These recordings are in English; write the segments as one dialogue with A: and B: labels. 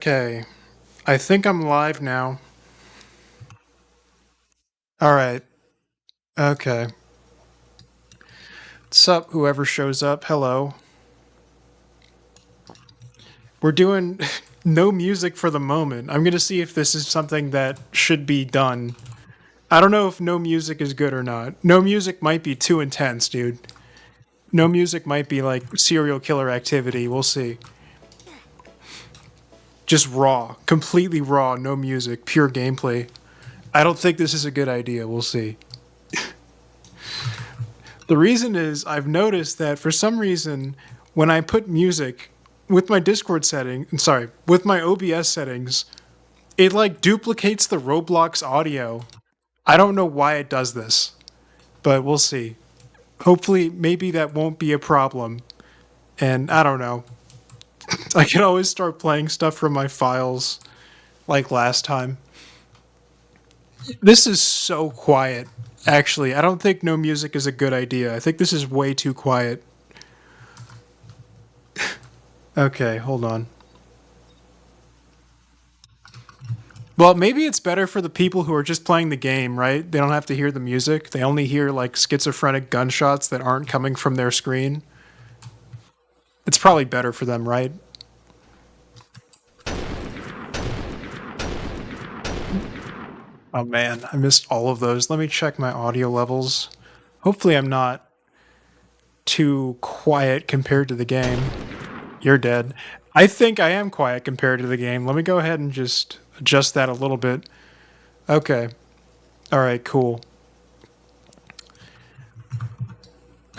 A: Okay, I think I'm live now. All right. Okay. What's up, whoever shows up? Hello. We're doing no music for the moment. I'm going to see if this is something that should be done. I don't know if no music is good or not. No music might be too intense, dude. No music might be like serial killer activity. We'll see. Just raw, completely raw, no music, pure gameplay. I don't think this is a good idea. We'll see. The reason is I've noticed that for some reason, when I put music with my Discord setting, sorry, with my OBS settings, it like duplicates the Roblox audio. I don't know why it does this, but we'll see. Hopefully, maybe that won't be a problem. And I don't know. I can always start playing stuff from my files like last time. This is so quiet. Actually, I don't think no music is a good idea. I think this is way too quiet. Okay, hold on. Well, maybe it's better for the people who are just playing the game, right? They don't have to hear the music. They only hear like schizophrenic gunshots that aren't coming from their screen. It's probably better for them, right? Oh man, I missed all of those. Let me check my audio levels. Hopefully, I'm not too quiet compared to the game. You're dead. I think I am quiet compared to the game. Let me go ahead and just adjust that a little bit. Okay. All right, cool.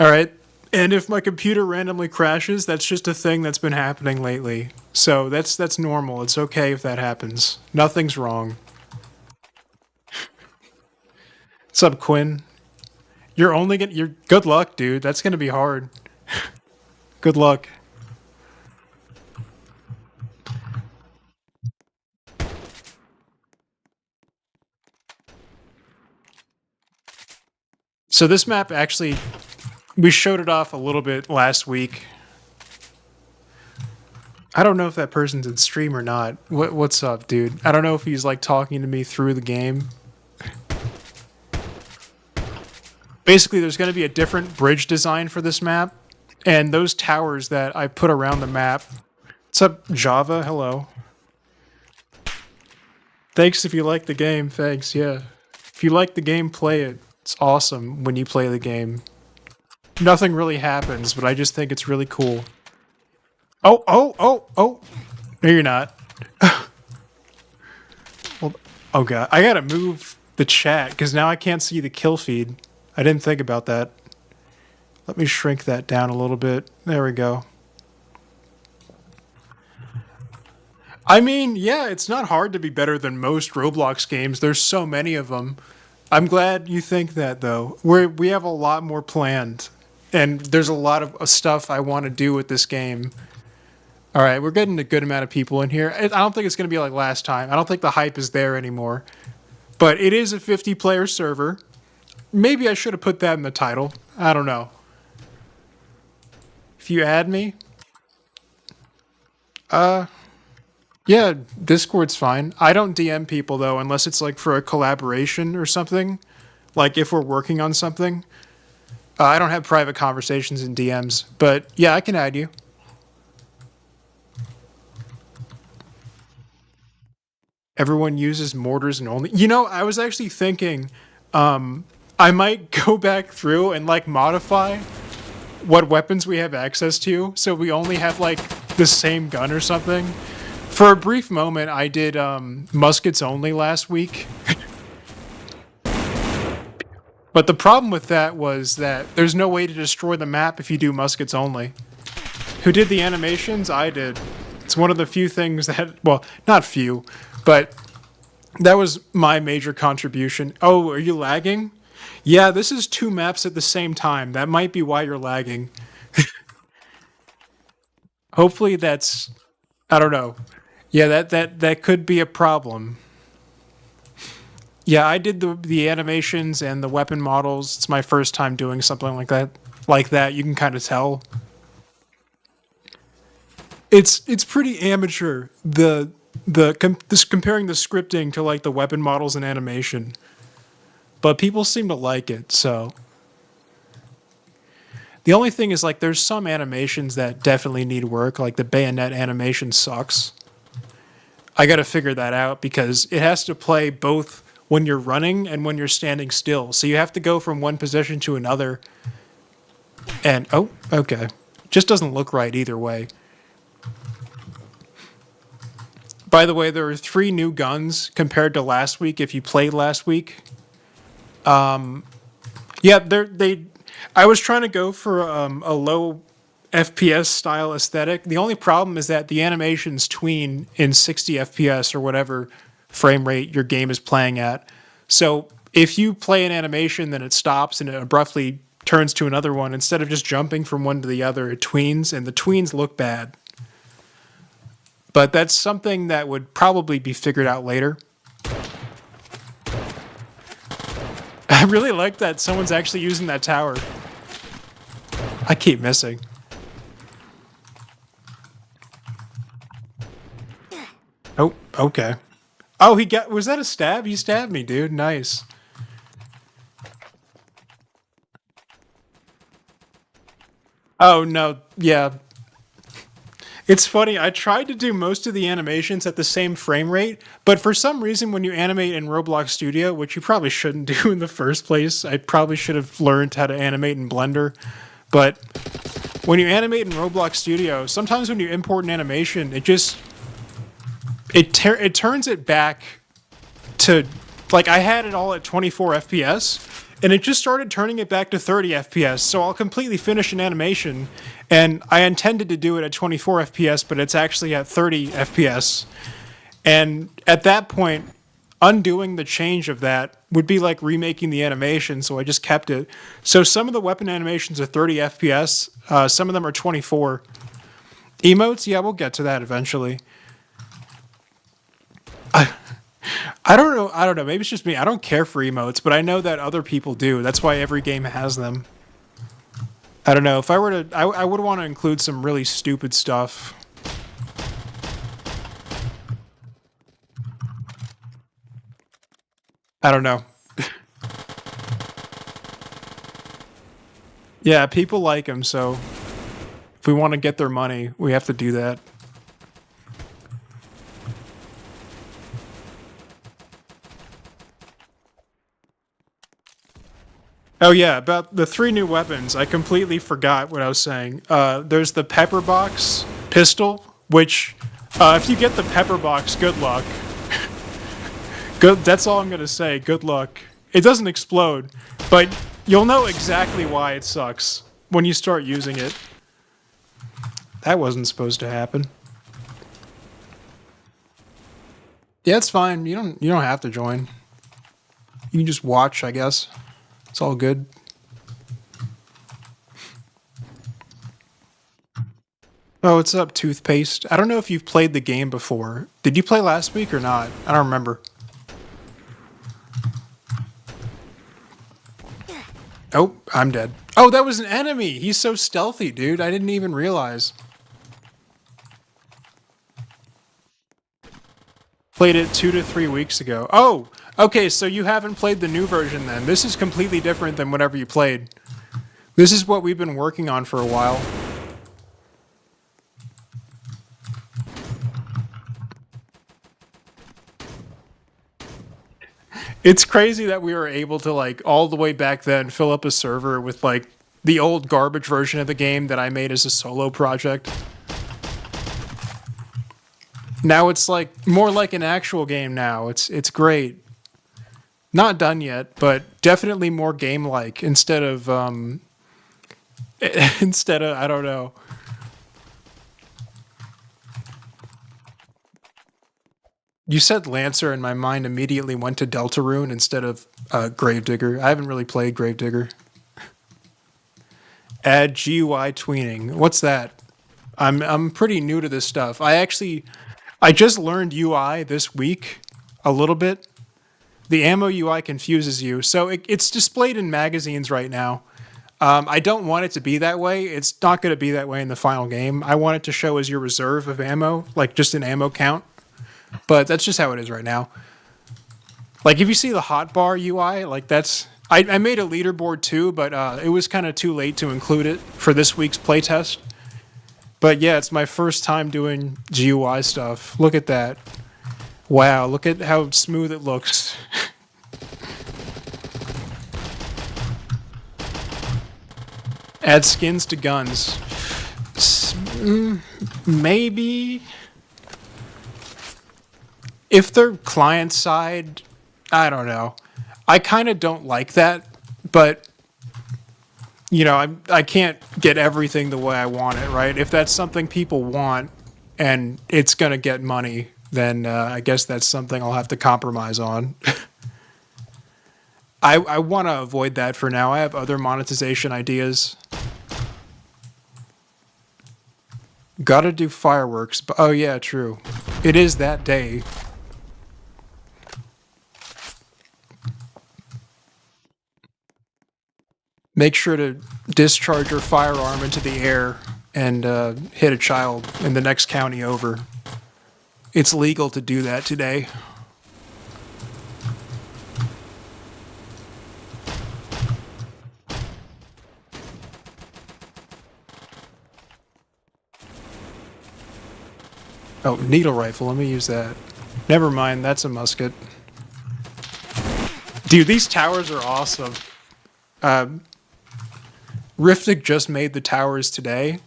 A: All right. And if my computer randomly crashes, that's just a thing that's been happening lately. So that's normal. It's okay if that happens. Nothing's wrong. What's up, Quinn? You're good luck, dude. That's gonna be hard. Good luck. So this map actually, we showed it off a little bit last week. I don't know if that person's in stream or not. What's up, dude? I don't know if he's like talking to me through the game. Basically, there's going to be a different bridge design for this map, and those towers that I put around the map. What's up, Java? Hello. Thanks if you like the game. Thanks, yeah. If you like the game, play it. It's awesome when you play the game. Nothing really happens, but I just think it's really cool. Oh, oh, oh, oh. No, you're not. Well, oh, God. I gotta move the chat, because now I can't see the kill feed. I didn't think about that. Let me shrink that down a little bit. There we go. I mean, yeah, it's not hard to be better than most Roblox games. There's so many of them. I'm glad you think that, though. We have a lot more planned, and there's a lot of stuff I want to do with this game. All right, we're getting a good amount of people in here. I don't think it's going to be like last time. I don't think the hype is there anymore. But it is a 50-player server. Maybe I should have put that in the title. I don't know. If you add me, yeah, Discord's fine. I don't DM people though, unless it's like for a collaboration or something. Like if we're working on something. I don't have private conversations in DMs, but yeah, I can add you. Everyone uses mortars and only. You know, I was actually thinking, I might go back through and like modify what weapons we have access to, so we only have like the same gun or something. For a brief moment, I did muskets only last week. But the problem with that was that there's no way to destroy the map if you do muskets only. Who did the animations? I did. It's one of the few things that, well, not few, but that was my major contribution. Oh, are you lagging? Yeah, this is two maps at the same time. That might be why you're lagging. Hopefully that's, I don't know. Yeah, that could be a problem. Yeah, I did the animations and the weapon models. It's my first time doing something like that. Like that, you can kind of tell. It's pretty amateur. This comparing the scripting to like the weapon models and animation, but people seem to like it. So the only thing is like there's some animations that definitely need work. Like the bayonet animation sucks. I got to figure that out because it has to play both when you're running and when you're standing still. So you have to go from one position to another. And oh, okay, just doesn't look right either way. By the way, there are 3 new guns compared to last week. If you played last week, yeah, they. I was trying to go for a low FPS style aesthetic. The only problem is that the animations tween in 60 FPS or whatever frame rate your game is playing at. So if you play an animation, then it stops and it abruptly turns to another one. Instead of just jumping from one to the other, it tweens, and the tweens look bad. But that's something that would probably be figured out later. I really like that someone's actually using that tower. I keep missing. Oh, okay. Oh, was that a stab? He stabbed me, dude. Nice. Oh, no. Yeah. It's funny. I tried to do most of the animations at the same frame rate, but for some reason, when you animate in Roblox Studio, which you probably shouldn't do in the first place, I probably should have learned how to animate in Blender. But when you animate in Roblox Studio, sometimes when you import an animation, it turns it back to like I had it all at 24 FPS and it just started turning it back to 30 FPS. So I'll completely finish an animation and I intended to do it at 24 FPS, but it's actually at 30 FPS. And at that point, undoing the change of that would be like remaking the animation, so I just kept it. So some of the weapon animations are 30 FPS, some of them are 24. Emotes, yeah, we'll get to that eventually. I don't know. I don't know. Maybe it's just me. I don't care for emotes, but I know that other people do. That's why every game has them. I don't know. If I were to, I would want to include some really stupid stuff. I don't know. Yeah, people like them, so if we want to get their money, we have to do that. Oh yeah, about the 3 new weapons. I completely forgot what I was saying. There's the pepper box pistol, which if you get the pepper box, good luck. Good. That's all I'm gonna say. Good luck. It doesn't explode, but you'll know exactly why it sucks when you start using it. That wasn't supposed to happen. Yeah, it's fine. You don't have to join. You can just watch, I guess. It's all good. Oh, what's up, Toothpaste? I don't know if you've played the game before. Did you play last week or not? I don't remember. Oh, I'm dead. Oh, that was an enemy. He's so stealthy, dude. I didn't even realize. Played it 2 to 3 weeks ago. Oh, okay, so you haven't played the new version then. This is completely different than whatever you played. This is what we've been working on for a while. It's crazy that we were able to, like, all the way back then fill up a server with, like, the old garbage version of the game that I made as a solo project. Now it's like more like an actual game now. It's great. Not done yet, but definitely more game-like instead of instead of I don't know. You said Lancer, and my mind immediately went to Deltarune instead of Gravedigger. I haven't really played Gravedigger. Add GUI tweening. What's that? I'm pretty new to this stuff. I just learned UI this week a little bit. The ammo UI confuses you, so it's displayed in magazines right now. I don't want it to be that way. It's not going to be that way in the final game. I want it to show as your reserve of ammo, like just an ammo count. But that's just how it is right now. Like if you see the hotbar UI, like that's I made a leaderboard too, but it was kind of too late to include it for this week's playtest. But yeah, it's my first time doing GUI stuff. Look at that. Wow, look at how smooth it looks. Add skins to guns. Maybe. If they're client side, I don't know. I kind of don't like that, but you know, I can't get everything the way I want it, right? If that's something people want and it's gonna get money, then I guess that's something I'll have to compromise on. I want to avoid that for now. I have other monetization ideas. Gotta do fireworks, but oh yeah, true. It is that day. Make sure to discharge your firearm into the air and hit a child in the next county over. It's legal to do that today. Oh, needle rifle. Let me use that. Never mind, that's a musket. Dude, these towers are awesome. Riftic just made the towers today,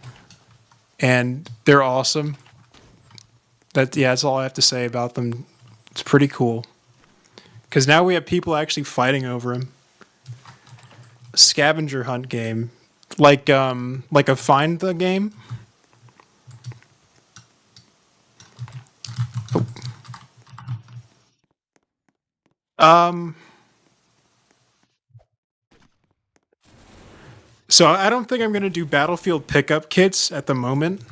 A: and they're awesome. That's all I have to say about them. It's pretty cool. Because now we have people actually fighting over them. A scavenger hunt game. Like a find the game. So I don't think I'm going to do Battlefield pickup kits at the moment.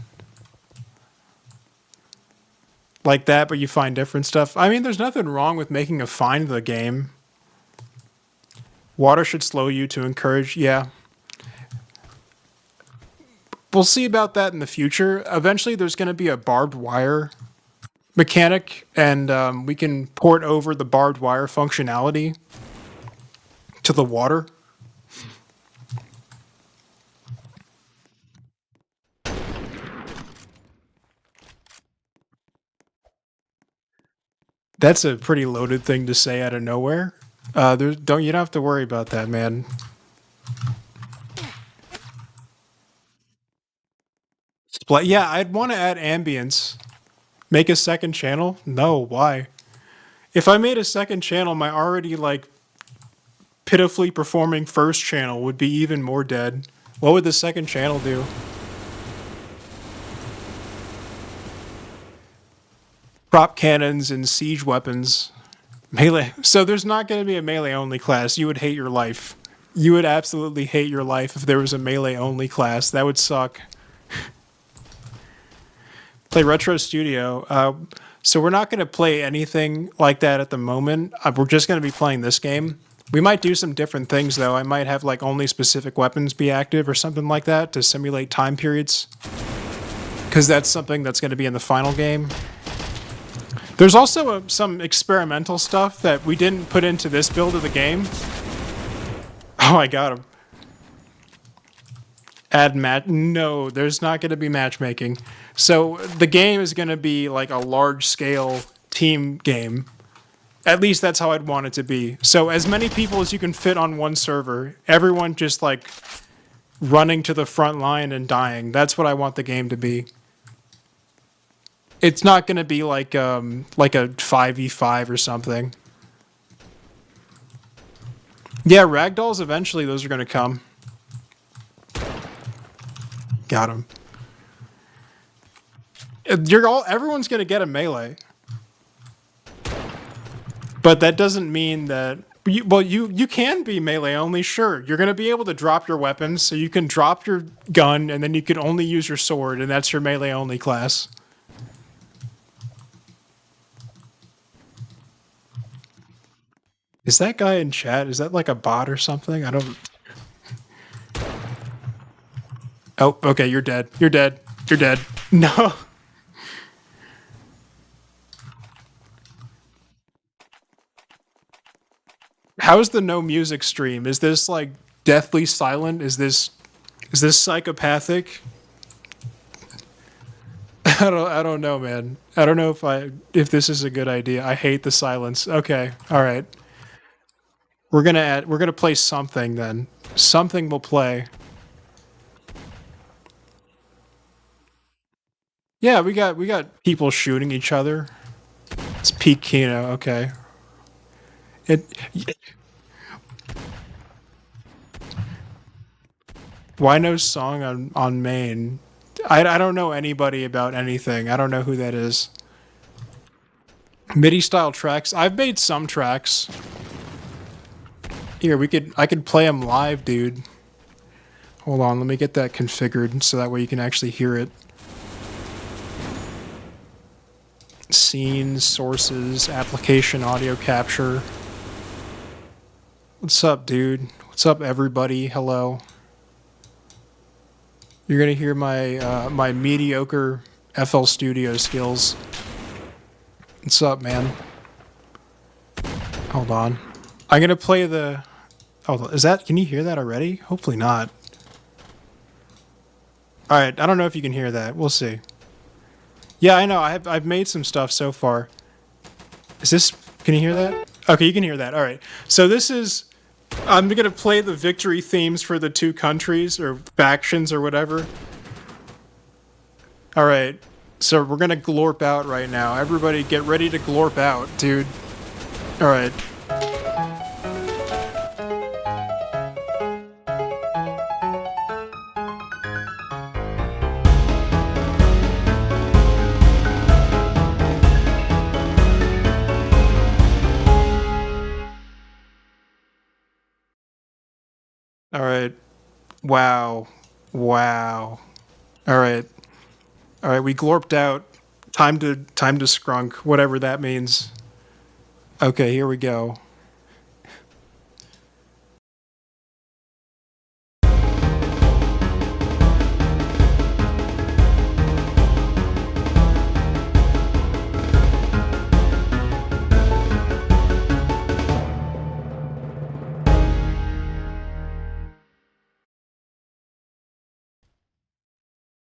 A: Like that, but you find different stuff. I mean, there's nothing wrong with making a find the game. Water should slow you to encourage, yeah. We'll see about that in the future. Eventually, there's going to be a barbed wire mechanic, and we can port over the barbed wire functionality to the water. That's a pretty loaded thing to say out of nowhere. You don't have to worry about that, man. Yeah, I'd want to add ambience. Make a second channel? No, why? If I made a second channel, my already like pitifully performing first channel would be even more dead. What would the second channel do? Prop cannons and siege weapons. Melee. So there's not going to be a melee only class. You would hate your life. You would absolutely hate your life if there was a melee only class. That would suck. Play Retro Studio. So we're not going to play anything like that at the moment. We're just going to be playing this game. We might do some different things though. I might have like only specific weapons be active or something like that to simulate time periods. Because that's something that's going to be in the final game. There's also some experimental stuff that we didn't put into this build of the game. Oh, I got him. Add match. No, there's not going to be matchmaking. So the game is going to be like a large scale team game. At least that's how I'd want it to be. So as many people as you can fit on one server, everyone just like running to the front line and dying. That's what I want the game to be. It's not going to be like a 5v5 or something. Yeah, ragdolls eventually those are going to come. Got him. Everyone's going to get a melee. But that doesn't mean that you can be melee only, sure. You're going to be able to drop your weapons, so you can drop your gun and then you can only use your sword and that's your melee only class. Is that guy in chat? Is that like a bot or something? I don't... Oh, okay, you're dead. You're dead. You're dead. No. How's the no music stream? Is this like deathly silent? Is this psychopathic? I don't know, man. I don't know if this is a good idea. I hate the silence. Okay. All right. We're gonna play something then. Something will play. Yeah, we got people shooting each other. It's peak Kino. Okay. It. Why no song on main? I don't know anybody about anything. I don't know who that is. MIDI style tracks. I've made some tracks. Here, I could play them live, dude. Hold on, let me get that configured so that way you can actually hear it. Scenes, sources, application, audio capture. What's up, dude? What's up, everybody? Hello. You're gonna hear my mediocre FL Studio skills. What's up, man? Hold on. I'm gonna play the. Oh, is that? Can you hear that already? Hopefully not. All right. I don't know if you can hear that. We'll see. Yeah, I know. I've made some stuff so far. Is this? Can you hear that? Okay, you can hear that. All right. So this is. I'm gonna play the victory themes for the two countries or factions or whatever. All right. So we're gonna glorp out right now. Everybody, get ready to glorp out, dude. All right. All right. Wow. Wow. All right. All right. We glorped out. Time to scrunk. Whatever that means. Okay. Here we go.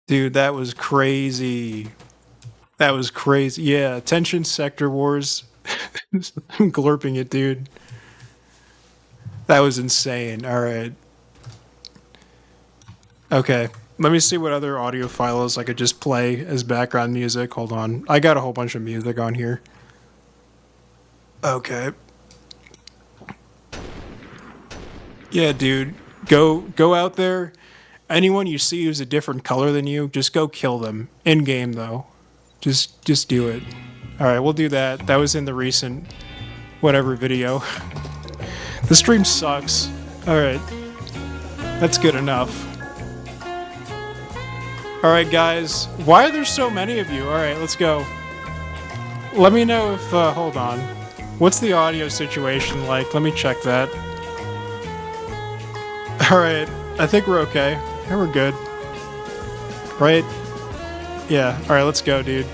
A: Dude, that was crazy. That was crazy. Yeah, attention sector wars. I'm glorping it, dude. That was insane. All right. Okay. Let me see what other audio files I could just play as background music. Hold on. I got a whole bunch of music on here. Okay. Yeah, dude. Go out there. Anyone you see who's a different color than you, just go kill them. In game though. Just do it. Alright, we'll do that. That was in the recent whatever video. The stream sucks. Alright. That's good enough. Alright guys. Why are there so many of you? Alright, let's go. Let me know if hold on. What's the audio situation like? Let me check that. Alright. I think we're okay. Yeah, we're good. Right? Yeah. Alright, let's go, dude.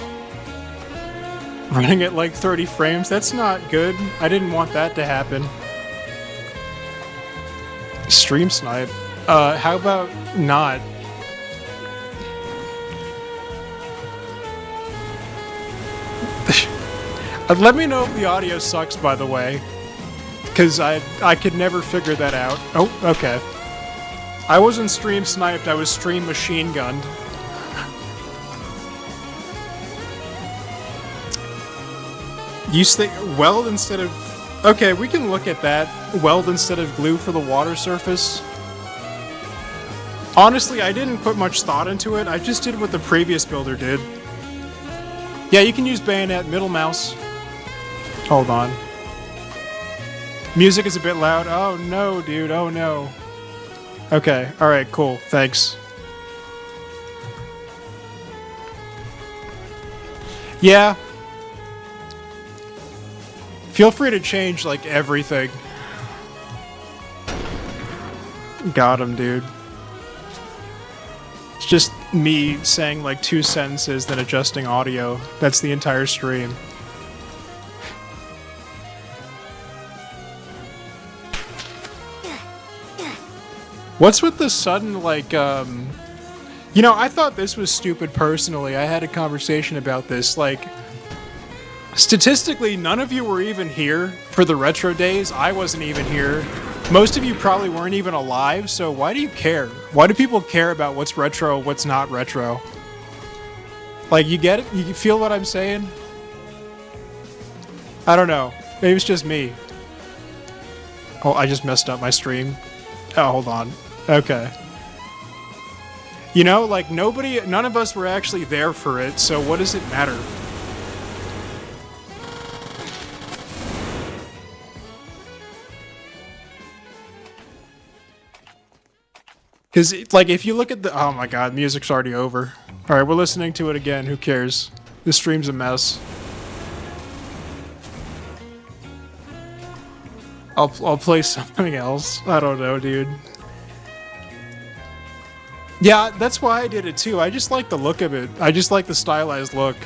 A: Running at like 30 frames? That's not good. I didn't want that to happen. Stream snipe. How about not? Let me know if the audio sucks, by the way. Because I could never figure that out. Oh, okay. I wasn't stream sniped, I was stream machine gunned. You stay weld instead of... Okay, we can look at that. Weld instead of glue for the water surface. Honestly, I didn't put much thought into it. I just did what the previous builder did. Yeah, you can use bayonet, middle mouse. Hold on. Music is a bit loud. Oh no, dude. Oh no. Okay. Alright, cool. Thanks. Yeah. Feel free to change, like, everything. Got him, dude. It's just me saying, like, 2 sentences, then adjusting audio. That's the entire stream. What's with the sudden, like, you know, I thought this was stupid personally. I had a conversation about this. Like, statistically, none of you were even here for the retro days. I wasn't even here. Most of you probably weren't even alive, so why do you care? Why do people care about what's retro, what's not retro? Like, you get it? You feel what I'm saying? I don't know. Maybe it's just me. Oh, I just messed up my stream. Oh, hold on. Okay. You know, like, none of us were actually there for it, so what does it matter? Because, like, if you look at the... Oh my god, music's already over. Alright, we're listening to it again. Who cares? This stream's a mess. I'll play something else. I don't know, dude. Yeah, that's why I did it too. I just like the look of it. I just like the stylized look.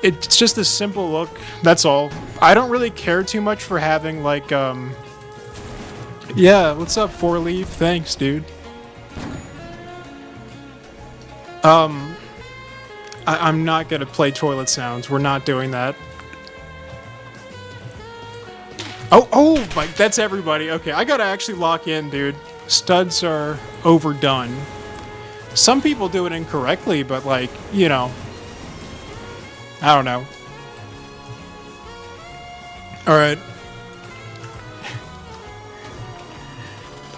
A: It's just a simple look. That's all. I don't really care too much for having, like, Yeah, what's up, Four Leaf? Thanks, dude. I'm not gonna play toilet sounds. We're not doing that. Oh, like, that's everybody. Okay, I gotta actually lock in, dude. Studs are overdone. Some people do it incorrectly, but, like, you know. I don't know. Alright.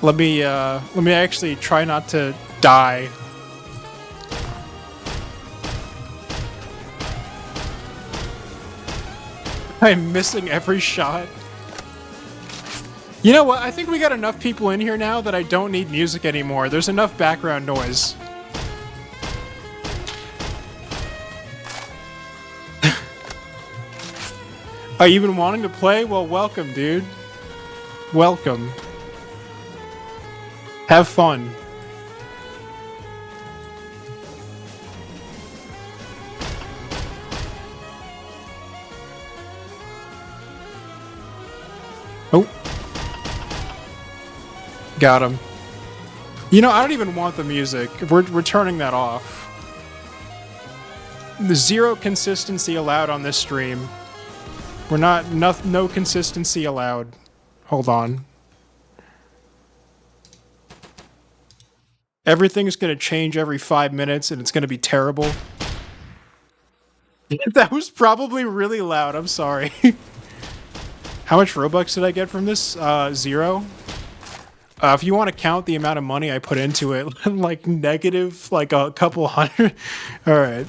A: Let me actually try not to die. I'm missing every shot. You know what? I think we got enough people in here now that I don't need music anymore. There's enough background noise. Are you been wanting to play? Well, welcome, dude. Welcome. Have fun. Oh. Got him. You know, I don't even want the music. We're turning that off. The zero consistency allowed on this stream. We're not... No consistency allowed. Hold on. Everything's gonna change every 5 minutes and it's gonna be terrible. That was probably really loud. I'm sorry. How much Robux did I get from this? 0. If you want to count the amount of money I put into it, like negative, like a couple hundred. Alright.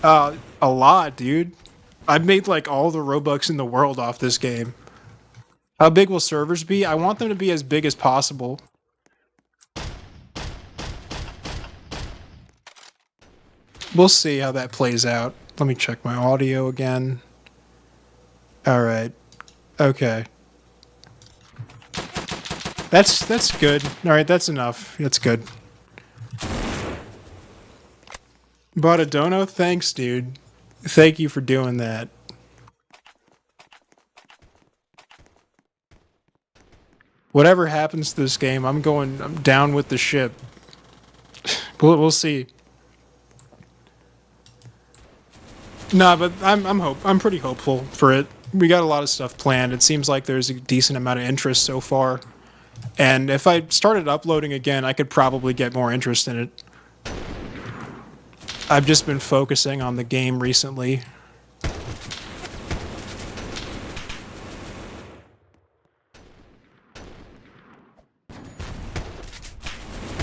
A: A lot, dude. I've made like all the Robux in the world off this game. How big will servers be? I want them to be as big as possible. We'll see how that plays out. Let me check my audio again. Alright. Okay. That's good. Alright, that's enough. That's good. Bought a dono? Thanks, dude. Thank you for doing that. Whatever happens to this game, I'm down with the ship. We'll see. Nah, but I'm pretty hopeful for it. We got a lot of stuff planned. It seems like there's a decent amount of interest so far. And if I started uploading again, I could probably get more interest in it. I've just been focusing on the game recently.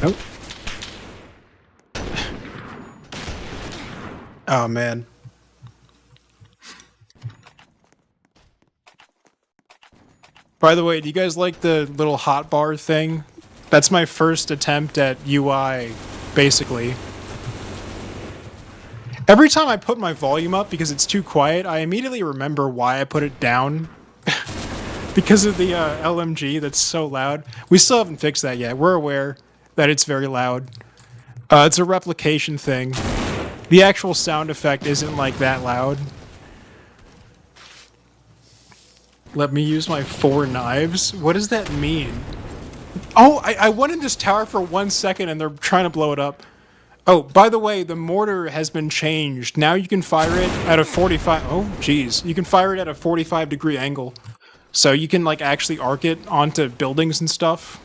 A: Nope. Oh, man. By the way, do you guys like the little hotbar thing? That's my first attempt at UI, basically. Every time I put my volume up because it's too quiet, I immediately remember why I put it down. Because of the LMG that's so loud. We still haven't fixed that yet. We're aware that it's very loud. It's a replication thing. The actual sound effect isn't like that loud. Let me use my 4 knives? What does that mean? Oh, I went in this tower for 1 second and they're trying to blow it up. Oh, by the way, the mortar has been changed. Now you can fire it at a 45. Oh, geez. You can fire it at a 45-degree angle. So you can, like, actually arc it onto buildings and stuff.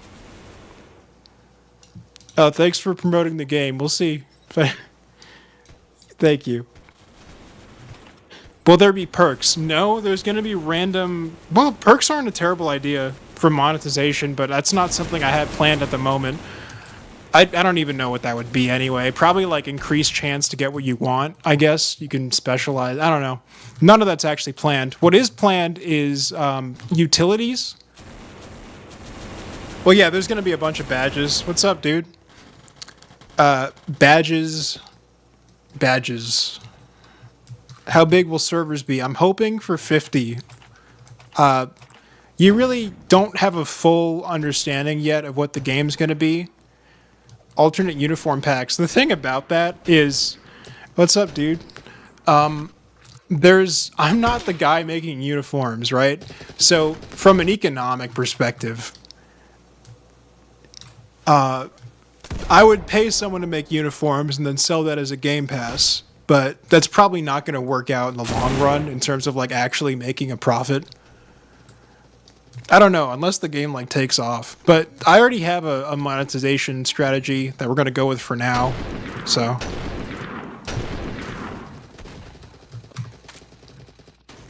A: Thanks for promoting the game. We'll see. Thank you. Will there be perks? No, there's going to be random. Well, perks aren't a terrible idea for monetization, but that's not something I have planned at the moment. I don't even know what that would be anyway. Probably like increased chance to get what you want, I guess. You can specialize. I don't know. None of that's actually planned. What is planned is utilities. Well, yeah, there's going to be a bunch of badges. What's up, dude? Badges. Badges. How big will servers be? I'm hoping for 50. You really don't have a full understanding yet of what the game's going to be. Alternate uniform packs. The thing about that is, what's up, dude? I'm not the guy making uniforms, right? So from an economic perspective, I would pay someone to make uniforms and then sell that as a game pass. But that's probably not going to work out in the long run in terms of like actually making a profit. I don't know, unless the game like takes off. But I already have a monetization strategy that we're going to go with for now. So,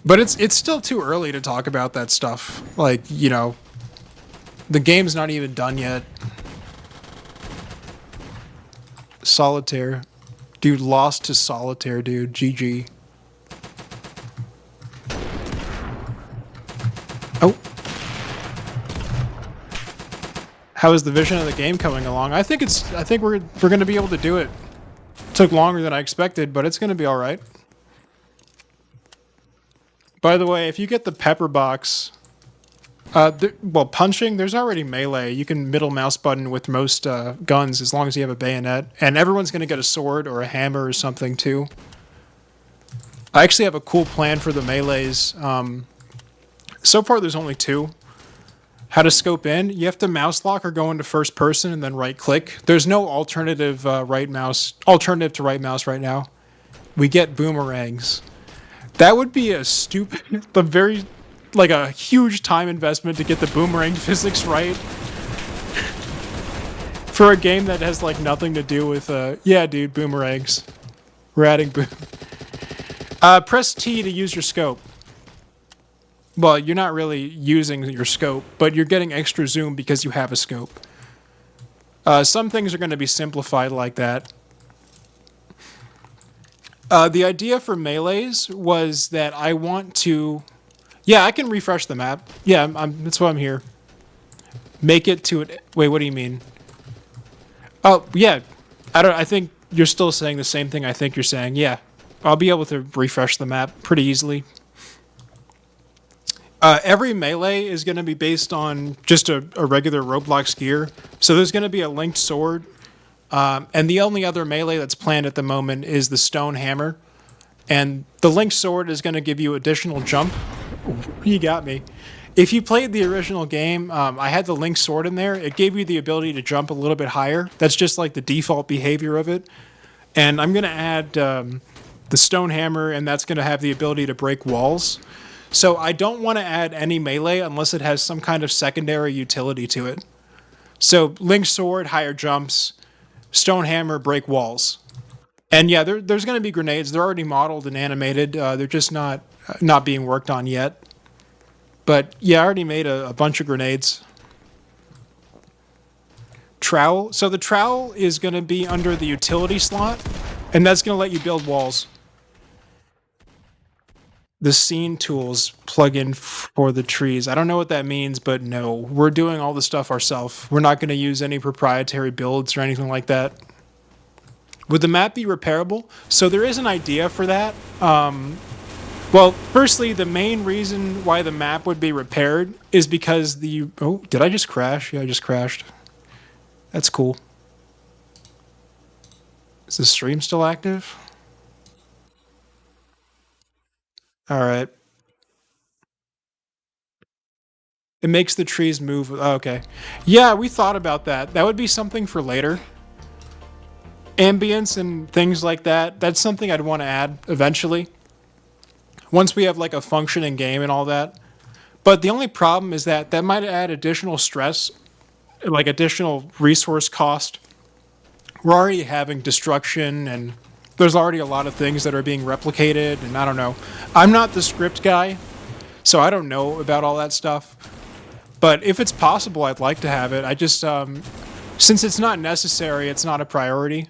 A: but it's still too early to talk about that stuff. Like, the game's not even done yet. Solitaire. Dude, lost to Solitaire, dude. GG. Oh. How is the vision of the game coming along? I think we're going to be able to do it. Took longer than I expected, but it's going to be all right. By the way, if you get the pepper box, punching, there's already melee. You can middle mouse button with most guns as long as you have a bayonet. And everyone's going to get a sword or a hammer or something too. I actually have a cool plan for the melees. So far, there's only two. How to scope in? You have to mouse lock or go into first person and then right click. There's no alternative alternative to right mouse right now. We get boomerangs. That would be a stupid, but very, like a huge time investment to get the boomerang physics right. For a game that has like nothing to do with, yeah, dude, boomerangs. We're adding press T to use your scope. Well, you're not really using your scope, but you're getting extra zoom because you have a scope. Some things are going to be simplified like that. The idea for melees was that I want to... Yeah, I can refresh the map. Yeah, that's why I'm here. Make it to it... Wait, what do you mean? Oh, yeah. I think you're still saying the same thing I think you're saying. Yeah, I'll be able to refresh the map pretty easily. Every melee is going to be based on just a regular Roblox gear. So there's going to be a linked sword. And the only other melee that's planned at the moment is the stone hammer. And the linked sword is going to give you additional jump. You got me. If you played the original game, I had the linked sword in there. It gave you the ability to jump a little bit higher. That's just like the default behavior of it. And I'm going to add the stone hammer, and that's going to have the ability to break walls. So I don't want to add any melee unless it has some kind of secondary utility to it. So linked sword, higher jumps, stone hammer, break walls. And yeah, there's going to be grenades. They're already modeled and animated. They're just not being worked on yet. But yeah, I already made a bunch of grenades. Trowel. So the trowel is going to be under the utility slot, and that's going to let you build walls. The scene tools plugin for the trees. I don't know what that means, but no, we're doing all the stuff ourselves. We're not going to use any proprietary builds or anything like that. Would the map be repairable? So there is an idea for that. Well, firstly, the main reason why the map would be repaired is because the... Oh, did I just crash? Yeah, I just crashed. That's cool. Is the stream still active? All right. It makes the trees move. Oh, okay. Yeah, we thought about that. That would be something for later. Ambience and things like that. That's something I'd want to add eventually. Once we have like a functioning game and all that. But the only problem is that that might add additional stress, like additional resource cost. We're already having destruction and there's already a lot of things that are being replicated and I don't know. I'm not the script guy, so I don't know about all that stuff. But if it's possible, I'd like to have it. I just since it's not necessary, it's not a priority.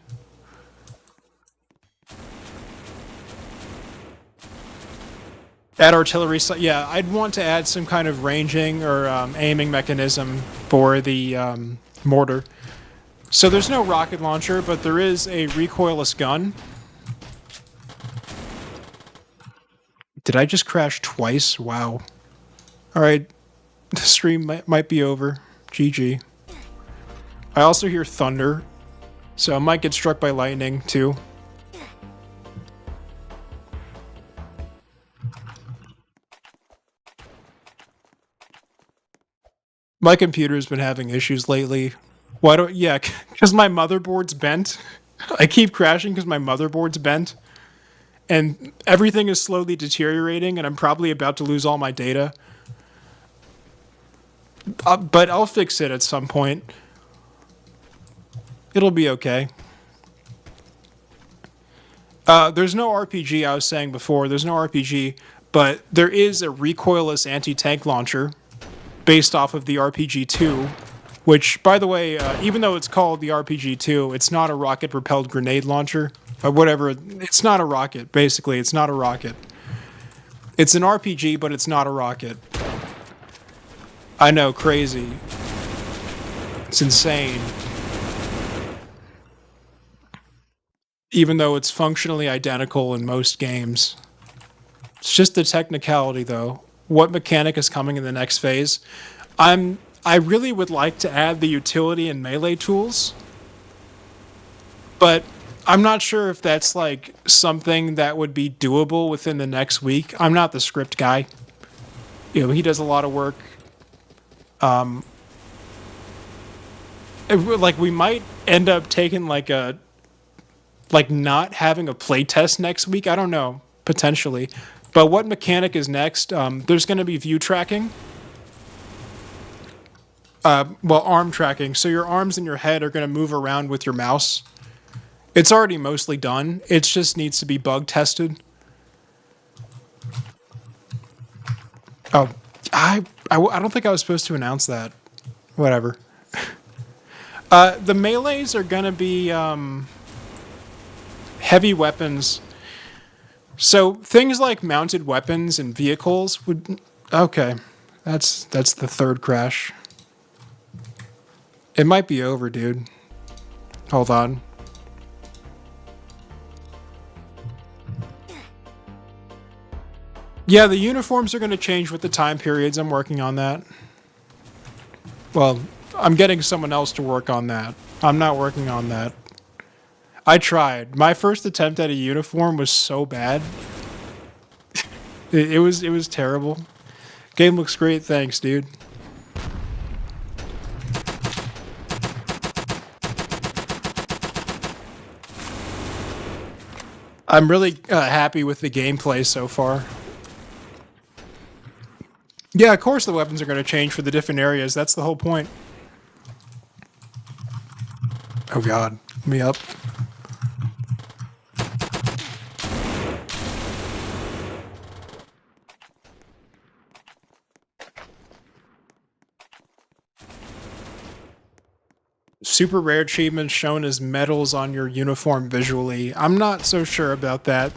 A: Add artillery, yeah, I'd want to add some kind of ranging or aiming mechanism for the mortar. So there's no rocket launcher, but there is a recoilless gun. Did I just crash twice? Wow. All right, the stream might be over. GG. I also hear thunder, so I might get struck by lightning too. My computer's been having issues lately. Why don't? Yeah, because my motherboard's bent. I keep crashing because my motherboard's bent, and everything is slowly deteriorating, and I'm probably about to lose all my data. But I'll fix it at some point. It'll be okay. There's no RPG, I was saying before. There's no RPG, but there is a recoilless anti-tank launcher based off of the RPG-2, which, by the way, even though it's called the RPG-2, it's not a rocket-propelled grenade launcher. Or whatever. It's not a rocket, basically. It's not a rocket. It's an RPG, but it's not a rocket. I know, crazy. It's insane. Even though it's functionally identical in most games. It's just the technicality, though. What mechanic is coming in the next phase? I really would like to add the utility and melee tools, but I'm not sure if that's like something that would be doable within the next week. I'm not the script guy. You know, he does a lot of work. Like we might end up taking like not having a playtest next week. I don't know, potentially. But what mechanic is next? There's going to be view tracking. Well, arm tracking. So your arms and your head are going to move around with your mouse. It's already mostly done. It just needs to be bug tested. Oh, I don't think I was supposed to announce that. Whatever. The melees are going to be heavy weapons. So things like mounted weapons and vehicles would... Okay, that's the third crash. It might be over, dude. Hold on. Yeah, the uniforms are going to change with the time periods. I'm working on that. Well, I'm getting someone else to work on that. I'm not working on that. I tried. My first attempt at a uniform was so bad. It was terrible. Game looks great. Thanks, dude. I'm really happy with the gameplay so far. Yeah, of course the weapons are going to change for the different areas. That's the whole point. Oh god, let me up. Super rare achievements shown as medals on your uniform visually. I'm not so sure about that.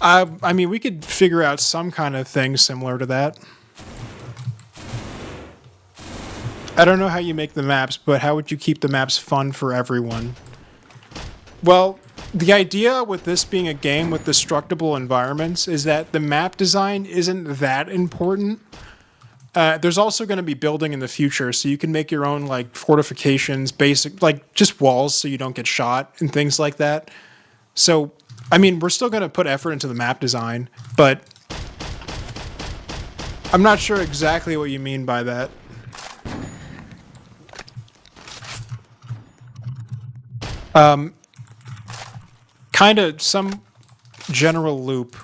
A: I mean, we could figure out some kind of thing similar to that. I don't know how you make the maps, but how would you keep the maps fun for everyone? Well, the idea with this being a game with destructible environments is that the map design isn't that important. There's also going to be building in the future, so you can make your own like fortifications, basic like just walls so you don't get shot and things like that. So, I mean, we're still going to put effort into the map design, but I'm not sure exactly what you mean by that. Kind of some general loop.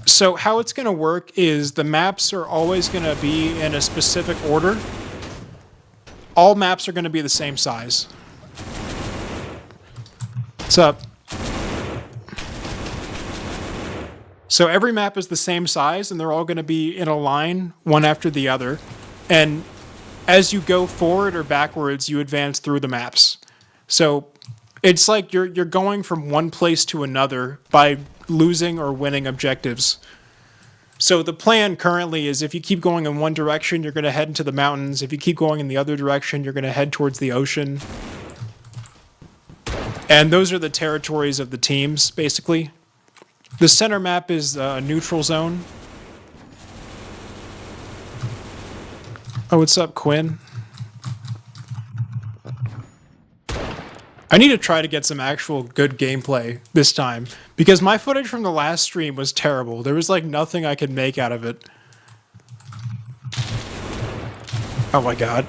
A: So how it's going to work is the maps are always going to be in a specific order. All maps are going to be the same size. What's up? So every map is the same size, and they're all going to be in a line, one after the other. And as you go forward or backwards, you advance through the maps. So it's like you're going from one place to another by losing or winning objectives. So the plan currently is if you keep going in one direction, you're going to head into the mountains. If you keep going in the other direction, you're going to head towards the ocean. And those are the territories of the teams, basically. The center map is a neutral zone. Oh, what's up, Quinn? I need to try to get some actual good gameplay this time, because my footage from the last stream was terrible. There was like nothing I could make out of it. Oh my god.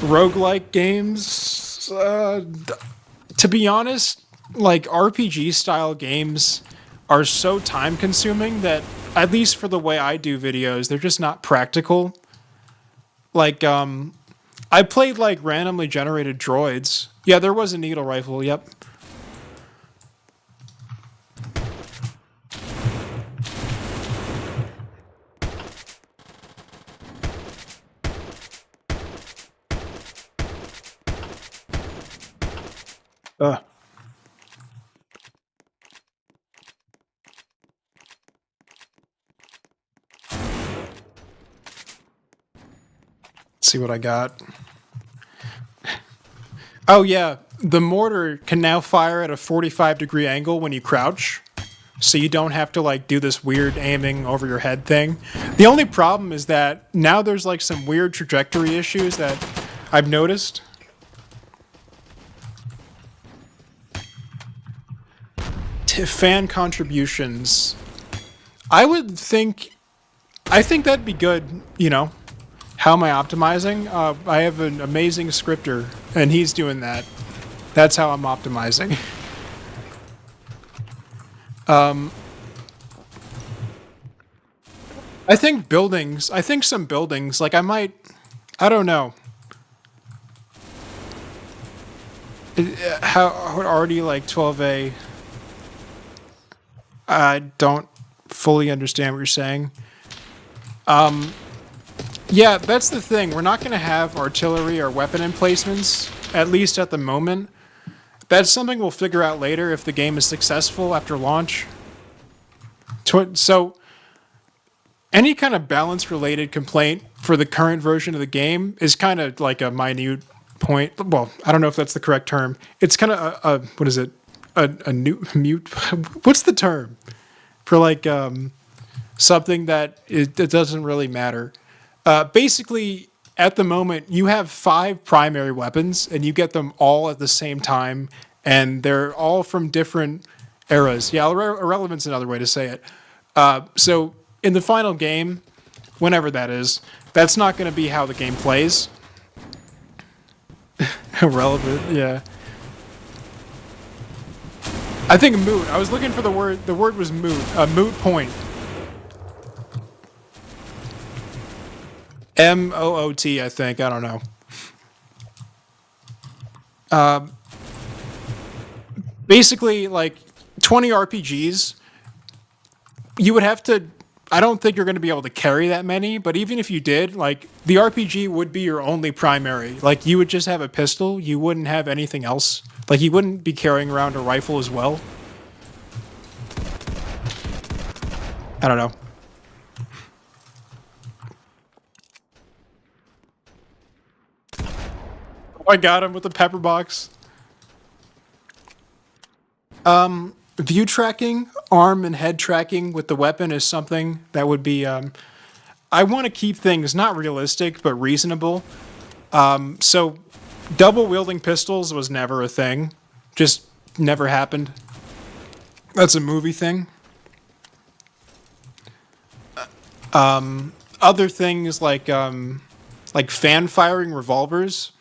A: Roguelike games? To be honest, like RPG style games are so time consuming that, at least for the way I do videos, they're just not practical. Like, I played like randomly generated droids. Yeah, there was a needle rifle, yep. Uh, let's see what I got. Oh yeah, the mortar can now fire at a 45-degree angle when you crouch, so you don't have to like do this weird aiming over your head thing. The only problem is that now there's like some weird trajectory issues that I've noticed. Fan contributions. I think that'd be good, you know. How am I optimizing? I have an amazing scripter, and he's doing that. That's how I'm optimizing. I think buildings, I think some buildings, like I don't know. How already like 12A? I don't fully understand what you're saying. Yeah, that's the thing. We're not going to have artillery or weapon emplacements, at least at the moment. That's something we'll figure out later if the game is successful after launch. So, any kind of balance-related complaint for the current version of the game is kind of like a minute point. Well, I don't know if that's the correct term. It's kind of a what is it? A mute. What's the term for like something that it doesn't really matter? Basically, at the moment, you have 5 primary weapons, and you get them all at the same time, and they're all from different eras. Yeah, irrelevant's another way to say it. So, in the final game, whenever that is, that's not going to be how the game plays. Irrelevant, yeah. I think moot. I was looking for the word. The word was moot. A moot point. MOOT, I think. I don't know. Basically, like 20 RPGs, you would have to. I don't think you're going to be able to carry that many, but even if you did, like the RPG would be your only primary. Like you would just have a pistol. You wouldn't have anything else. Like you wouldn't be carrying around a rifle as well. I don't know. I got him with the pepper box. View tracking, arm and head tracking with the weapon is something that would be. I want to keep things not realistic but reasonable. So, double wielding pistols was never a thing. Just never happened. That's a movie thing. Other things like fan firing revolvers.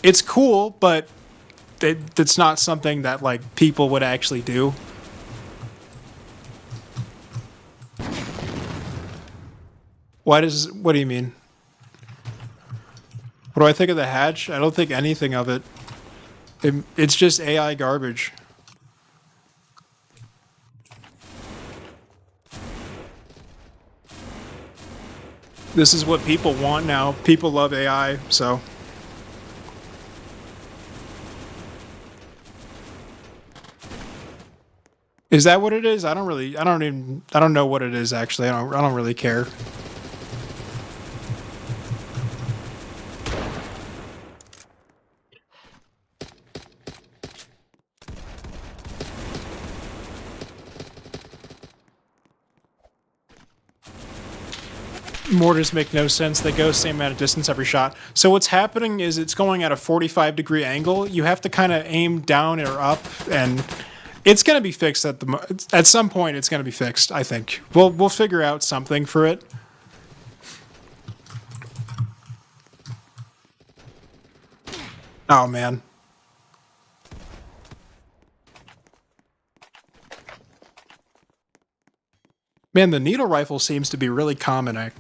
A: It's cool, but it's not something that like people would actually do. What do you mean? What do I think of the hatch? I don't think anything of it. It's just AI garbage. This is what people want now. People love AI, so is that what it is? I don't know what it is actually. I don't really care. Mortars make no sense. They go same amount of distance every shot. So what's happening is it's going at a 45-degree angle. You have to kind of aim down or up, and it's going to be fixed at some point. It's going to be fixed. I think we'll figure out something for it. Oh man, man, the needle rifle seems to be really common.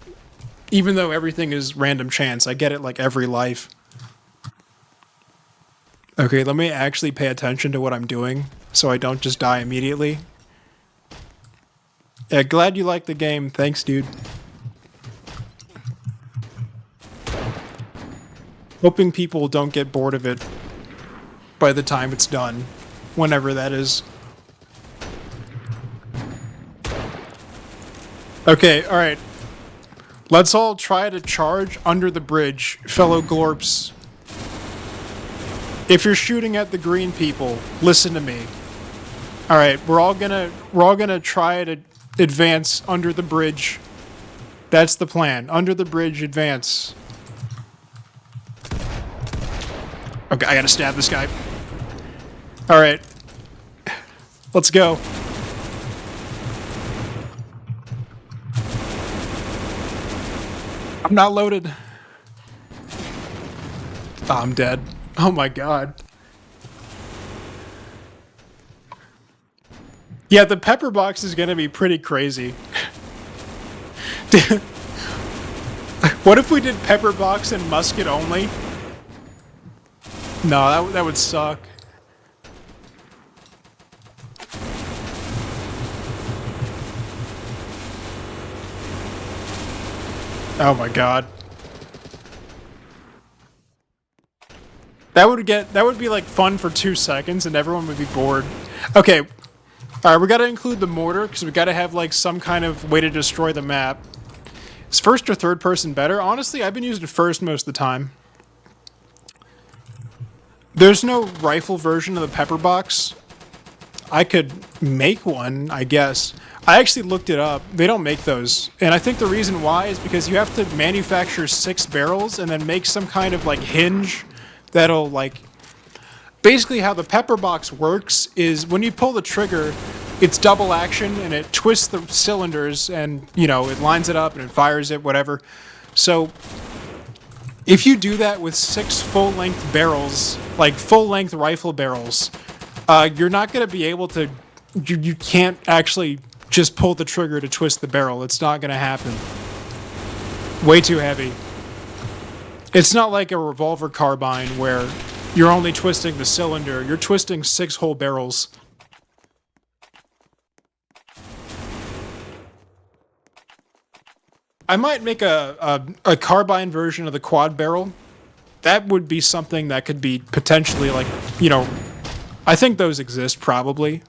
A: Even though everything is random chance, I get it like every life. Okay, let me actually pay attention to what I'm doing so I don't just die immediately. Yeah, glad you like the game. Thanks, dude. Hoping people don't get bored of it by the time it's done, whenever that is. Okay, alright. Let's all try to charge under the bridge, fellow glorps. If you're shooting at the green people, listen to me. Alright, we're all gonna try to advance under the bridge. That's the plan. Under the bridge, advance. Okay, I gotta stab this guy. Alright. Let's go. I'm not loaded. Oh, I'm dead. Oh my god. Yeah, the pepper box is gonna be pretty crazy. What if we did pepper box and musket only? No, that would suck. Oh my god. That would be like fun for 2 seconds and everyone would be bored. Okay. Alright, we gotta include the mortar because we gotta have like some kind of way to destroy the map. Is first or third person better? Honestly, I've been using first most of the time. There's no rifle version of the pepper box. I could make one, I guess. I actually looked it up. They don't make those. And I think the reason why is because you have to manufacture 6 barrels and then make some kind of like hinge that'll like... Basically how the pepper box works is when you pull the trigger, it's double action and it twists the cylinders and, you know, it lines it up and it fires it, whatever. So if you do that with 6 full-length barrels, like full-length rifle barrels, you're not going to be able to... You can't actually just pull the trigger to twist the barrel. It's not going to happen. Way too heavy. It's not like a revolver carbine where you're only twisting the cylinder. You're twisting 6 whole barrels. I might make a carbine version of the quad barrel. That would be something that could be potentially like, you know, I think those exist probably.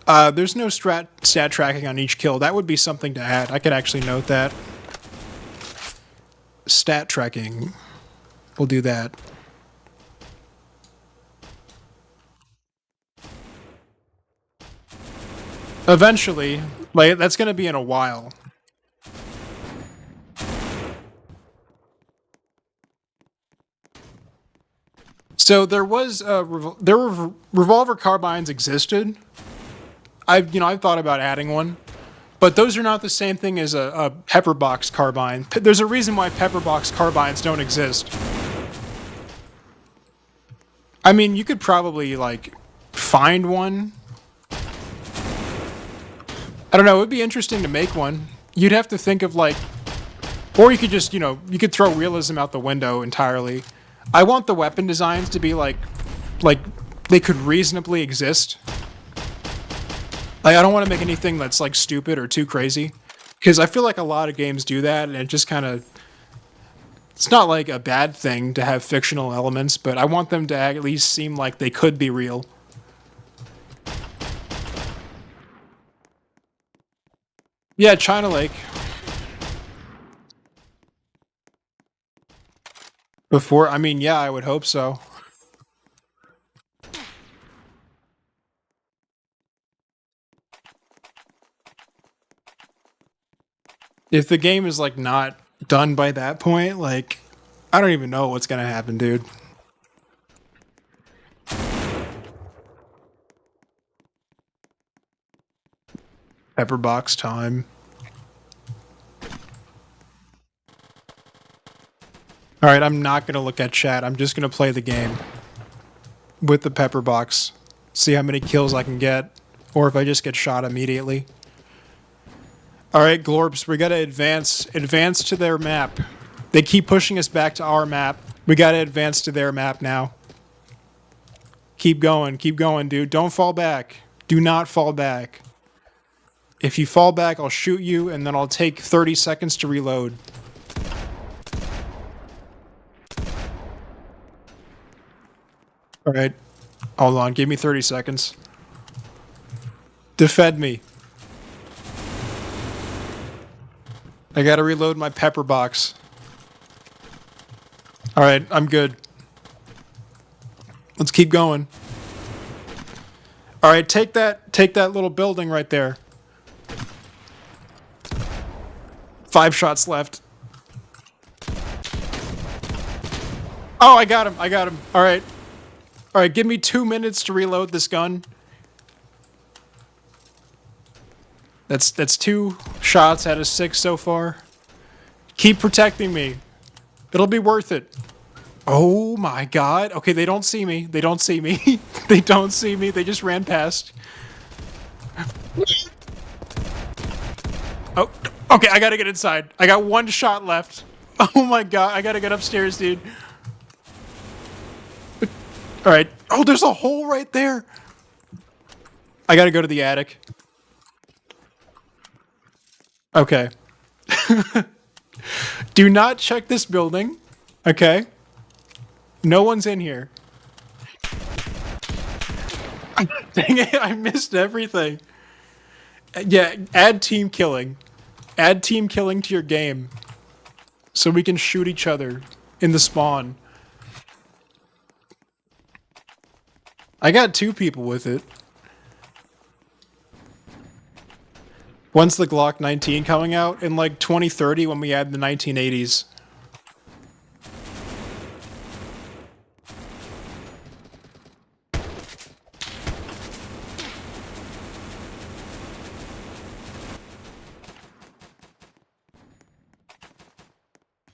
A: There's no stat tracking on each kill. That would be something to add. I could actually note that. Stat tracking. We'll do that. Eventually. Like, that's going to be in a while. So there was there were revolver carbines existed. I've thought about adding one. But those are not the same thing as a pepper box carbine. There's a reason why pepper box carbines don't exist. I mean, you could probably, like, find one. I don't know, it would be interesting to make one. You'd have to think of, like... Or you could just, you know, you could throw realism out the window entirely. I want the weapon designs to be, like, they could reasonably exist. Like, I don't want to make anything that's, like, stupid or too crazy. Because I feel like a lot of games do that, and it just kind of... It's not, like, a bad thing to have fictional elements, but I want them to at least seem like they could be real. Yeah, China Lake. Before, I mean, yeah, I would hope so. If the game is, like, not done by that point, like, I don't even know what's gonna happen, dude. Pepper box time. Alright, I'm not gonna look at chat. I'm just gonna play the game. With the pepper box. See how many kills I can get. Or if I just get shot immediately. Alright, Glorbs, we gotta advance. Advance to their map. They keep pushing us back to our map. We gotta advance to their map now. Keep going, dude. Don't fall back. Do not fall back. If you fall back, I'll shoot you, and then I'll take 30 seconds to reload. Alright. Hold on, give me 30 seconds. Defend me. I gotta reload my pepper box. Alright, I'm good. Let's keep going. Alright, take that little building right there. 5 shots left. Oh, I got him. Alright. Alright, give me 2 minutes to reload this gun. That's 2 shots out of 6 so far. Keep protecting me. It'll be worth it. Oh my god. Okay, they don't see me. They don't see me. They don't see me. They just ran past. Oh, okay, I gotta get inside. I got 1 shot left. Oh my god, I gotta get upstairs, dude. Alright. Oh, there's a hole right there. I gotta go to the attic. Okay. Do not check this building. Okay. No one's in here. Dang it, I missed everything. Yeah, add team killing. Add team killing to your game. So we can shoot each other in the spawn. I got 2 people with it. When's the Glock 19 coming out? In like 2030 when we add the 1980s.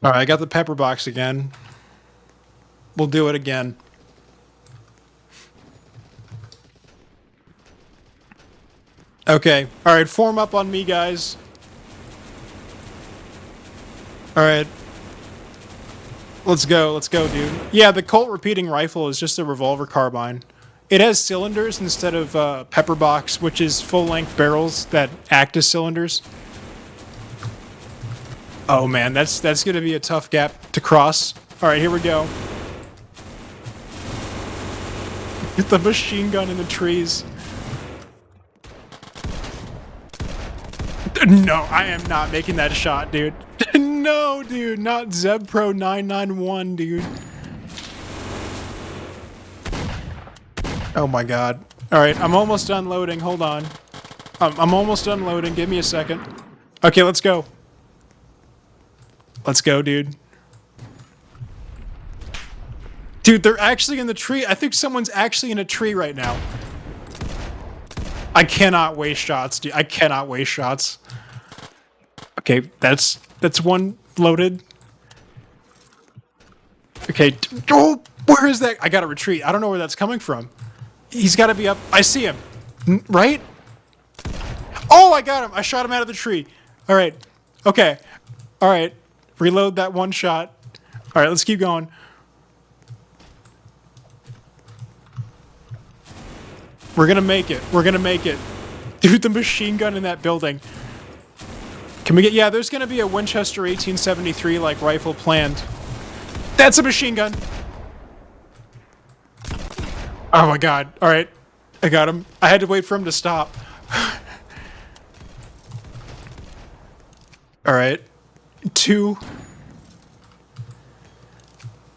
A: Alright, I got the pepper box again. We'll do it again. Okay. Alright, form up on me, guys. Alright. Let's go, dude. Yeah, the Colt repeating rifle is just a revolver carbine. It has cylinders instead of pepper box, which is full-length barrels that act as cylinders. Oh man, that's gonna be a tough gap to cross. Alright, here we go. Get the machine gun in the trees. No, I am not making that shot, dude. No, dude, not ZebPro 991, dude. Oh my god. Alright, I'm almost done loading, hold on. I'm almost done loading, give me a second. Okay, let's go. Let's go, dude. Dude, they're actually in the tree. I think someone's actually in a tree right now. I cannot waste shots, dude. I cannot waste shots. Okay, that's one loaded. Okay, oh, where is that? I gotta retreat. I don't know where that's coming from. He's gotta be up. I see him. Right? Oh, I got him. I shot him out of the tree. All right. Okay. All right. Reload that one shot. All right, let's keep going. We're gonna make it. We're gonna make it. Dude, the machine gun in that building. Can we get... Yeah, there's gonna be a Winchester 1873, like, rifle planned. That's a machine gun! Oh my god. Alright. I got him. I had to wait for him to stop. Alright. 2...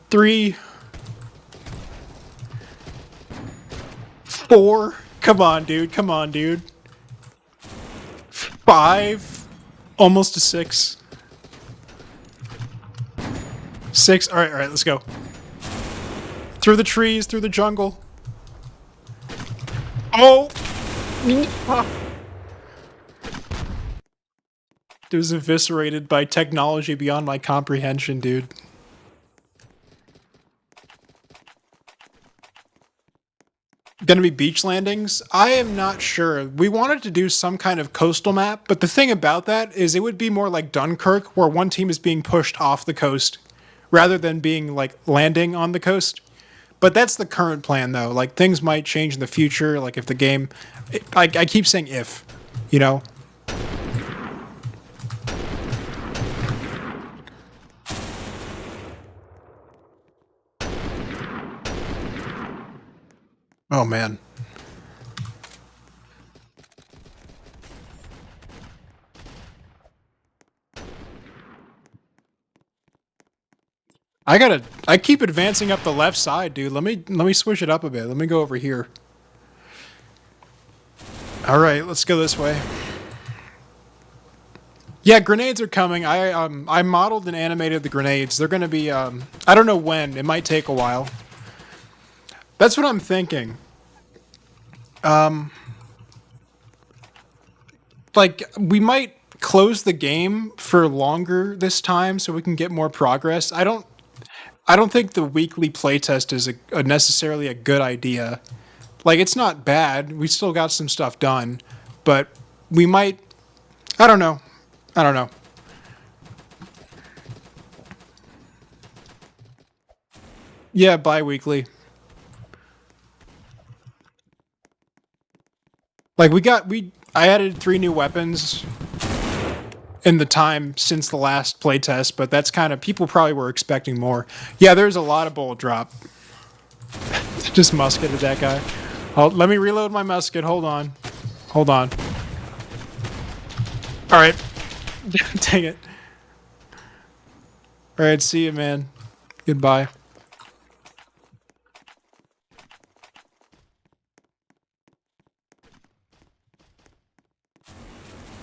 A: 3... 4. Come on, dude. Come on, dude. 5. Almost a 6. 6. Alright, alright, let's go. Through the trees, through the jungle. Oh! It was eviscerated by technology beyond my comprehension, dude. Gonna be beach landings? I am not sure. We wanted to do some kind of coastal map, but the thing about that is it would be more like Dunkirk, where one team is being pushed off the coast, rather than being, like, landing on the coast. But that's the current plan, though. Like, things might change in the future, like if the game... I keep saying if, you know? Oh, man. I keep advancing up the left side, dude. Let me switch it up a bit. Let me go over here. All right, let's go this way. Yeah, grenades are coming. I modeled and animated the grenades. They're going to be I don't know when. It might take a while. That's what I'm thinking. Like, we might close the game for longer this time so we can get more progress. I don't think the weekly playtest is necessarily a good idea. Like, it's not bad. We still got some stuff done, but we might... I don't know. I don't know. Yeah, bi-weekly. Like, I added 3 new weapons in the time since the last playtest, but that's kind of... People probably were expecting more. Yeah, there's a lot of bullet drop. Just musketed that guy. Oh, let me reload my musket. Hold on. Hold on. Alright. Dang it. Alright, see you, man. Goodbye.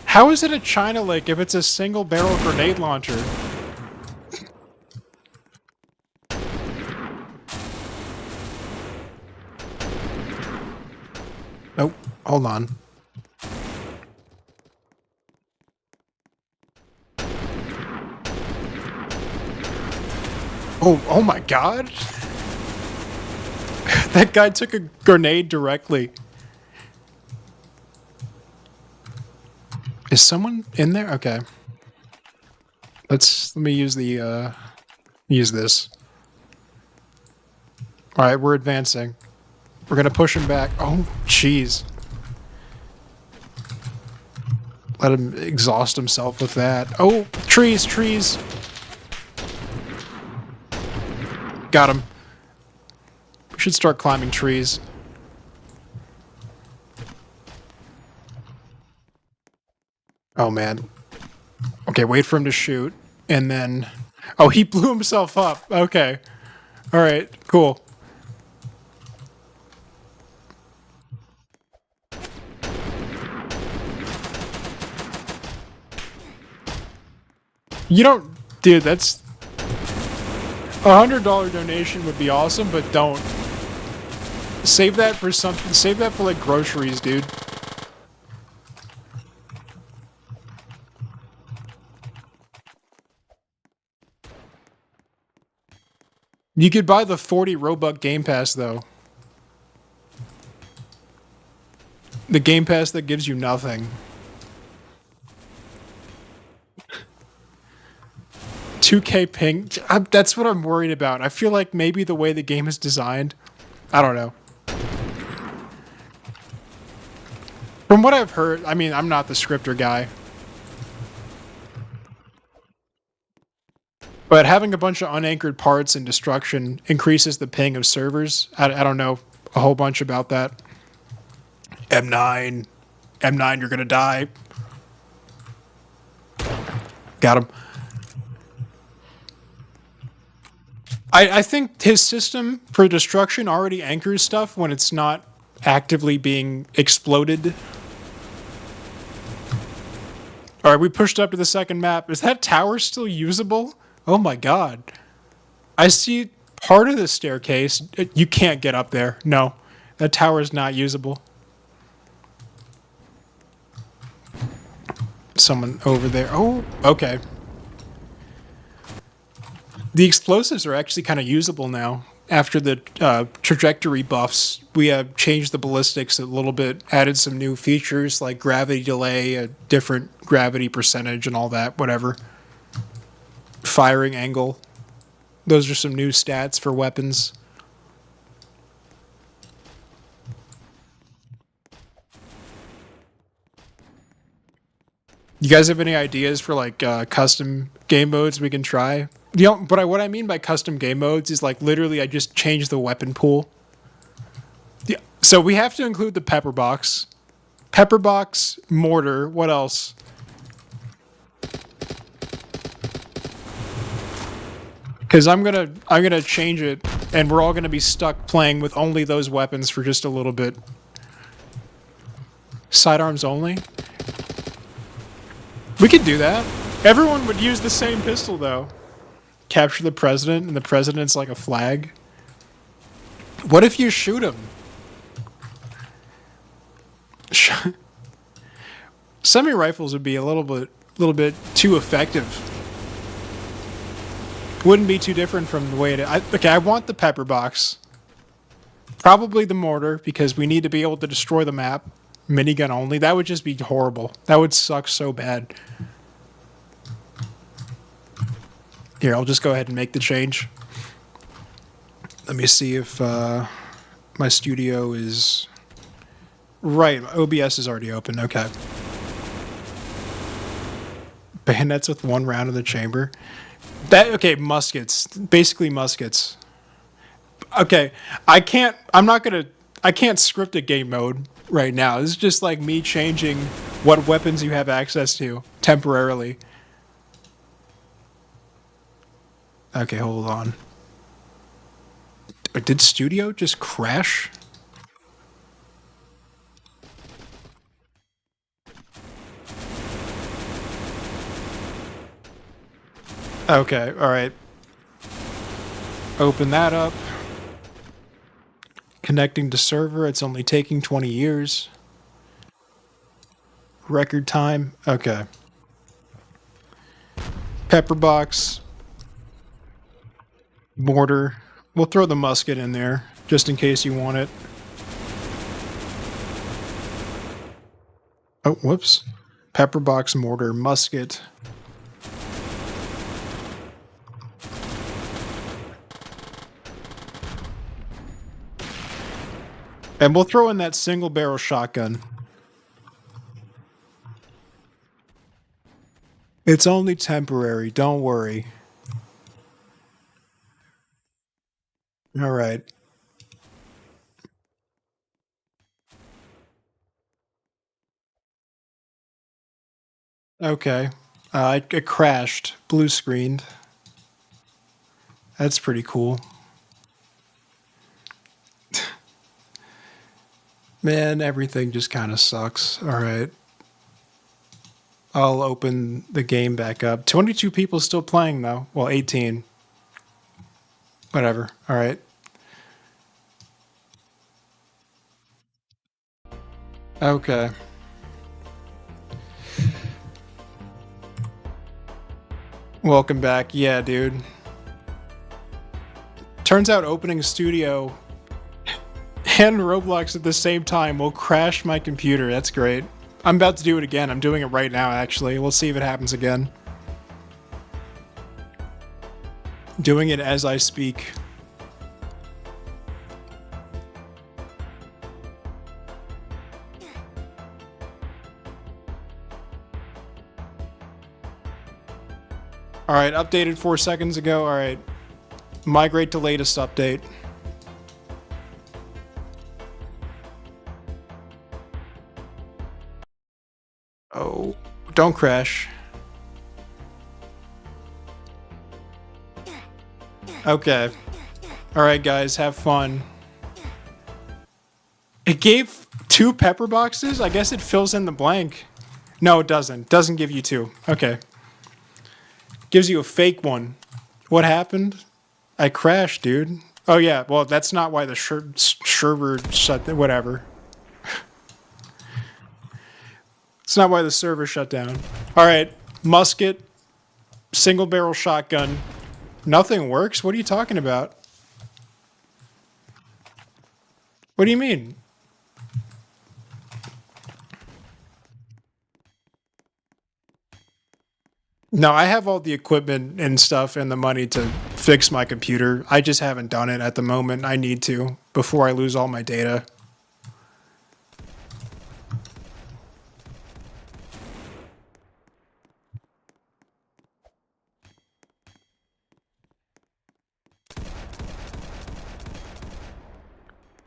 A: How is it a China Lake if it's a single barrel grenade launcher? Nope. Hold on. Oh my god! That guy took a grenade directly. Is someone in there? Okay. Let me use the, use this. Alright, we're advancing. We're gonna push him back. Oh, jeez. Let him exhaust himself with that. Oh, trees, trees! Got him. We should start climbing trees. Oh, man. Okay, wait for him to shoot. And then... Oh, he blew himself up. Okay. Alright, cool. You don't... Dude, that's... $100 donation would be awesome, but don't. Save that for something. Save that for, like, groceries, dude. You could buy the 40 Robux Game Pass, though. The Game Pass that gives you nothing. 2K ping. That's what I'm worried about. I feel like maybe the way the game is designed. I don't know. From what I've heard, I mean, I'm not the scripter guy. But having a bunch of unanchored parts and destruction increases the ping of servers. I don't know a whole bunch about that. M9. M9, you're going to die. Got him. I think his system for destruction already anchors stuff when it's not actively being exploded. All right, we pushed up to the second map. Is that tower still usable? Oh my god. I see part of the staircase. You can't get up there. No, that tower is not usable. Someone over there. Oh, okay. The explosives are actually kind of usable now. After the trajectory buffs, we have changed the ballistics a little bit, added some new features like gravity delay, a different gravity percentage, and all that, whatever. Firing angle. Those are some new stats for weapons. You guys have any ideas for like custom game modes we can try? But what I mean by custom game modes is like literally I just change the weapon pool. Yeah. So we have to include the pepper box, mortar. What else? Because I'm gonna change it, and we're all gonna be stuck playing with only those weapons for just a little bit. Sidearms only. We could do that. Everyone would use the same pistol though. Capture the president, and the president's like a flag. What if you shoot him? Semi-rifles would be a little bit too effective. Wouldn't be too different from the way it. Okay, I want the pepper box. Probably the mortar because we need to be able to destroy the map. Minigun only. That would just be horrible. That would suck so bad. Here, I'll just go ahead and make the change. Let me see if my studio is... Right, OBS is already open. Okay. Bayonets with one round in the chamber. Okay, muskets. Basically muskets. Okay, I can't script a game mode right now. This is just like me changing what weapons you have access to temporarily. Okay, hold on. Did Studio just crash? Okay, alright. Open that up. Connecting to server, it's only taking 20 years. Record time, okay. Pepper box. Mortar. We'll throw the musket in there, just in case you want it. Oh, whoops. Pepper box, mortar, musket. And we'll throw in that single barrel shotgun. It's only temporary, don't worry. All right. Okay. It crashed. Blue screened. That's pretty cool. Man, everything just kind of sucks. All right. I'll open the game back up. 22 people still playing, though. Well, 18. Whatever. All right. Okay. Welcome back. Yeah, dude. Turns out opening Studio and Roblox at the same time will crash my computer. That's great. I'm about to do it again. I'm doing it right now, actually. We'll see if it happens again. Doing it as I speak. Alright, updated 4 seconds ago. Alright. Migrate to latest update. Oh, don't crash. Okay. Alright, guys, have fun. It gave 2 pepper boxes? I guess it fills in the blank. No, it doesn't. Doesn't give you 2. Okay. Gives you a fake one. What happened? I crashed, dude. Oh, yeah. Well, that's not why the server shut... Whatever. It's not why the server shut down. Alright. Musket. Single barrel shotgun. Nothing works? What are you talking about? What do you mean? No, I have all the equipment and stuff and the money to fix my computer. I just haven't done it at the moment. I need to before I lose all my data.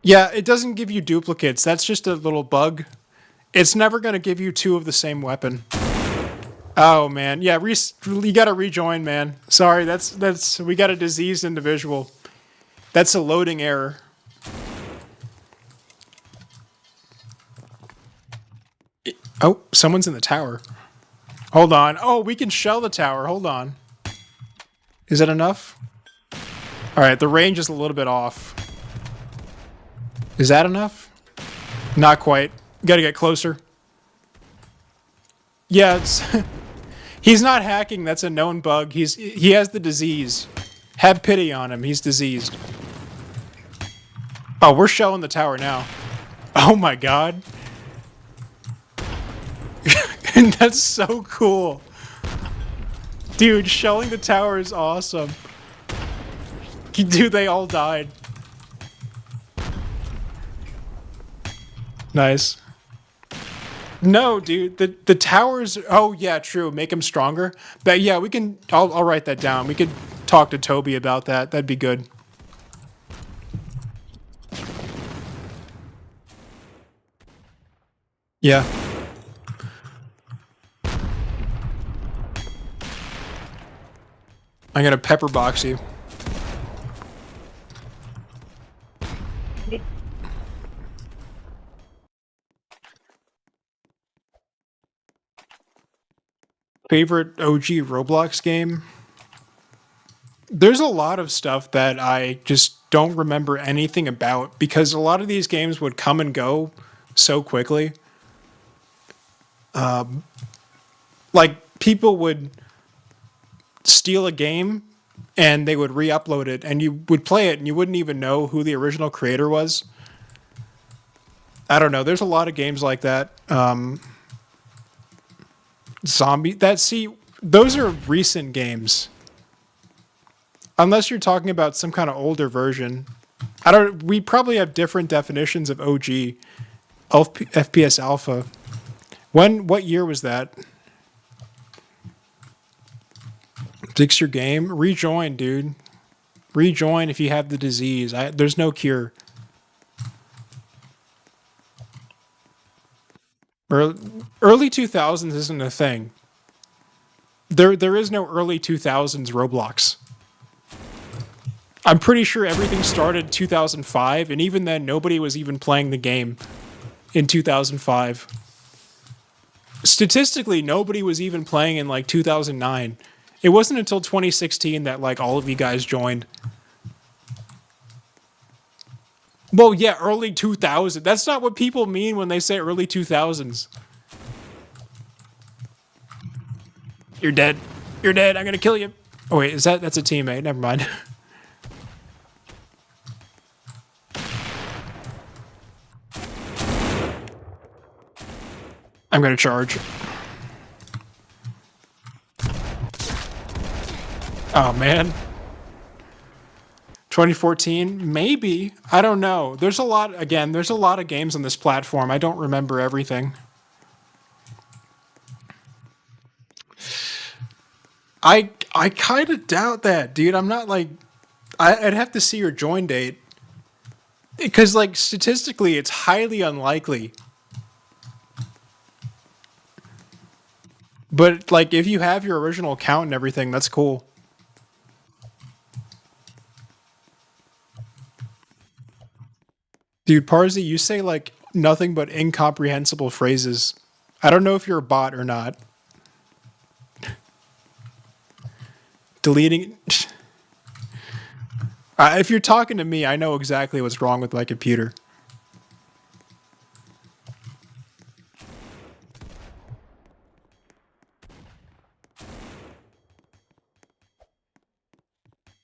A: Yeah, it doesn't give you duplicates. That's just a little bug. It's never going to give you 2 of the same weapon. Oh man, yeah, you gotta rejoin, man. Sorry, we got a diseased individual. That's a loading error. Oh, someone's in the tower. Hold on. Oh, we can shell the tower. Hold on. Is that enough? All right, the range is a little bit off. Is that enough? Not quite. Gotta get closer. Yeah, it's... He's not hacking, that's a known bug. He has the disease. Have pity on him, he's diseased. Oh, we're shelling the tower now. Oh my god. That's so cool. Dude, shelling the tower is awesome. Dude, they all died. Nice. No, dude, the towers... Oh, yeah, true. Make them stronger. But yeah, we can... I'll write that down. We could talk to Toby about that. That'd be good. Yeah. I'm gonna pepper box you. Favorite OG Roblox game? There's a lot of stuff that I just don't remember anything about because a lot of these games would come and go so quickly. Like, people would steal a game and they would re-upload it and you would play it and you wouldn't even know who the original creator was. I don't know. There's a lot of games like that. Those are recent games. Unless you're talking about some kind of older version. We probably have different definitions of OG. FPS Alpha. What year was that? Fix your game? Rejoin, dude. Rejoin if you have the disease. There's no cure. Early 2000s isn't a thing. There is no early 2000s Roblox. I'm pretty sure everything started 2005, and even then, nobody was even playing the game in 2005. Statistically, nobody was even playing in, like, 2009. It wasn't until 2016 that, like, all of you guys joined. Well, yeah, early 2000s. That's not what people mean when they say early 2000s. You're dead. You're dead. I'm gonna kill you. Oh, wait, that's a teammate. Never mind. I'm gonna charge. Oh man. 2014? Maybe. I don't know. There's a lot of games on this platform. I don't remember everything. I kind of doubt that, dude. I'm not like I'd have to see your join date because like statistically it's highly unlikely. But like if you have your original account and everything, that's cool. Dude, Parsi, you say like nothing but incomprehensible phrases. I don't know if you're a bot or not. Deleting. If you're talking to me, I know exactly what's wrong with my computer.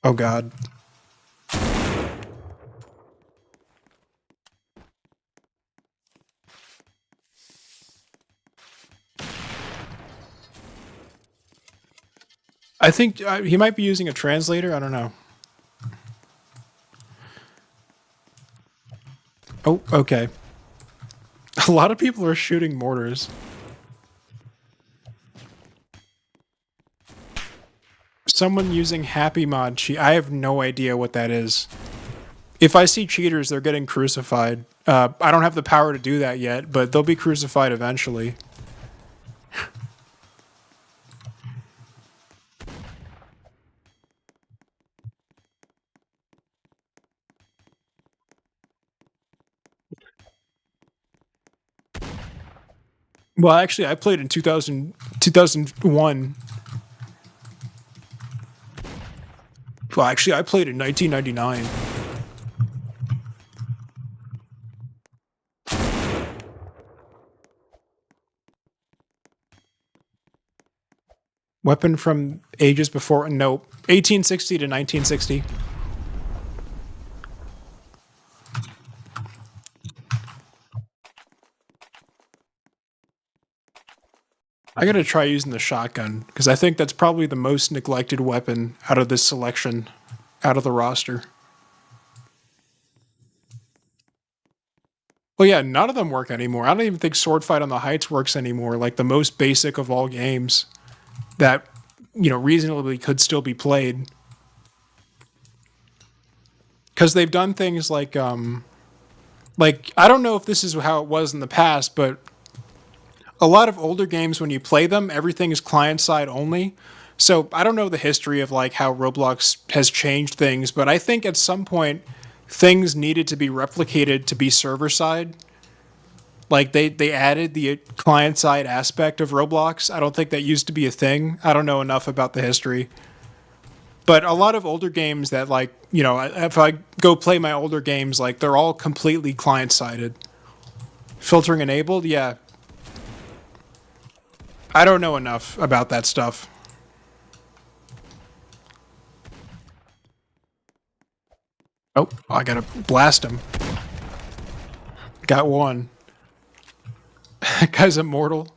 A: Oh God. I think he might be using a translator. I don't know. Oh, okay. A lot of people are shooting mortars. Someone using Happy Mod cheat. I have no idea what that is. If I see cheaters, they're getting crucified. I don't have the power to do that yet, but they'll be crucified eventually. Well, actually, I played in 2001. Well, actually, I played in 1999. Weapon from ages before. Nope. 1860 to 1960. I gotta try using the shotgun because I think that's probably the most neglected weapon out of this selection, out of the roster. Well, yeah, none of them work anymore. I don't even think Sword Fight on the Heights works anymore. Like the most basic of all games that reasonably could still be played because they've done things like I don't know if this is how it was in the past, but a lot of older games when you play them, everything is client side only. So I don't know the history of like how Roblox has changed things, but I think at some point things needed to be replicated to be server side. Like they added the client side aspect of Roblox. I don't think that used to be a thing. I don't know enough about the history. But a lot of older games that like, if I go play my older games, like they're all completely client sided. Filtering enabled, yeah. I don't know enough about that stuff. Oh, I gotta blast him. Got one. That guy's immortal.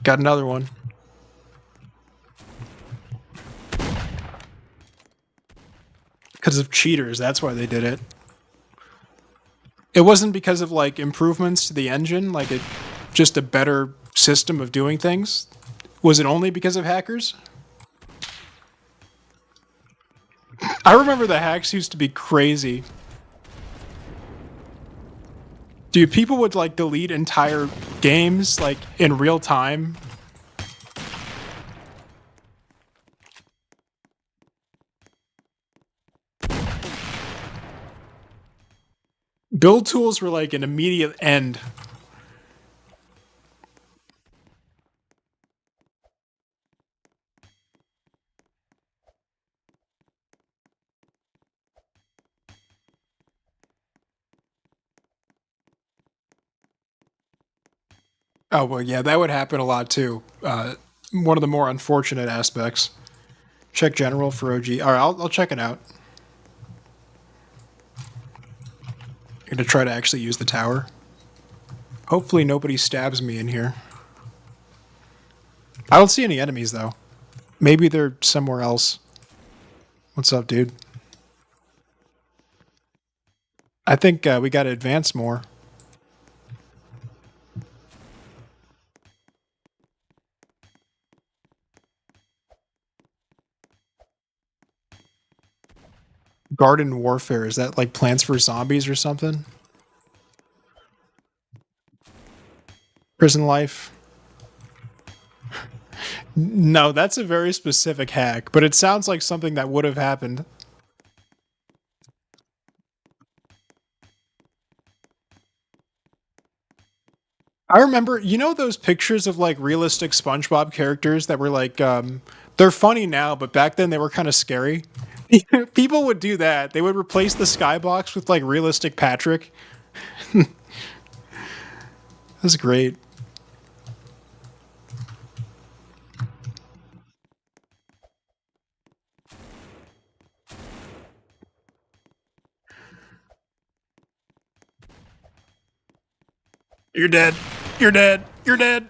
A: Got another one. Because of cheaters, that's why they did it. It wasn't because of like improvements to the engine, like it just a better system of doing things. Was it only because of hackers? I remember the hacks used to be crazy. Dude, people would like delete entire games like in real time. Build tools were like an immediate end. Oh, well, yeah, that would happen a lot too. One of the more unfortunate aspects. Check general for OG. All right, I'll check it out. I'm gonna try to actually use the tower. Hopefully nobody stabs me in here. I don't see any enemies, though. Maybe they're somewhere else. What's up, dude? I think we got to advance more. Garden warfare. Is that like Plants vs. Zombies or something? Prison life. No, that's a very specific hack, but it sounds like something that would have happened. I remember, you know, those pictures of like realistic SpongeBob characters that were like, they're funny now, but back then they were kind of scary. People would do that. They would replace the skybox with like realistic Patrick. That's great. You're dead. You're dead. You're dead.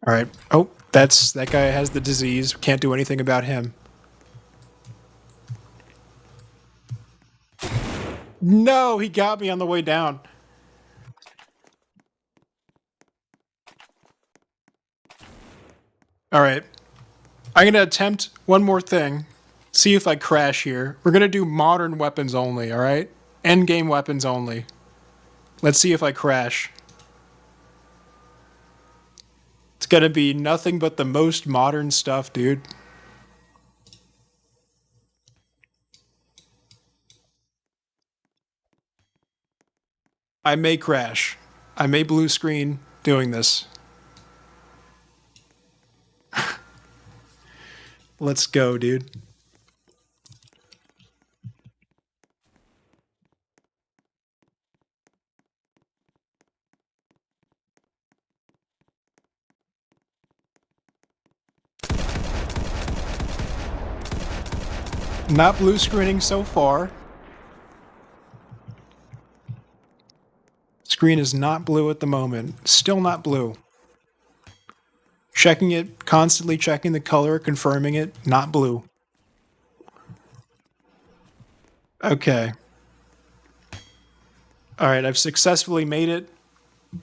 A: All right. Oh, that guy has the disease. Can't do anything about him. No, he got me on the way down. All right. I'm going to attempt one more thing. See if I crash here. We're going to do modern weapons only, all right? Endgame weapons only. Let's see if I crash. It's going to be nothing but the most modern stuff, dude. I may crash. I may blue screen doing this. Let's go, dude. Not blue screening so far. Screen is not blue at the moment. Still not blue. Checking it, constantly checking the color, confirming it, not blue. Okay. All right, I've successfully made it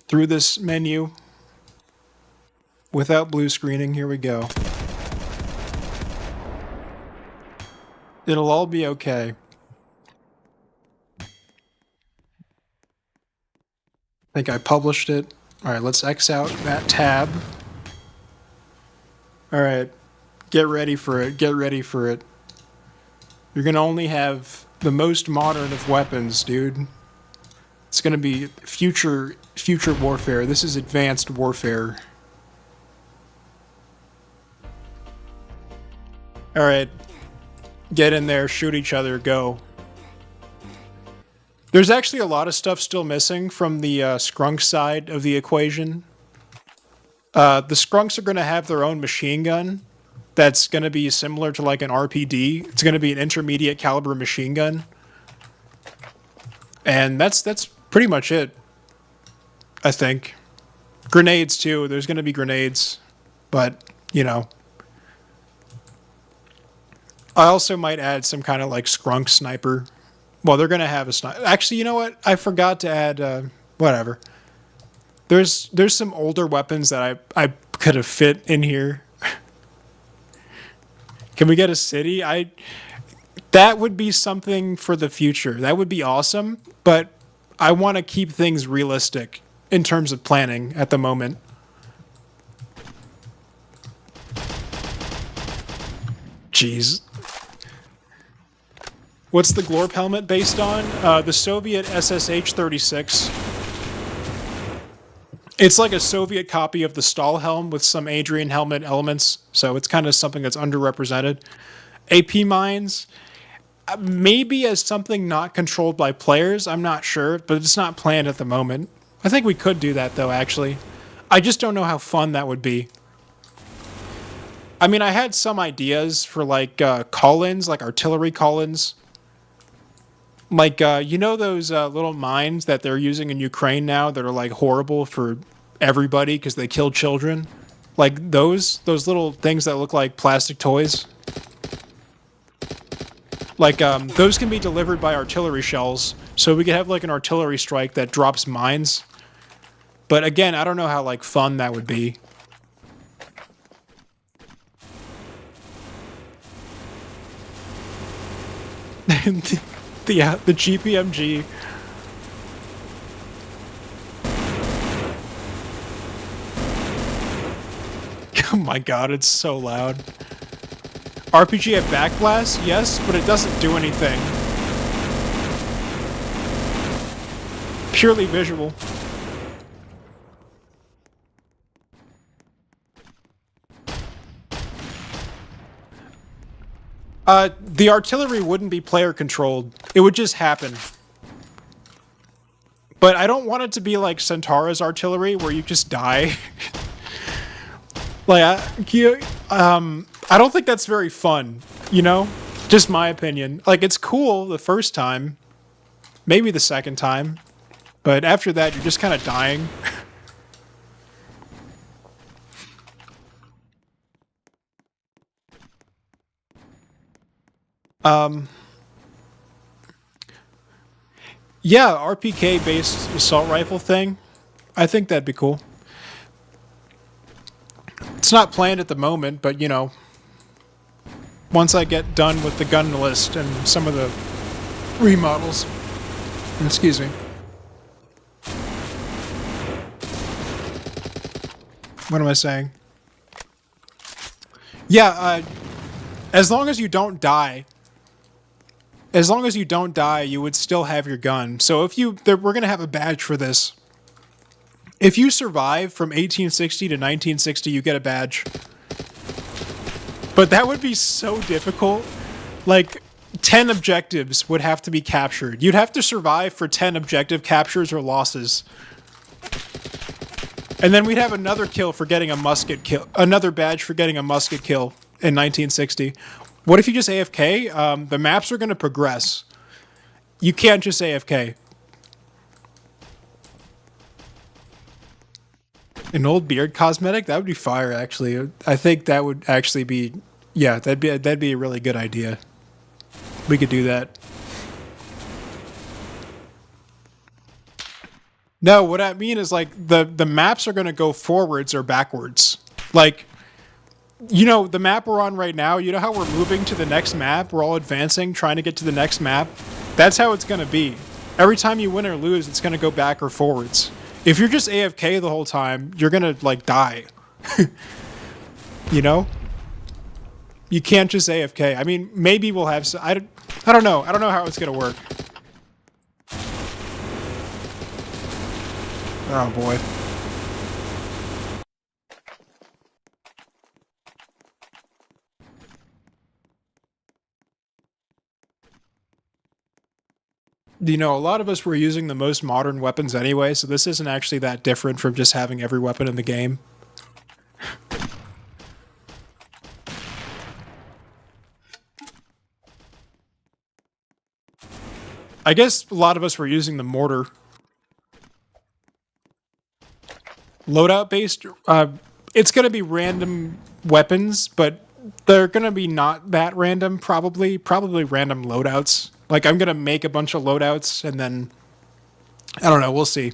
A: through this menu without blue screening. Here we go. It'll all be okay. I think I published it. All right, let's X out that tab. All right, get ready for it. Get ready for it. You're gonna only have the most modern of weapons, dude. It's gonna be future warfare. This is advanced warfare. All right, get in there, shoot each other, go. There's actually a lot of stuff still missing from the Skrunk side of the equation. The Skrunks are going to have their own machine gun that's going to be similar to like an RPD. It's going to be an intermediate caliber machine gun. And that's pretty much it, I think. Grenades too. There's going to be grenades, but you know. I also might add some kind of like Skrunk sniper. Well, they're going to have a sniper. Actually, you know what? I forgot to add whatever. There's some older weapons that I could have fit in here. Can we get a city? That would be something for the future. That would be awesome, but I want to keep things realistic in terms of planning at the moment. Jeez. What's the Glorp helmet based on? The Soviet SSH-36. It's like a Soviet copy of the Stahlhelm with some Adrian helmet elements, so it's kind of something that's underrepresented. AP mines, maybe as something not controlled by players, I'm not sure, but it's not planned at the moment. I think we could do that, though, actually. I just don't know how fun that would be. I mean, I had some ideas for, like, call-ins, like artillery call-ins. Like, you know those little mines that they're using in Ukraine now that are like horrible for everybody because they kill children? Like those little things that look like plastic toys. Like those can be delivered by artillery shells, so we could have like an artillery strike that drops mines. But again, I don't know how like fun that would be. The GPMG. Oh my god, it's so loud. RPG at backblast? Yes, but it doesn't do anything. Purely visual. The artillery wouldn't be player controlled. It would just happen. But I don't want it to be like Centaura's artillery, where you just die. Like, I don't think that's very fun, you know? Just my opinion. Like, it's cool the first time, maybe the second time, but after that, you're just kind of dying. um, yeah, RPK-based assault rifle thing. I think that'd be cool. It's not planned at the moment, but, you know, once I get done with the gun list and some of the remodels. Excuse me. What am I saying? Yeah, as long as you don't die, you would still have your gun. So if we're gonna have a badge for this. If you survive from 1860 to 1960, you get a badge. But that would be so difficult. Like, 10 objectives would have to be captured. You'd have to survive for 10 objective captures or losses. And then we'd have another kill for getting a musket kill. Another badge for getting a musket kill in 1960. What if you just AFK? The maps are going to progress. You can't just AFK. An old beard cosmetic? That would be fire, actually. I think that would actually be... Yeah, that'd be a really good idea. We could do that. No, what I mean is, like, the maps are going to go forwards or backwards. Like, you know, the map we're on right now, you know how we're moving to the next map? We're all advancing, trying to get to the next map? That's how it's going to be. Every time you win or lose, it's going to go back or forwards. If you're just AFK the whole time, you're going to, like, die. You know? You can't just AFK. I mean, maybe we'll have... I don't know. I don't know how it's going to work. Oh, boy. You know, a lot of us were using the most modern weapons anyway, so this isn't actually that different from just having every weapon in the game. I guess a lot of us were using the mortar. Loadout based, it's going to be random weapons, but they're going to be not that random, probably random loadouts. Like, I'm going to make a bunch of loadouts and then, I don't know, we'll see.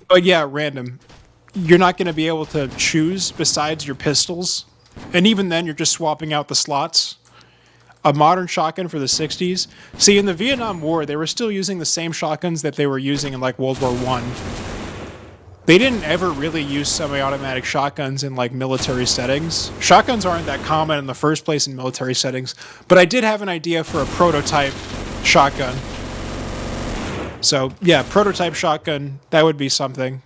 A: But yeah, random. You're not going to be able to choose besides your pistols. And even then, you're just swapping out the slots. A modern shotgun for the 60s. See, in the Vietnam War, they were still using the same shotguns that they were using in, like, World War I. They didn't ever really use semi-automatic shotguns in, like, military settings. Shotguns aren't that common in the first place in military settings, but I did have an idea for a prototype shotgun. So, yeah, prototype shotgun, that would be something.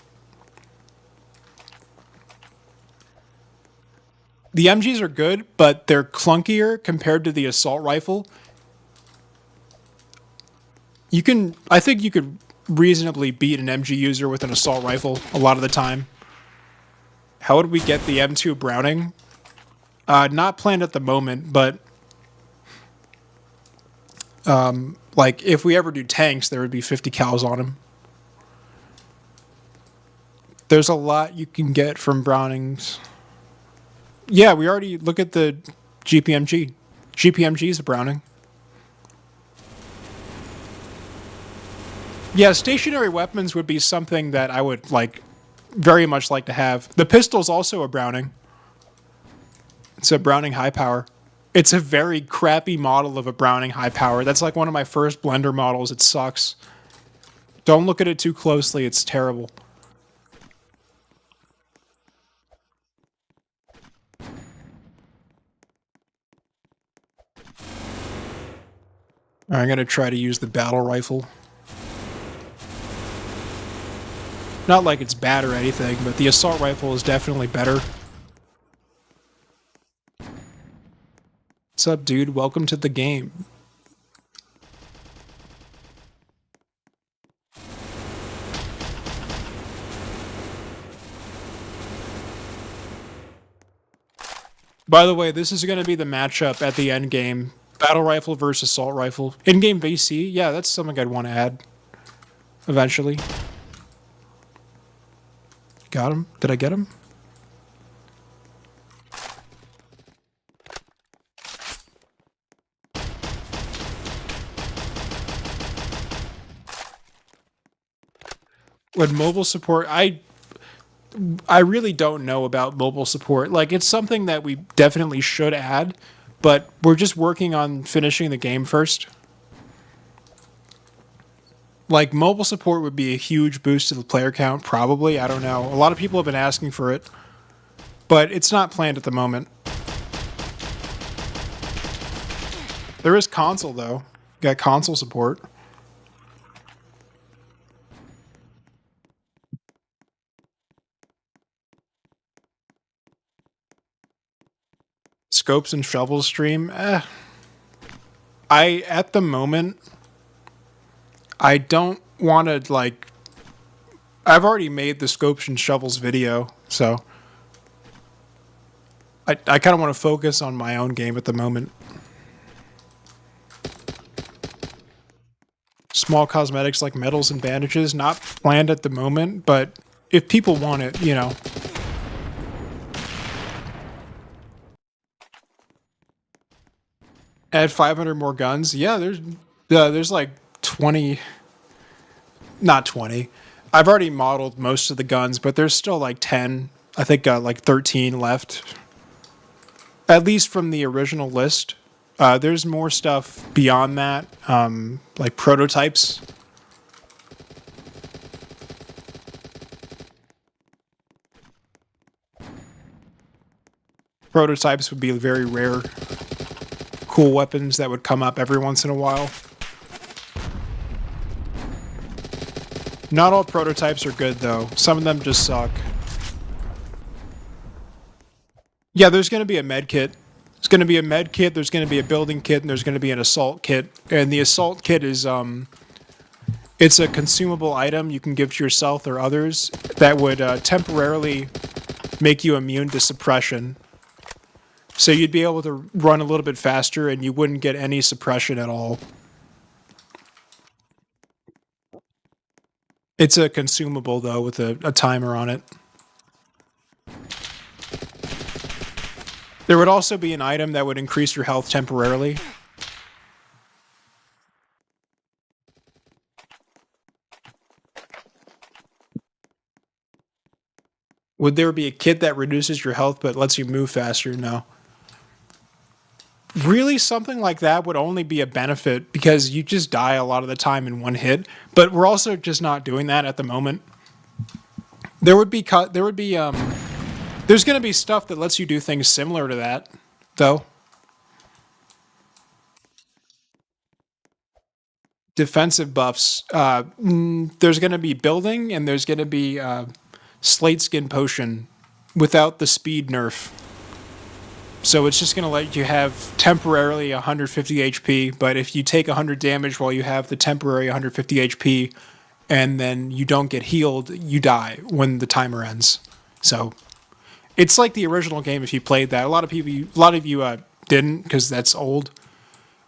A: The MGs are good, but they're clunkier compared to the assault rifle. I think you could reasonably beat an MG user with an assault rifle a lot of the time. How would we get the M2 Browning? Not planned at the moment, but Like, if we ever do tanks, there would be 50 cals on them. There's a lot you can get from Brownings. Yeah, we already look at the GPMG. GPMG is a Browning. Yeah, stationary weapons would be something that I would like very much like to have. The pistol's also a Browning. It's a Browning high power. It's a very crappy model of a Browning high power. That's like one of my first Blender models. It sucks. Don't look at it too closely. It's terrible. I'm going to try to use the battle rifle. Not like it's bad or anything, but the assault rifle is definitely better. What's up, dude? Welcome to the game. By the way, this is going to be the matchup at the end game. Battle rifle versus assault rifle. In-game VC? Yeah, that's something I'd want to add. Eventually. Got him? Did I get him? With mobile support, I really don't know about mobile support. Like, it's something that we definitely should add, but we're just working on finishing the game first. Like, mobile support would be a huge boost to the player count, probably. I don't know. A lot of people have been asking for it, but it's not planned at the moment. There is console, though. Got console support. Scopes and shovels stream. At the moment, I don't want to, like, I've already made the scopes and shovels video, so I kind of want to focus on my own game at the moment. Small cosmetics like medals and bandages, not planned at the moment, but if people want it, you know. Add 500 more guns. Yeah, there's like 20, not 20. I've already modeled most of the guns, but there's still like 10. I think like 13 left. At least from the original list. There's more stuff beyond that, like prototypes. Prototypes would be very rare. Cool weapons that would come up every once in a while. Not all prototypes are good, though. Some of them just suck. Yeah, there's going to be a med kit. There's going to be a med kit, there's going to be a building kit, and there's going to be an assault kit. And the assault kit is, it's a consumable item you can give to yourself or others that would temporarily make you immune to suppression. So you'd be able to run a little bit faster and you wouldn't get any suppression at all. It's a consumable, though, with a timer on it. There would also be an item that would increase your health temporarily. Would there be a kit that reduces your health but lets you move faster? No. Really, something like that would only be a benefit because you just die a lot of the time in one hit. But we're also just not doing that at the moment. There's going to be stuff that lets you do things similar to that, though. Defensive buffs. There's going to be building and there's going to be slate skin potion without the speed nerf. So it's just going to let you have temporarily 150 HP, but if you take 100 damage while you have the temporary 150 HP and then you don't get healed, you die when the timer ends. So it's like the original game if you played that. A lot of you didn't because that's old.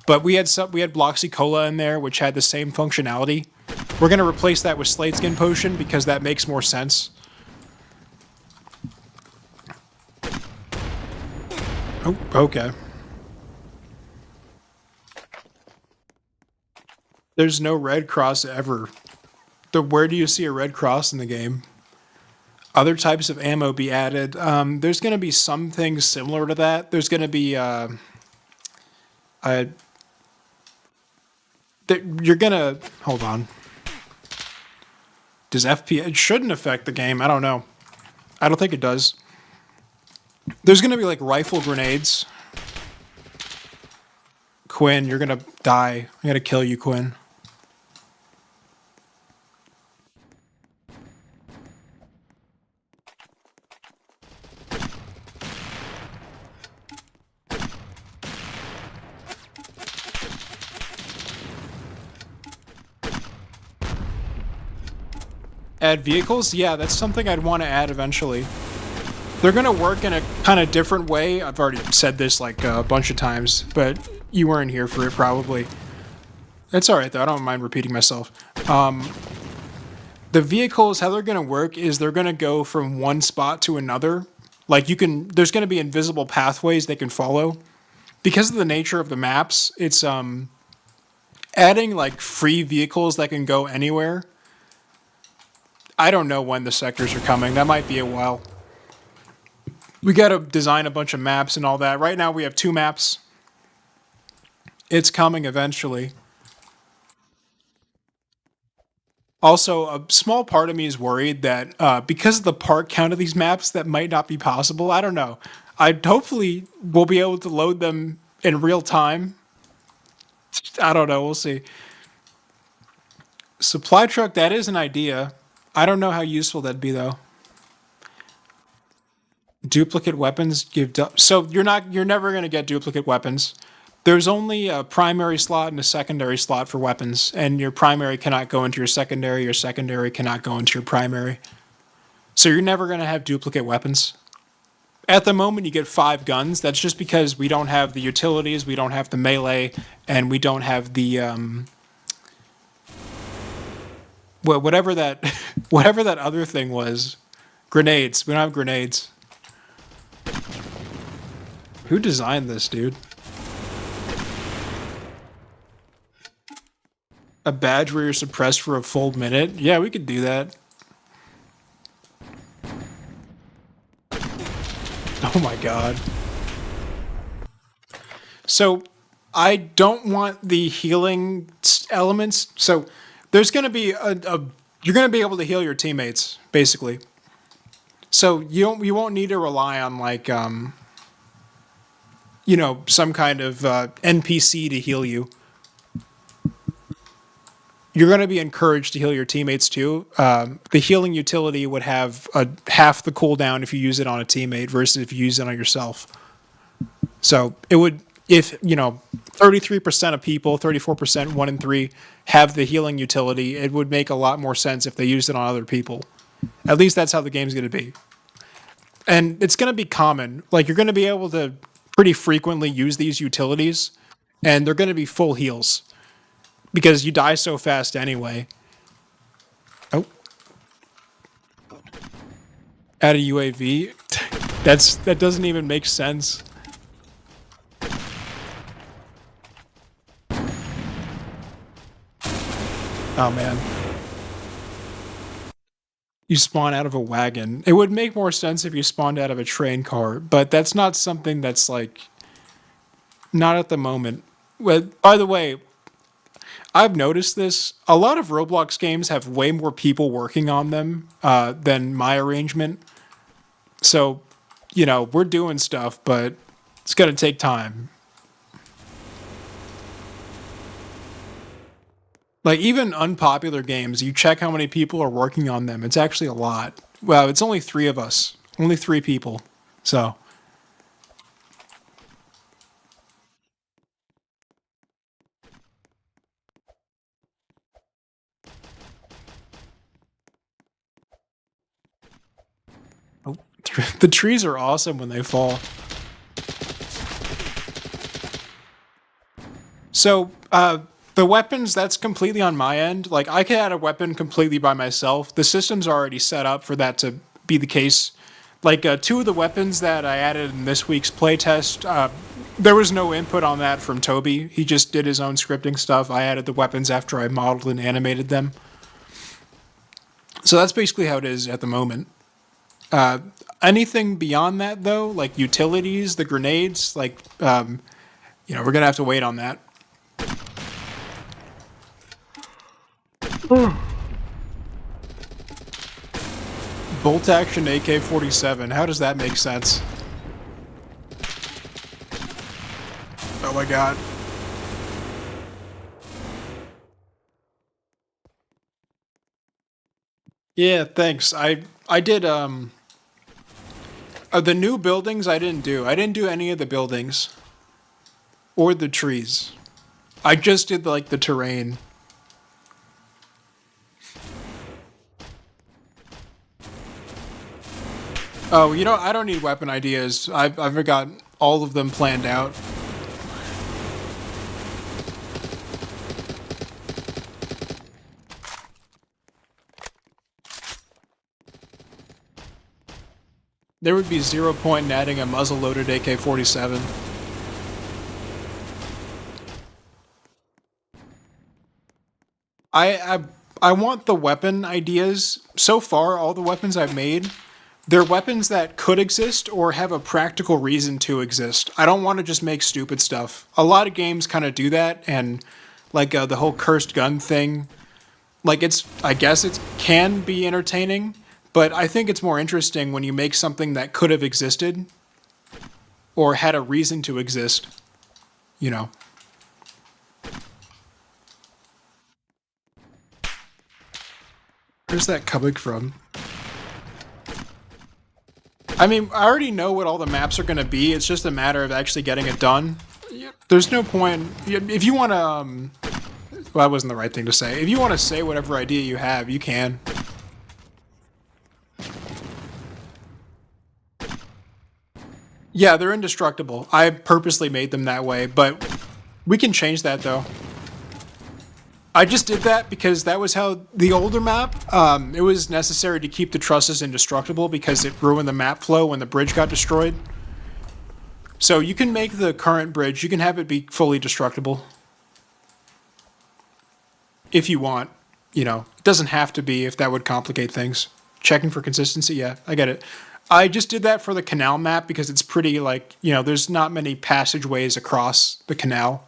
A: But we had Bloxy Cola in there, which had the same functionality. We're gonna replace that with Slate Skin Potion because that makes more sense. Oh, okay. There's no red cross ever. Where do you see a red cross in the game? Other types of ammo be added. There's going to be some things similar to that. There's going to be you're gonna hold on. Does FPS? It shouldn't affect the game. I don't know. I don't think it does. There's gonna be like rifle grenades. Quinn, you're gonna die. I'm gonna kill you, Quinn. Add vehicles? Yeah, that's something I'd want to add eventually. They're going to work in a kind of different way. I've already said this like a bunch of times, but you weren't here for it probably. That's all right, though. I don't mind repeating myself. The vehicles, how they're going to work is they're going to go from one spot to another. Like there's going to be invisible pathways they can follow. Because of the nature of the maps, it's adding like free vehicles that can go anywhere. I don't know when the sectors are coming. That might be a while. We got to design a bunch of maps and all that. Right now we have 2 maps. It's coming eventually. Also, a small part of me is worried that because of the part count of these maps, that might not be possible. I don't know. I hopefully will be able to load them in real time. I don't know. We'll see. Supply truck, that is an idea. I don't know how useful that'd be though. Duplicate weapons so you're never going to get duplicate weapons. There's only a primary slot and a secondary slot for weapons, and your primary cannot go into your secondary cannot go into your primary. So you're never going to have duplicate weapons. At the moment, you get 5 guns. That's just because we don't have the utilities, we don't have the melee, and we don't have the whatever that whatever that other thing was. Grenades. We don't have grenades. Who designed this, dude? A badge where you're suppressed for a full minute? Yeah, we could do that. Oh my god. So, I don't want the healing elements. So, there's going to be you're going to be able to heal your teammates, basically. So, you won't need to rely on like some kind of NPC to heal you. You're going to be encouraged to heal your teammates too. The healing utility would have half the cooldown if you use it on a teammate versus if you use it on yourself. So it would, if 33% of people, 34%, 1 in 3 have the healing utility, it would make a lot more sense if they used it on other people. At least that's how the game's going to be. And it's going to be common. Like you're going to be able to pretty frequently use these utilities, and they're going to be full heals. Because you die so fast anyway. Oh. Add a UAV? That doesn't even make sense. Oh man. You spawn out of a wagon. It would make more sense if you spawned out of a train car, but that's not something that's like not at the moment. Well, by the way, I've noticed this. A lot of Roblox games have way more people working on them than my arrangement. So, we're doing stuff, but it's going to take time. Like, even unpopular games, you check how many people are working on them. It's actually a lot. Well, it's only 3 of us. Only 3 people. So... The trees are awesome when they fall. So, the weapons, that's completely on my end. Like, I can add a weapon completely by myself. The system's already set up for that to be the case. Like, two of the weapons that I added in this week's playtest, there was no input on that from Toby. He just did his own scripting stuff. I added the weapons after I modeled and animated them. So that's basically how it is at the moment. Anything beyond that, though, like utilities, the grenades, like, we're going to have to wait on that. Bolt action AK-47. How does that make sense? Oh my god. Yeah, thanks. I did the new buildings I didn't do. I didn't do any of the buildings or the trees. I just did like the terrain. Oh, I don't need weapon ideas. I've got all of them planned out. There would be 0 point in adding a muzzle-loaded AK-47. I want the weapon ideas. So far, all the weapons I've made, they're weapons that could exist or have a practical reason to exist. I don't want to just make stupid stuff. A lot of games kind of do that, and like the whole cursed gun thing, like I guess it can be entertaining, but I think it's more interesting when you make something that could have existed or had a reason to exist, you know. Where's that coming from? I mean, I already know what all the maps are going to be. It's just a matter of actually getting it done. There's no point. If you want to... well, that wasn't the right thing to say. If you want to say whatever idea you have, you can. Yeah, they're indestructible. I purposely made them that way, but we can change that, though. I just did that because that was how the older map, it was necessary to keep the trusses indestructible because it ruined the map flow when the bridge got destroyed. So you can make the current bridge, you can have it be fully destructible. If you want, It doesn't have to be if that would complicate things. Checking for consistency, yeah, I get it. I just did that for the canal map because it's pretty, there's not many passageways across the canal.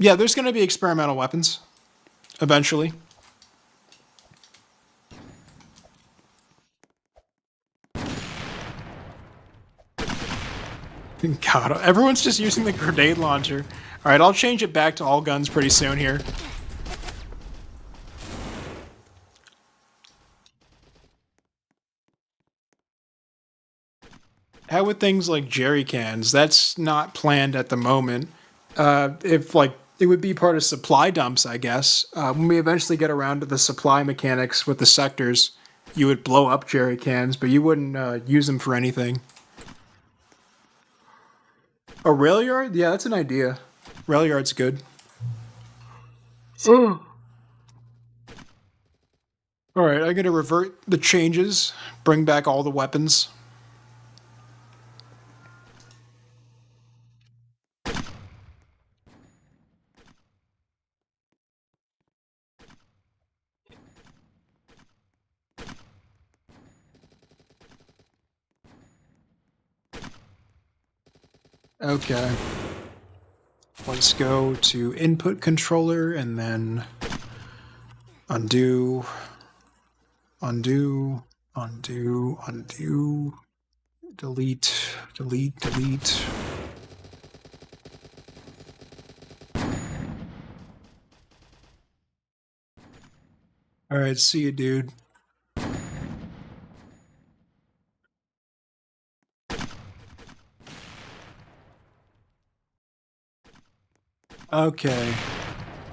A: Yeah, there's going to be experimental weapons, eventually. God, everyone's just using the grenade launcher. Alright, I'll change it back to all guns pretty soon here. How with things like jerry cans? That's not planned at the moment. If, it would be part of supply dumps, I guess. When we eventually get around to the supply mechanics with the sectors, you would blow up jerry cans, but you wouldn't use them for anything. A rail yard? Yeah, that's an idea. Rail yard's good. Alright, I'm gonna revert the changes, bring back all the weapons. Okay. Let's go to input controller and then undo, undo, undo, undo, delete, delete, delete. Alright, see you, dude. Okay.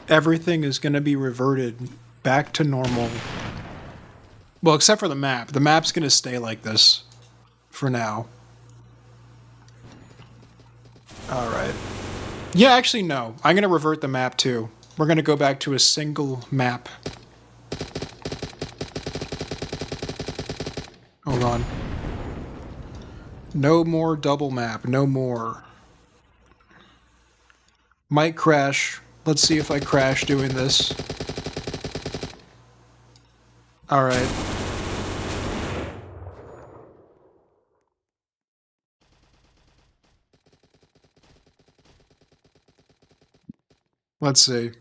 A: Everything is going to be reverted back to normal. Well, except for the map. The map's going to stay like this for now. Alright. Yeah, actually, no. I'm going to revert the map too. We're going to go back to a single map. Hold on. No more double map. No more. Might crash. Let's see if I crash doing this. Alright. Let's see.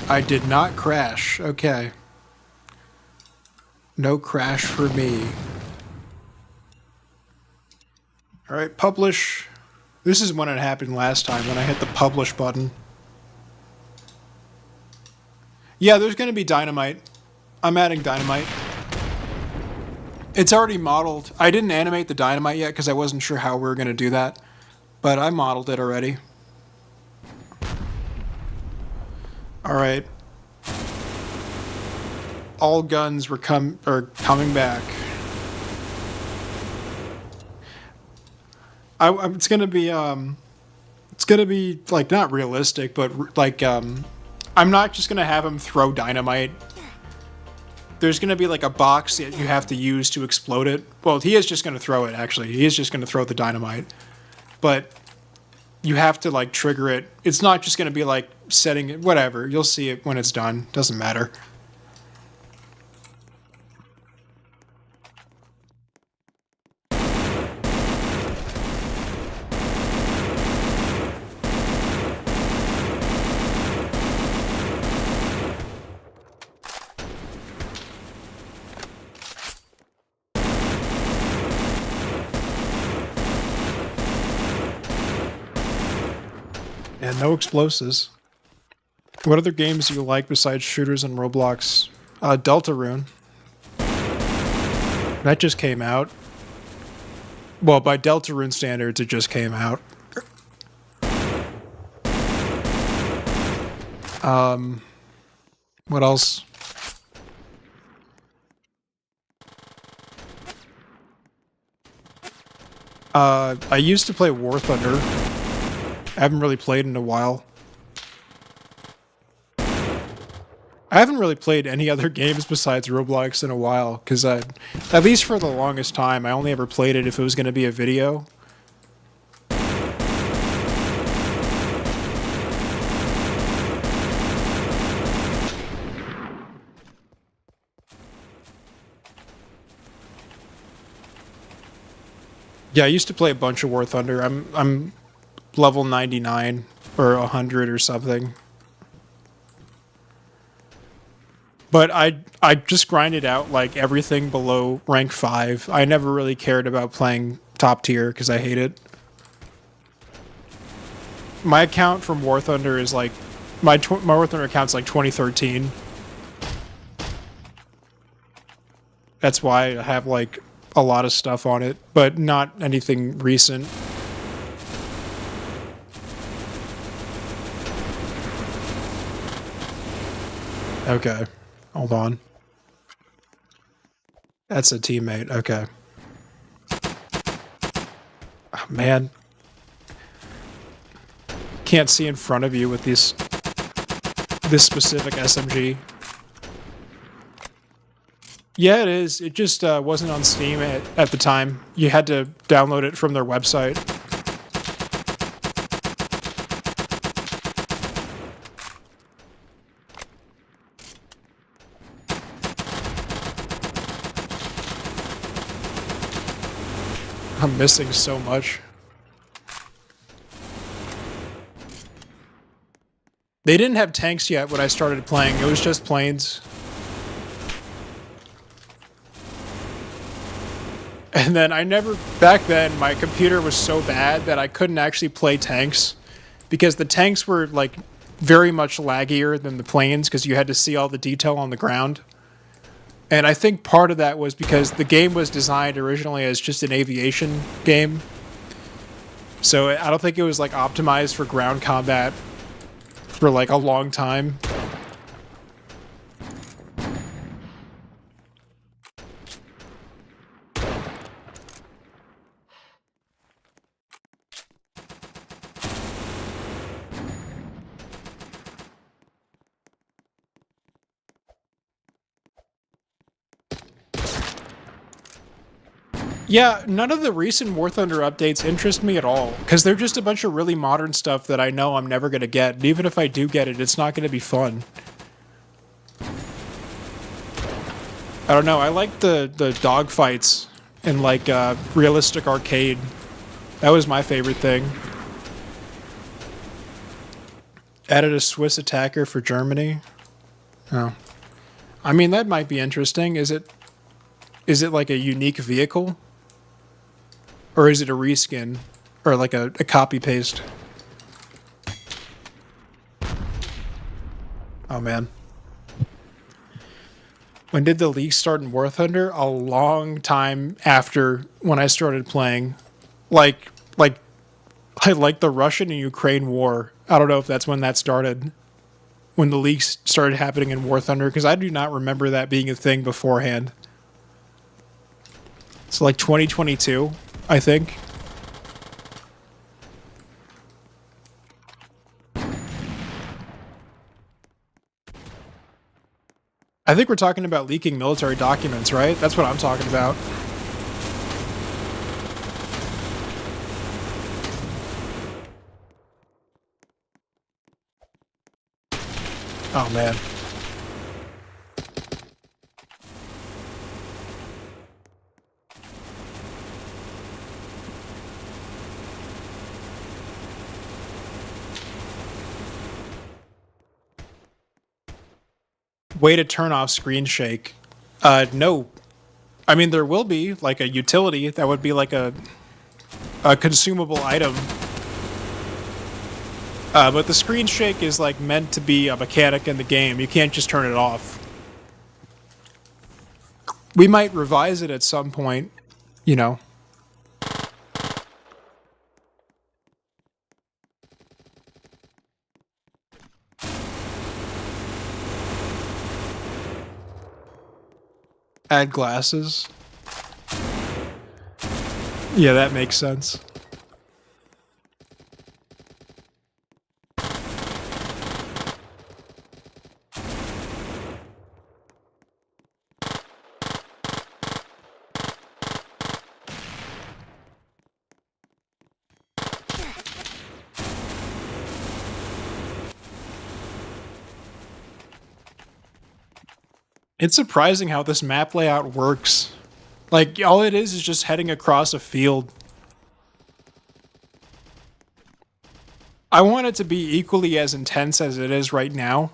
A: I did not crash. Okay. No crash for me. Alright, publish. This is when it happened last time, when I hit the publish button. Yeah, there's going to be dynamite. I'm adding dynamite. It's already modeled. I didn't animate the dynamite yet because I wasn't sure how we were going to do that. But I modeled it already. Alright. All guns were coming back. It's gonna be like not realistic, but like I'm not just gonna have him throw dynamite. There's gonna be like a box that you have to use to explode it. Well, he is just gonna throw it. Actually, he is just gonna throw the dynamite, but you have to like trigger it. It's not just gonna be like setting it. Whatever. You'll see it when it's done. Doesn't matter. And no explosives. What other games do you like besides shooters and Roblox? Deltarune. That just came out. Well, by Deltarune standards, it just came out. What else? I used to play War Thunder. I haven't really played in a while. I haven't really played any other games besides Roblox in a while, because at least for the longest time, I only ever played it if it was going to be a video. Yeah, I used to play a bunch of War Thunder. I'm level 99 or 100 or something. But I just grinded out like everything below rank 5. I never really cared about playing top tier because I hate it. My account from War Thunder is like my War Thunder account's like 2013. That's why I have like a lot of stuff on it, but not anything recent. Okay. Hold on. That's a teammate. Okay. Oh, man. Can't see in front of you with this specific SMG. Yeah, it is. It just wasn't on Steam at the time. You had to download it from their website. I'm missing so much. They didn't have tanks yet when I started playing. It was just planes. And then back then, my computer was so bad that I couldn't actually play tanks because the tanks were like very much laggier than the planes because you had to see all the detail on the ground. And I think part of that was because the game was designed originally as just an aviation game. So I don't think it was like optimized for ground combat for like a long time. Yeah, none of the recent War Thunder updates interest me at all because they're just a bunch of really modern stuff that I know I'm never gonna get. And even if I do get it, it's not gonna be fun. I don't know. I like the dog fights in like realistic arcade. That was my favorite thing. Added a Swiss attacker for Germany. Oh, I mean that might be interesting. Is it like a unique vehicle or is it a reskin or like a copy paste? Oh man. When did the league start in War Thunder? A long time after when I started playing. Like I like the Russian and Ukraine war. I don't know if that's when that started. When the leaks started happening in War Thunder, because I do not remember that being a thing beforehand. So like 2022, I think. I think we're talking about leaking military documents, right? That's what I'm talking about. Oh man. Way to turn off screen shake. No. I mean, there will be like a utility that would be like a consumable item. But the screen shake is like meant to be a mechanic in the game. You can't just turn it off. We might revise it at some point, you know. Add glasses. Yeah, that makes sense. It's surprising how this map layout works. Like, all it is just heading across a field. I want it to be equally as intense as it is right now.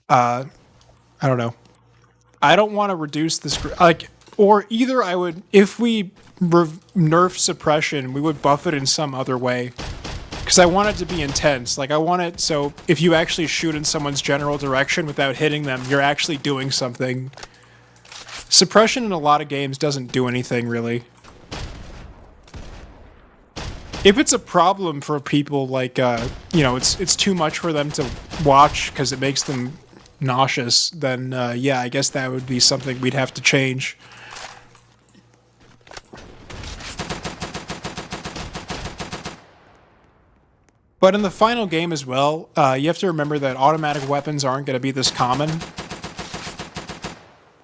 A: I don't know. I don't want to reduce this, like, or either I would, if we nerf suppression, we would buff it in some other way. Because I want it to be intense. Like, I want it so if you actually shoot in someone's general direction without hitting them, you're actually doing something. Suppression in a lot of games doesn't do anything, really. If it's a problem for people, like, it's too much for them to watch because it makes them nauseous, then, yeah, I guess that would be something we'd have to change. But in the final game as well, you have to remember that automatic weapons aren't going to be this common.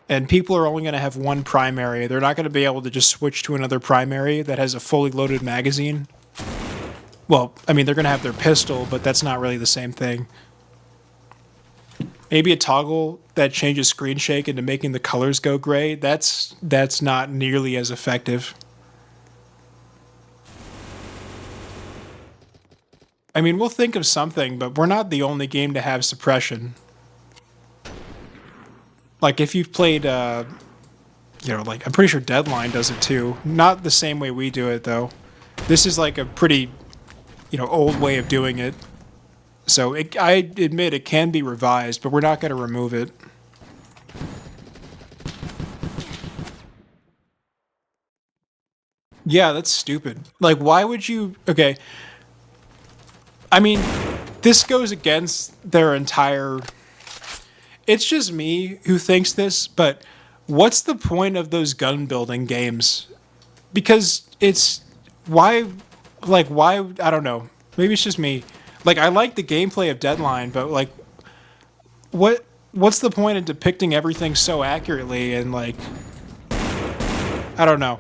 A: And people are only going to have one primary. They're not going to be able to just switch to another primary that has a fully loaded magazine. Well, I mean, they're going to have their pistol, but that's not really the same thing. Maybe a toggle that changes screen shake into making the colors go gray. That's not nearly as effective. I mean, we'll think of something, but we're not the only game to have suppression. Like, if you've played, like, I'm pretty sure Deadline does it too. Not the same way we do it, though. This is like a pretty, old way of doing it. So I admit it can be revised, but we're not going to remove it. Yeah, that's stupid. Like, why would you... Okay. I mean, this goes against their entire... It's just me who thinks this, but what's the point of those gun building games? Because it's... Why... Like, why... I don't know. Maybe it's just me. Like, I like the gameplay of Deadline, but, like... What... what's the point in depicting everything so accurately and like I don't know,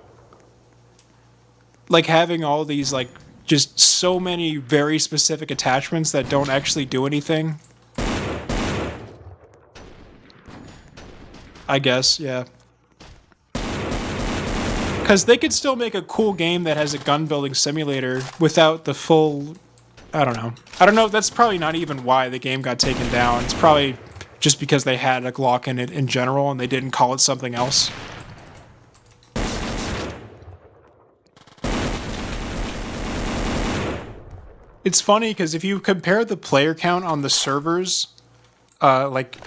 A: like having all these like just so many very specific attachments that don't actually do anything. I guess, yeah. Because they could still make a cool game that has a gun building simulator without the full. I don't know. I don't know. That's probably not even why the game got taken down. It's probably just because they had a Glock in it in general and they didn't call it something else. It's funny because if you compare the player count on the servers, like,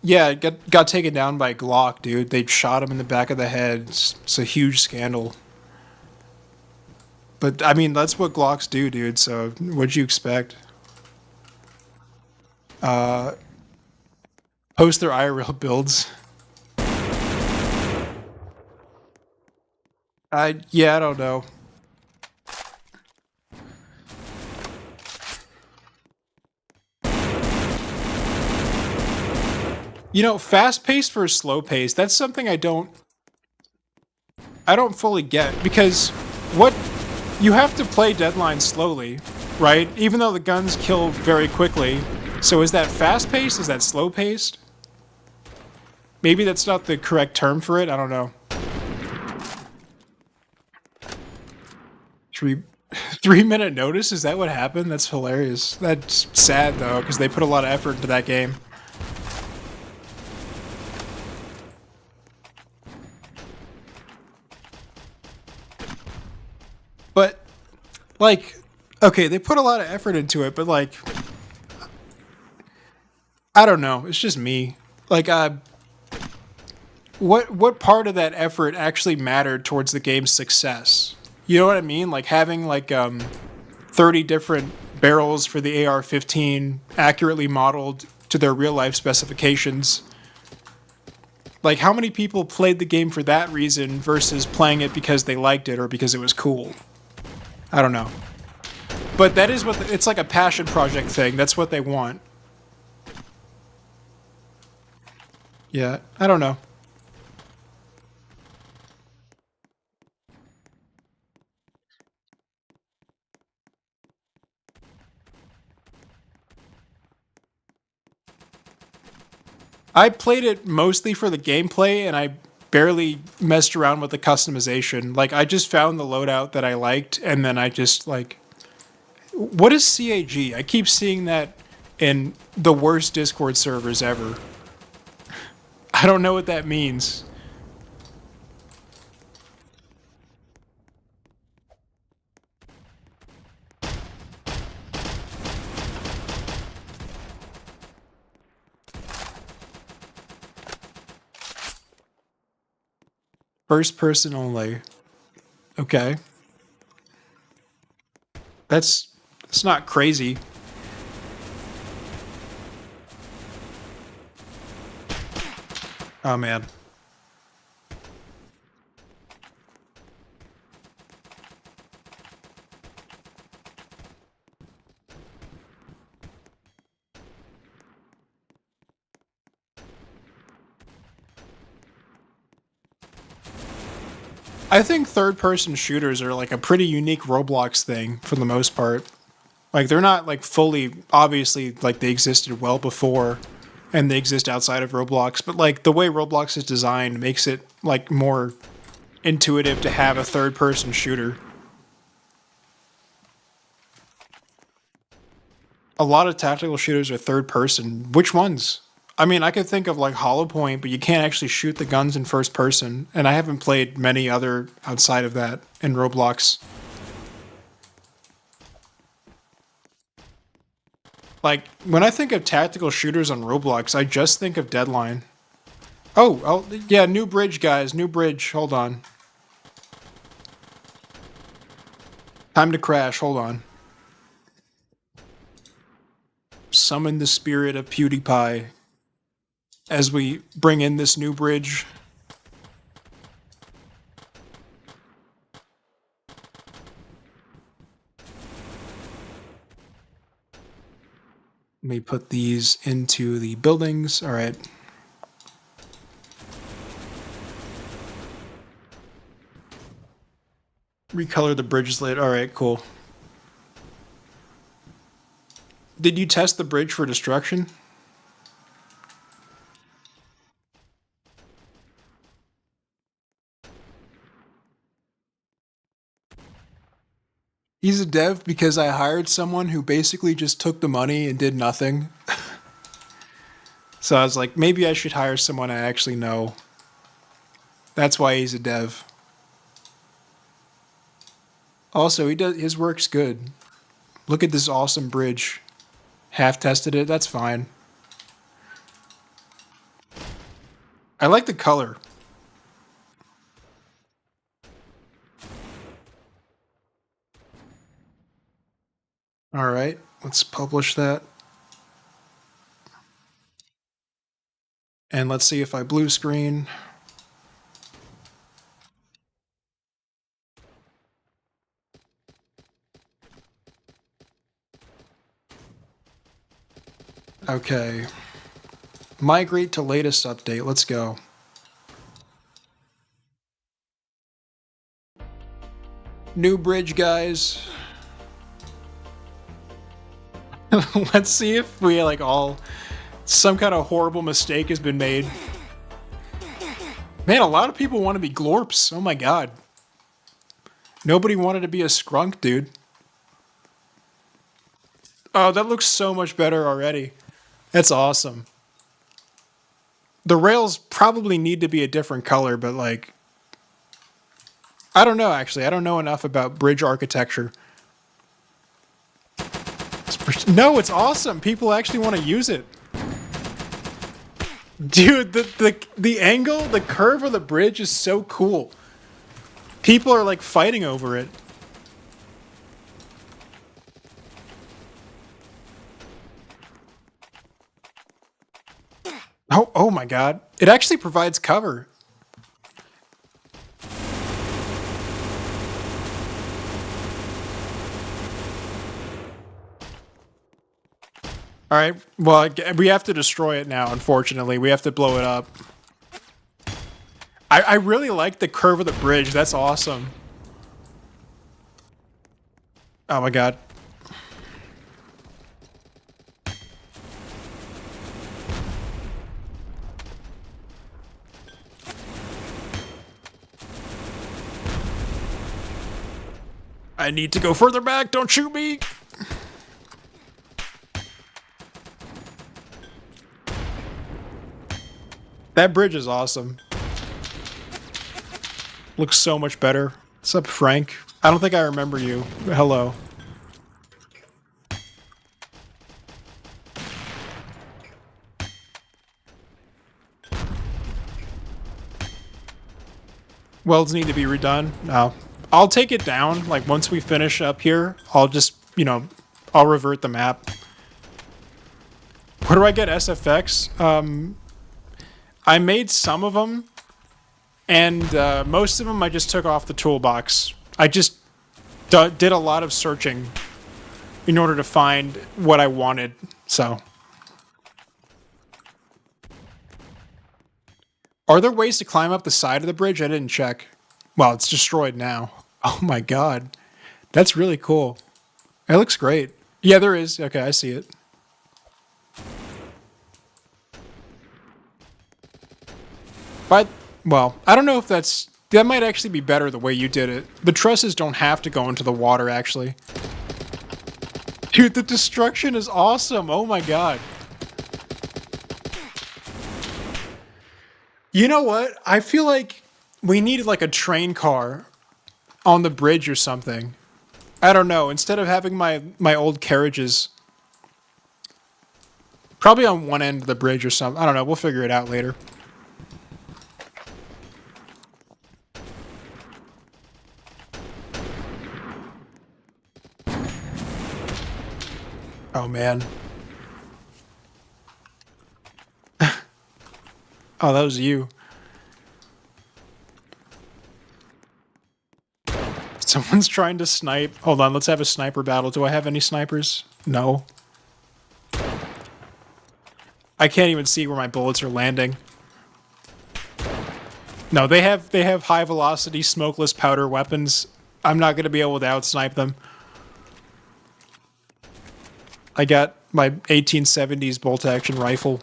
A: yeah, it got taken down by Glock, dude. They shot him in the back of the head. It's a huge scandal. But I mean, that's what Glocks do, dude. So what'd you expect? Post their IRL builds. Yeah, I don't know. Fast paced versus slow paced. That's something I don't fully get because what you have to play Deadline slowly, right? Even though the guns kill very quickly. So is that fast paced? Is that slow paced? Maybe that's not the correct term for it. I don't know. Should we 3 minute notice? Is that what happened? That's hilarious. That's sad though, because they put a lot of effort into that game. But like, okay, they put a lot of effort into it, but like, I don't know. It's just me. Like, what part of that effort actually mattered towards the game's success? You know what I mean? Like having like 30 different barrels for the AR-15 accurately modeled to their real life specifications. Like how many people played the game for that reason versus playing it because they liked it or because it was cool? I don't know. But that is it's like a passion project thing. That's what they want. Yeah, I don't know. I played it mostly for the gameplay and I barely messed around with the customization. Like I just found the loadout that I liked and then I just like what is CAG? I keep seeing that in the worst Discord servers ever. I don't know what that means. First person only. Okay. That's not crazy. Oh man. I think third person shooters are like a pretty unique Roblox thing for the most part. Like they're not like fully obviously like they existed well before and they exist outside of Roblox, but like the way Roblox is designed makes it like more intuitive to have a third person shooter. A lot of tactical shooters are third person. Which ones? I mean, I could think of like Hollow Point, but you can't actually shoot the guns in first person, and I haven't played many other outside of that in Roblox. Like when I think of tactical shooters on Roblox, I just think of Deadline. Oh, yeah, new bridge, guys, new bridge. Hold on, time to crash. Hold on. Summon the spirit of PewDiePie as we bring in this new bridge. Let me put these into the buildings. All right. Recolor the bridges later. All right, cool. Did you test the bridge for destruction? He's a dev because I hired someone who basically just took the money and did nothing. So I was like, maybe I should hire someone I actually know. That's why he's a dev. Also, his work's good. Look at this awesome bridge. Half tested it, that's fine. I like the color. All right, let's publish that. And let's see if I blue screen. Okay. Migrate to latest update. Let's go. New bridge, guys. Let's see if we like all some kind of horrible mistake has been made. Man, a lot of people want to be glorps. Oh my god. Nobody wanted to be a skrunk, dude. Oh, that looks so much better already. That's awesome. The rails probably need to be a different color, but like, I don't know actually. I don't know enough about bridge architecture. No, it's awesome. People actually want to use it. Dude, the angle, the curve of the bridge is so cool. People are like fighting over it. Oh my god. It actually provides cover. All right. Well, we have to destroy it now, unfortunately. We have to blow it up. I really like the curve of the bridge. That's awesome. Oh my god. I need to go further back. Don't shoot me. That bridge is awesome. Looks so much better. What's up, Frank? I don't think I remember you. Hello. Welds need to be redone. No. I'll take it down. Like, once we finish up here, I'll just, you know, I'll revert the map. Where do I get SFX? I made some of them, and most of them I just took off the toolbox. I just did a lot of searching in order to find what I wanted, so. Are there ways to climb up the side of the bridge? I didn't check. Well, it's destroyed now. Oh my god. That's really cool. It looks great. Yeah, there is. Okay, I see it. But, well, I don't know if that might actually be better the way you did it. The trusses don't have to go into the water, actually. Dude, the destruction is awesome. Oh my god. You know what? I feel like we needed like a train car on the bridge or something. I don't know. Instead of having my old carriages. Probably on one end of the bridge or something. I don't know. We'll figure it out later. Oh, man. Oh, that was you. Someone's trying to snipe. Hold on, let's have a sniper battle. Do I have any snipers? No. I can't even see where my bullets are landing. No, they have high velocity smokeless powder weapons. I'm not going to be able to outsnipe them. I got my 1870s bolt action rifle.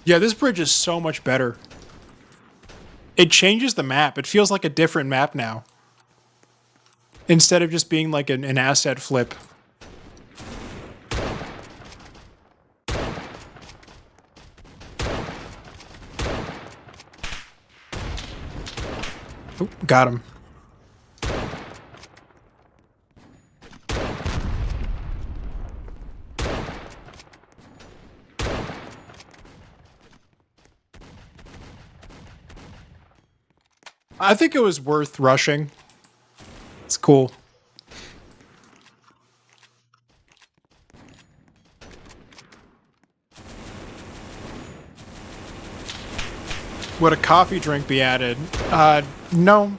A: Yeah, this bridge is so much better. It changes the map. It feels like a different map now. Instead of just being like an asset flip. Oh, got him. I think it was worth rushing. It's cool. Would a coffee drink be added? No.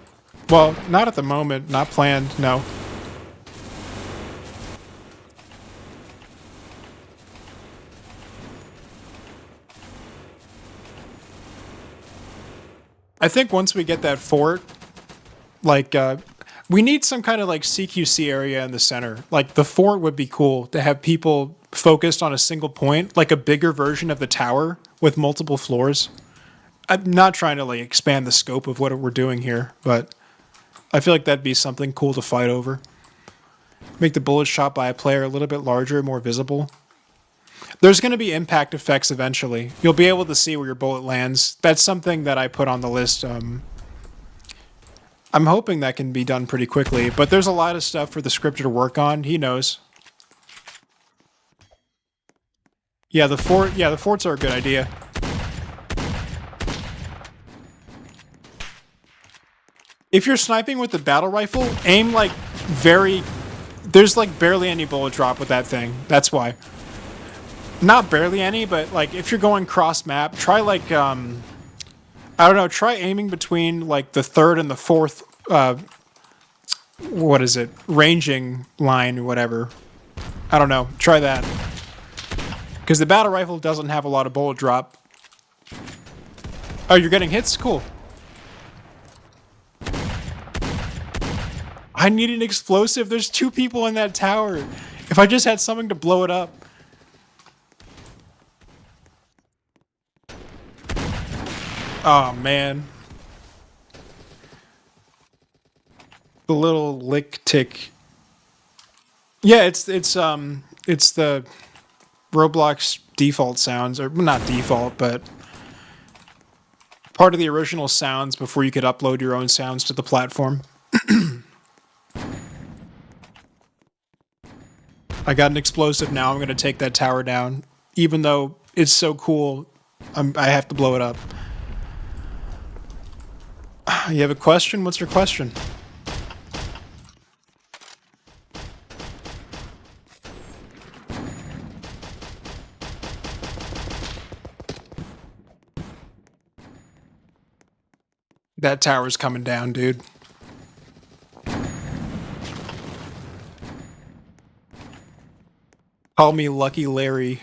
A: Well, not at the moment. Not planned, no. I think once we get that fort, like, we need some kind of like CQC area in the center. Like, the fort would be cool to have people focused on a single point, like a bigger version of the tower with multiple floors. I'm not trying to like expand the scope of what we're doing here, but I feel like that'd be something cool to fight over. Make the bullet shot by a player a little bit larger, more visible. There's going to be impact effects eventually. You'll be able to see where your bullet lands. That's something that I put on the list. I'm hoping that can be done pretty quickly, but there's a lot of stuff for the scripter to work on. He knows. Yeah, the fort. Yeah, the forts are a good idea. If you're sniping with the battle rifle, aim like very. There's like barely any bullet drop with that thing. That's why. Not barely any, but like if you're going cross map, try like I don't know, try aiming between like the third and the fourth what is it? Ranging line or whatever. I don't know. Try that. Because the battle rifle doesn't have a lot of bullet drop. Oh, you're getting hits? Cool. I need an explosive. There's 2 people in that tower. If I just had something to blow it up. Oh, man. The little lick tick. Yeah, it's the Roblox default sounds, or not default, but part of the original sounds before you could upload your own sounds to the platform. I got an explosive now. I'm going to take that tower down. Even though it's so cool, I have to blow it up. You have a question? What's your question? That tower's coming down, dude. Call me Lucky Larry,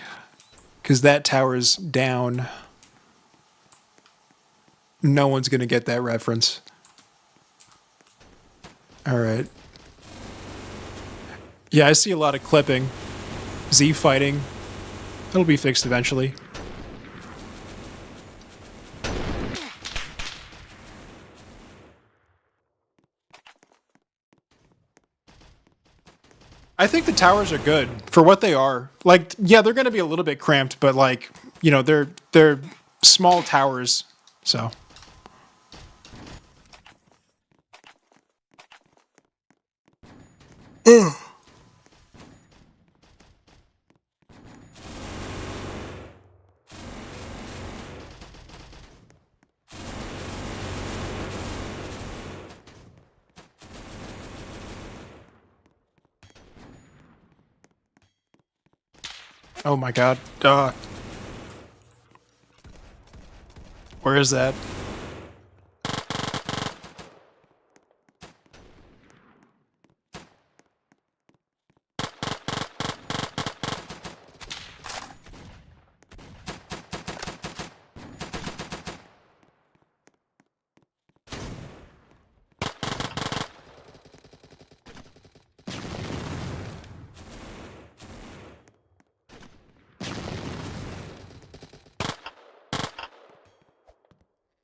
A: because that tower's down. No one's going to get that reference. All right. Yeah, I see a lot of clipping. Z fighting. It'll be fixed eventually. I think the towers are good for what they are. Like, yeah, they're going to be a little bit cramped, but like, you know, they're small towers, so. Ugh. Oh my god. Where is that?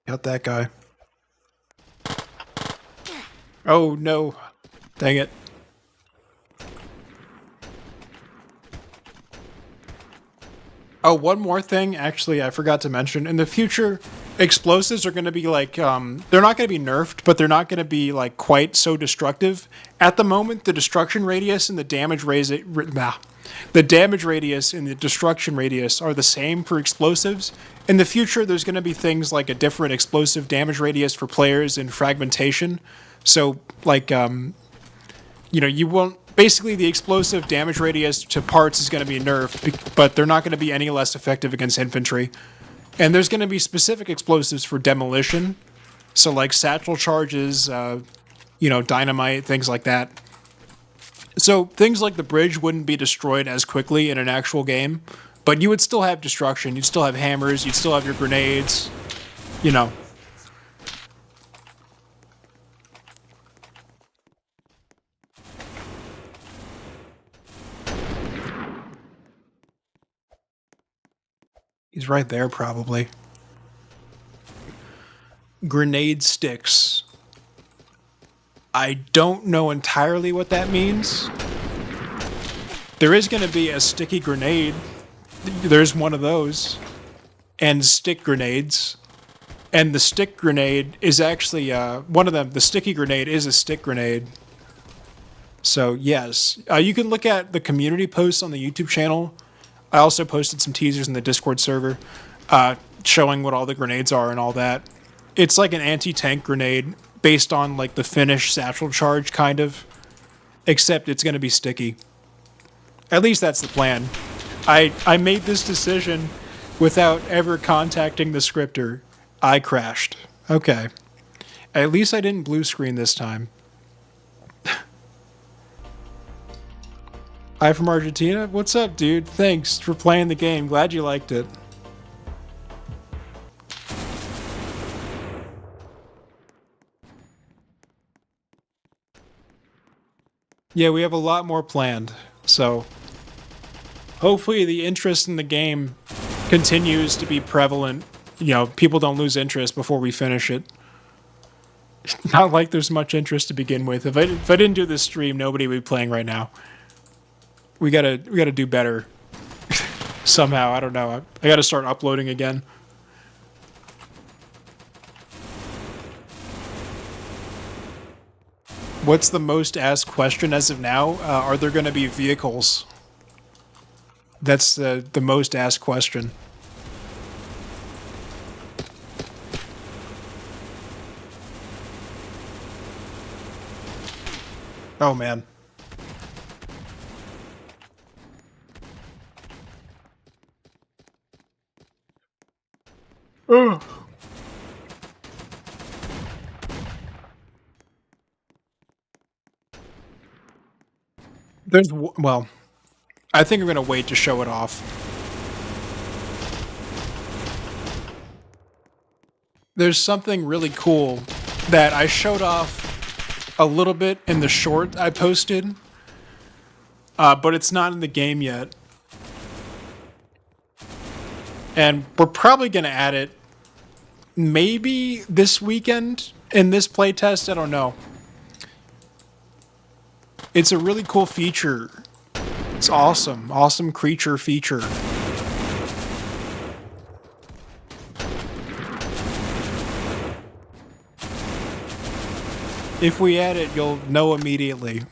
A: Got that guy. Oh no. Dang it. Oh, one more thing. Actually, I forgot to mention. In the future, explosives are going to be like, they're not going to be nerfed, but they're not going to be like quite so destructive. At the moment, the destruction radius and the the damage radius and the destruction radius are the same for explosives. In the future, there's going to be things like a different explosive damage radius for players and fragmentation. So, like, you won't. Basically, the explosive damage radius to parts is going to be nerfed, but they're not going to be any less effective against infantry. And there's going to be specific explosives for demolition. So, like satchel charges, dynamite, things like that. So, things like the bridge wouldn't be destroyed as quickly in an actual game, but you would still have destruction. You'd still have hammers. You'd still have your grenades. You know. He's right there, probably. Grenade sticks. I don't know entirely what that means. There is going to be a sticky grenade. There's one of those. And stick grenades. And the stick grenade is actually one of them. The sticky grenade is a stick grenade. So, yes. You can look at the community posts on the YouTube channel. I also posted some teasers in the Discord server showing what all the grenades are and all that. It's like an anti-tank grenade based on like the Finnish satchel charge, kind of. Except it's going to be sticky. At least that's the plan. I made this decision without ever contacting the scripter. I crashed. Okay. At least I didn't blue screen this time. Hi from Argentina. What's up, dude? Thanks for playing the game. Glad you liked it. Yeah, we have a lot more planned. So hopefully the interest in the game continues to be prevalent. People don't lose interest before we finish it. Not like there's much interest to begin with. If I didn't do this stream, nobody would be playing right now. We gotta do better. Somehow, I don't know. I gotta start uploading again. What's the most asked question as of now? Are there gonna be vehicles? That's the most asked question. Oh man. Ugh. Well, I think I'm gonna wait to show it off. There's something really cool that I showed off a little bit in the short I posted, but it's not in the game yet. And we're probably gonna add it maybe this weekend in this playtest. I don't know. It's a really cool feature. It's awesome. Awesome creature feature. If we add it, you'll know immediately.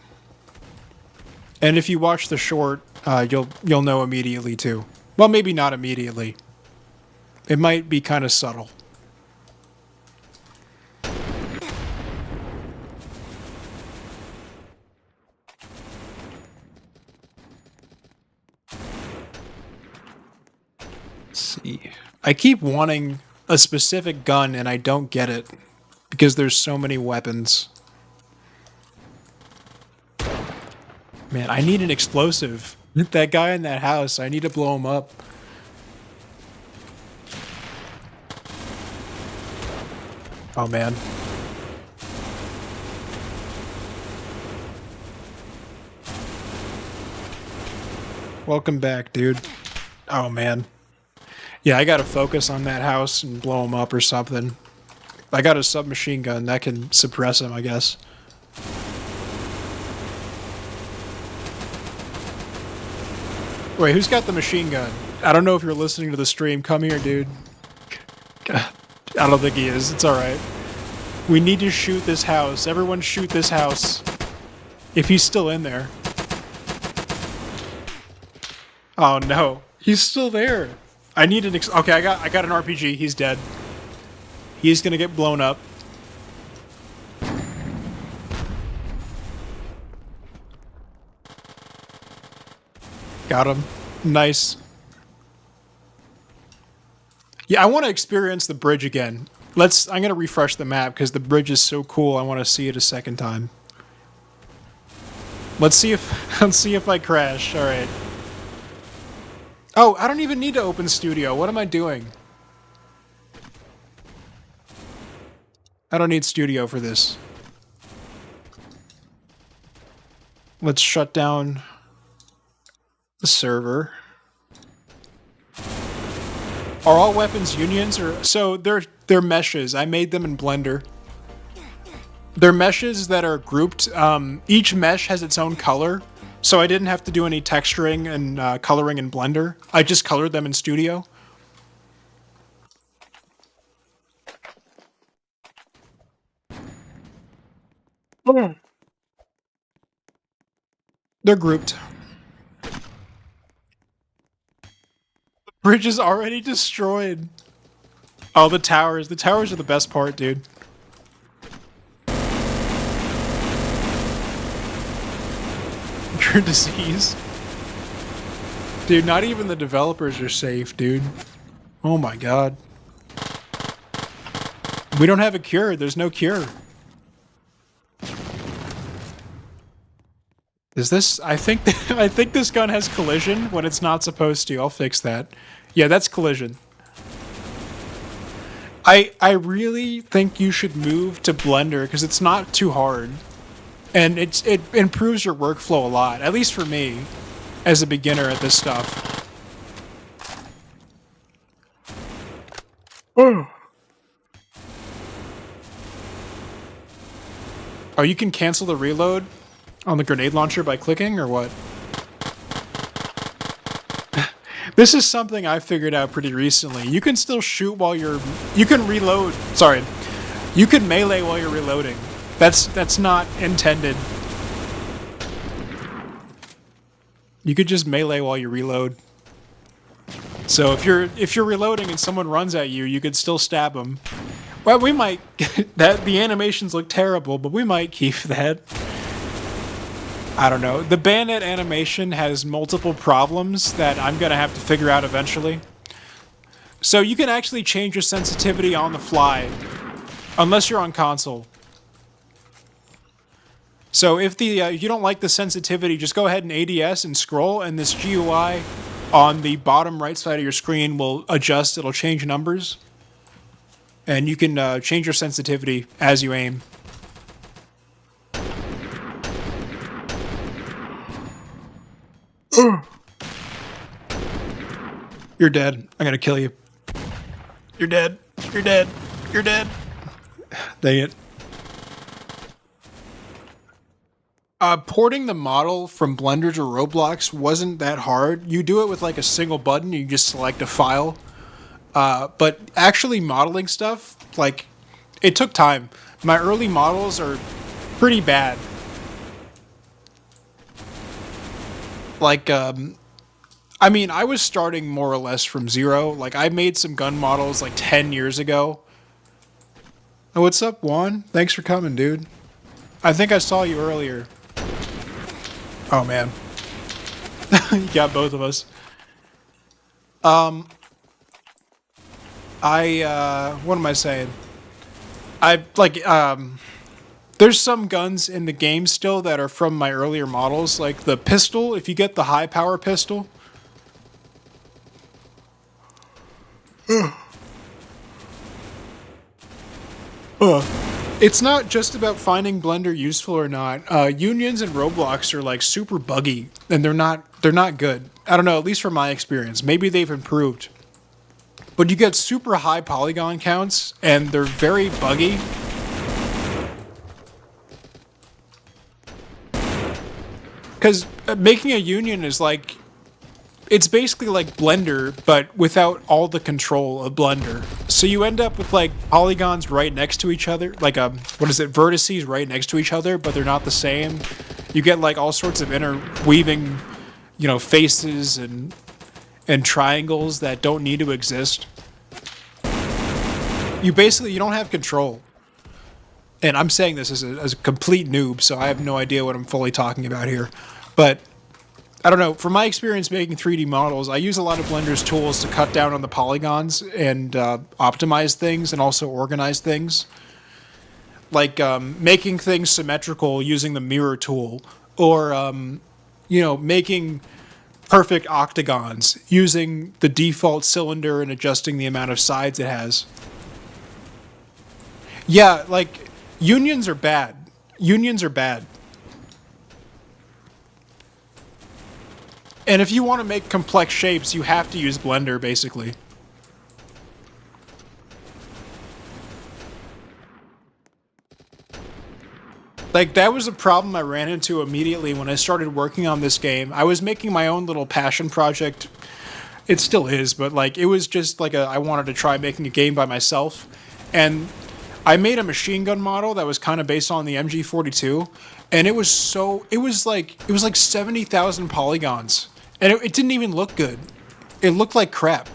A: And if you watch the short, you'll know immediately too. Well, maybe not immediately. It might be kind of subtle. Let's see. I keep wanting a specific gun and I don't get it because there's so many weapons. Man, I need an explosive. That guy in that house, I need to blow him up. Oh man. Welcome back, dude. Oh man. Yeah, I gotta focus on that house and blow him up or something. I got a submachine gun that can suppress him, I guess. Wait, who's got the machine gun? I don't know if you're listening to the stream. Come here, dude. God, I don't think he is. It's alright. We need to shoot this house. Everyone shoot this house. If he's still in there. Oh no. He's still there. I need an okay, I got an RPG. He's dead. He's gonna get blown up. Got him. Nice. Yeah, I want to experience the bridge again. I'm gonna refresh the map because the bridge is so cool. I want to see it a second time. Let's see if I crash. All right. Oh, I don't even need to open Studio. What am I doing? I don't need Studio for this. Let's shut down the server. Are all weapons unions or so they're meshes. I made them in Blender. They're meshes that are grouped. Each mesh has its own color, so I didn't have to do any texturing and coloring in Blender. I just colored them in Studio. They're grouped. Bridge is already destroyed. Oh, the towers. The towers are the best part, dude. Your disease. Dude, not even the developers are safe, dude. Oh my god. We don't have a cure. There's no cure. Is this... I think this gun has collision when it's not supposed to. I'll fix that. Yeah, that's collision. I really think you should move to Blender because it's not too hard. And it improves your workflow a lot, at least for me, as a beginner at this stuff. Oh, you can cancel the reload on the grenade launcher by clicking, or what? This is something I figured out pretty recently. You can still shoot while you're... You can reload... Sorry. You can melee while you're reloading. That's not intended. You could just melee while you reload. So if you're reloading and someone runs at you, you could still stab them. Well, we might... the animations look terrible, but we might keep that. I don't know. The bayonet animation has multiple problems that I'm going to have to figure out eventually. So you can actually change your sensitivity on the fly, unless you're on console. So if you don't like the sensitivity, just go ahead and ADS and scroll, and this GUI on the bottom right side of your screen will adjust. It'll change numbers. And you can change your sensitivity as you aim. You're dead. I'm gonna kill you. You're dead. You're dead. You're dead. Dang it. Porting the model from Blender to Roblox wasn't that hard. You do it with like a single button. You just select a file. But actually modeling stuff, like, it took time. My early models are pretty bad. Like, I mean, I was starting more or less from zero. Like, I made some gun models like 10 years ago. Oh, what's up, Juan? Thanks for coming, dude. I think I saw you earlier. Oh, man. You got both of us. what am I saying? I like there's some guns in the game still that are from my earlier models, like the pistol. If you get the high power pistol, it's not just about finding Blender useful or not. Unions and Roblox are like super buggy, and they're not good. I don't know, at least from my experience. Maybe they've improved, but you get super high polygon counts, and they're very buggy. Because making a union is like, it's basically like Blender, but without all the control of Blender. So you end up with like polygons right next to each other, like what is it, vertices right next to each other, but they're not the same. You get like all sorts of interweaving, faces and triangles that don't need to exist. You don't have control. And I'm saying this as a complete noob, so I have no idea what I'm fully talking about here. But I don't know. From my experience making 3D models, I use a lot of Blender's tools to cut down on the polygons and optimize things and also organize things. Like making things symmetrical using the mirror tool, or making perfect octagons using the default cylinder and adjusting the amount of sides it has. Yeah, like unions are bad. Unions are bad. And if you want to make complex shapes, you have to use Blender, basically. Like, that was a problem I ran into immediately when I started working on this game. I was making my own little passion project. It still is, but, like, it was just like I wanted to try making a game by myself. And I made a machine gun model that was kind of based on the MG42. And it was like 70,000 polygons. And it didn't even look good. It looked like crap.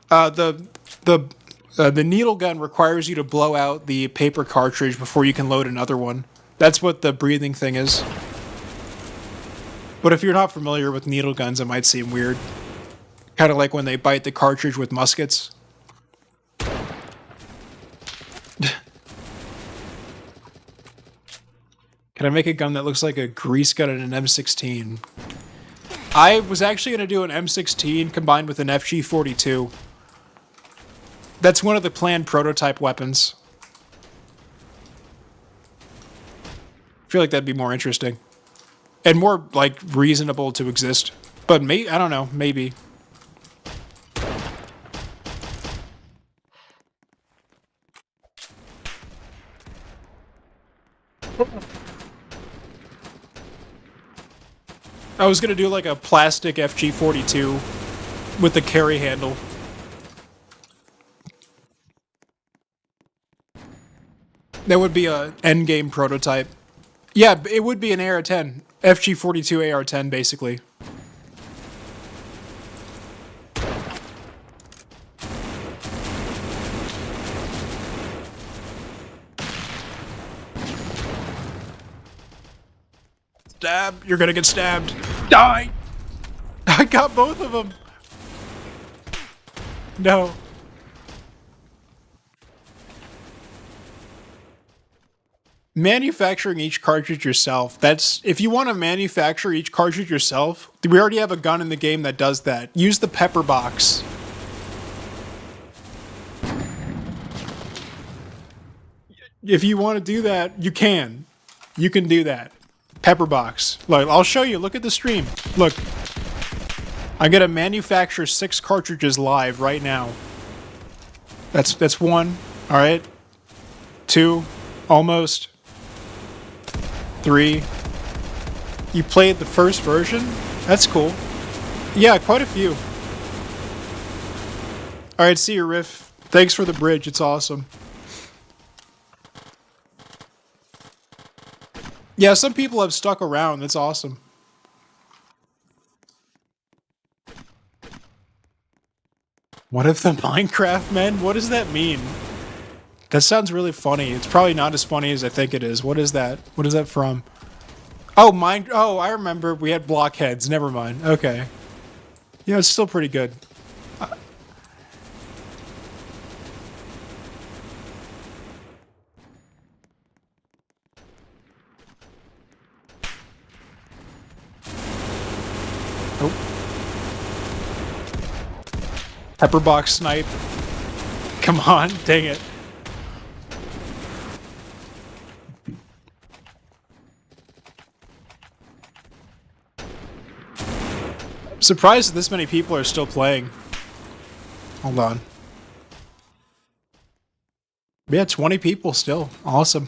A: The the needle gun requires you to blow out the paper cartridge before you can load another one. That's what the breathing thing is. But if you're not familiar with needle guns, it might seem weird. Kind of like when they bite the cartridge with muskets. Can I make a gun that looks like a grease gun and an M16? I was actually going to do an M16 combined with an FG42. That's one of the planned prototype weapons. I feel like that'd be more interesting. And more, like, reasonable to exist. But I don't know, maybe. I was gonna do like a plastic FG42 with the carry handle. That would be a endgame prototype. Yeah, it would be an AR-10. FG42 AR-10, basically. Stab! You're gonna get stabbed. Die! I got both of them. No. Manufacturing each cartridge yourself. If you want to manufacture each cartridge yourself, we already have a gun in the game that does that. Use the pepper box. If you want to do that, you can. You can do that. Pepper box. Look, I'll show you. Look at the stream. Look. I'm gonna manufacture 6 cartridges live right now. That's 1. All right. 2. Almost. 3. You played the first version? That's cool. Yeah, quite a few. All right, see you, Riff. Thanks for the bridge. It's awesome. Yeah, some people have stuck around. That's awesome. What if the Minecraft men? What does that mean? That sounds really funny. It's probably not as funny as I think it is. What is that? What is that from? Oh, I remember. We had blockheads. Never mind. Okay. Yeah, it's still pretty good. Oh, Pepperbox snipe. Come on, dang it. I'm surprised that this many people are still playing. Hold on. Yeah, 20 people still. Awesome.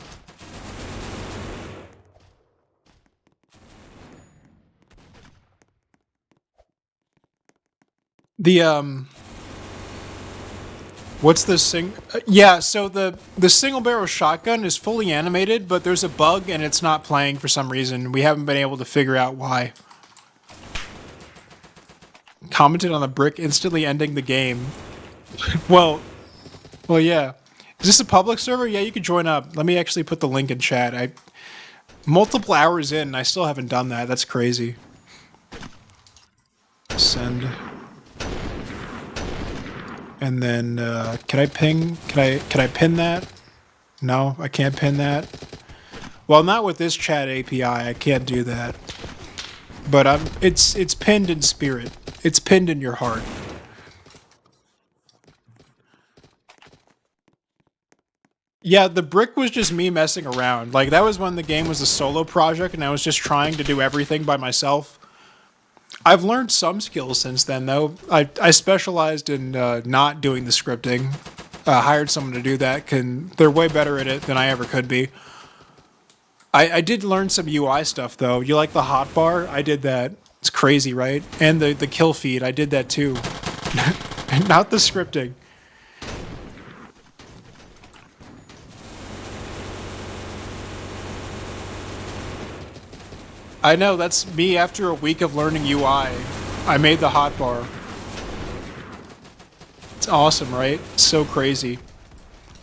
A: The what's the yeah, so the single barrel shotgun is fully animated, but there's a bug and it's not playing for some reason. We haven't been able to figure out why. Commented on the brick instantly ending the game. well, well, yeah. Is this a public server? Yeah, you could join up. Let me actually put the link in chat. I multiple hours in, and I still haven't done that. That's crazy. Send. And then can I ping? Can I pin that? No, I can't pin that. Well, not with this chat API. I can't do that. But it's pinned in spirit. It's pinned in your heart. Yeah, the brick was just me messing around. Like, that was when the game was a solo project and I was just trying to do everything by myself. I've learned some skills since then, though. I specialized in not doing the scripting. Hired someone to do that, they're way better at it than I ever could be. I did learn some UI stuff, though. You like the hotbar? I did that. It's crazy, right? And the kill feed, I did that too. Not the scripting. I know, that's me after a week of learning UI. I made the hotbar. It's awesome, right? So crazy.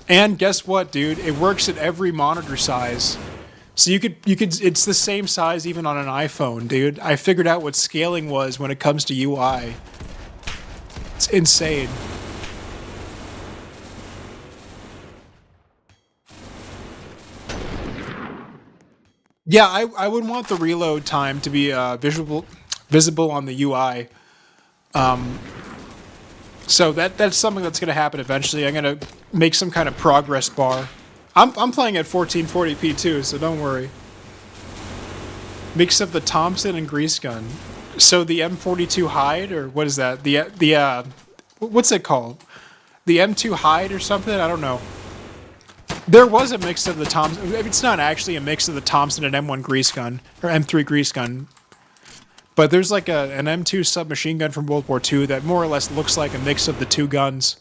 A: And guess what, dude? It works at every monitor size. So you could it's the same size even on an iPhone, dude. I figured out what scaling was when it comes to UI. It's insane. Yeah, I would want the reload time to be visible on the UI. So that's something that's going to happen eventually. I'm going to make some kind of progress bar. I'm playing at 1440p too, so don't worry. Mix of the Thompson and grease gun. So the M42 hide, or what is that? The what's it called? The M2 hide or something? I don't know. There was a mix of the Thompson. It's not actually a mix of the Thompson and M1 grease gun or M3 grease gun, but there's like an M2 submachine gun from World War II that more or less looks like a mix of the two guns.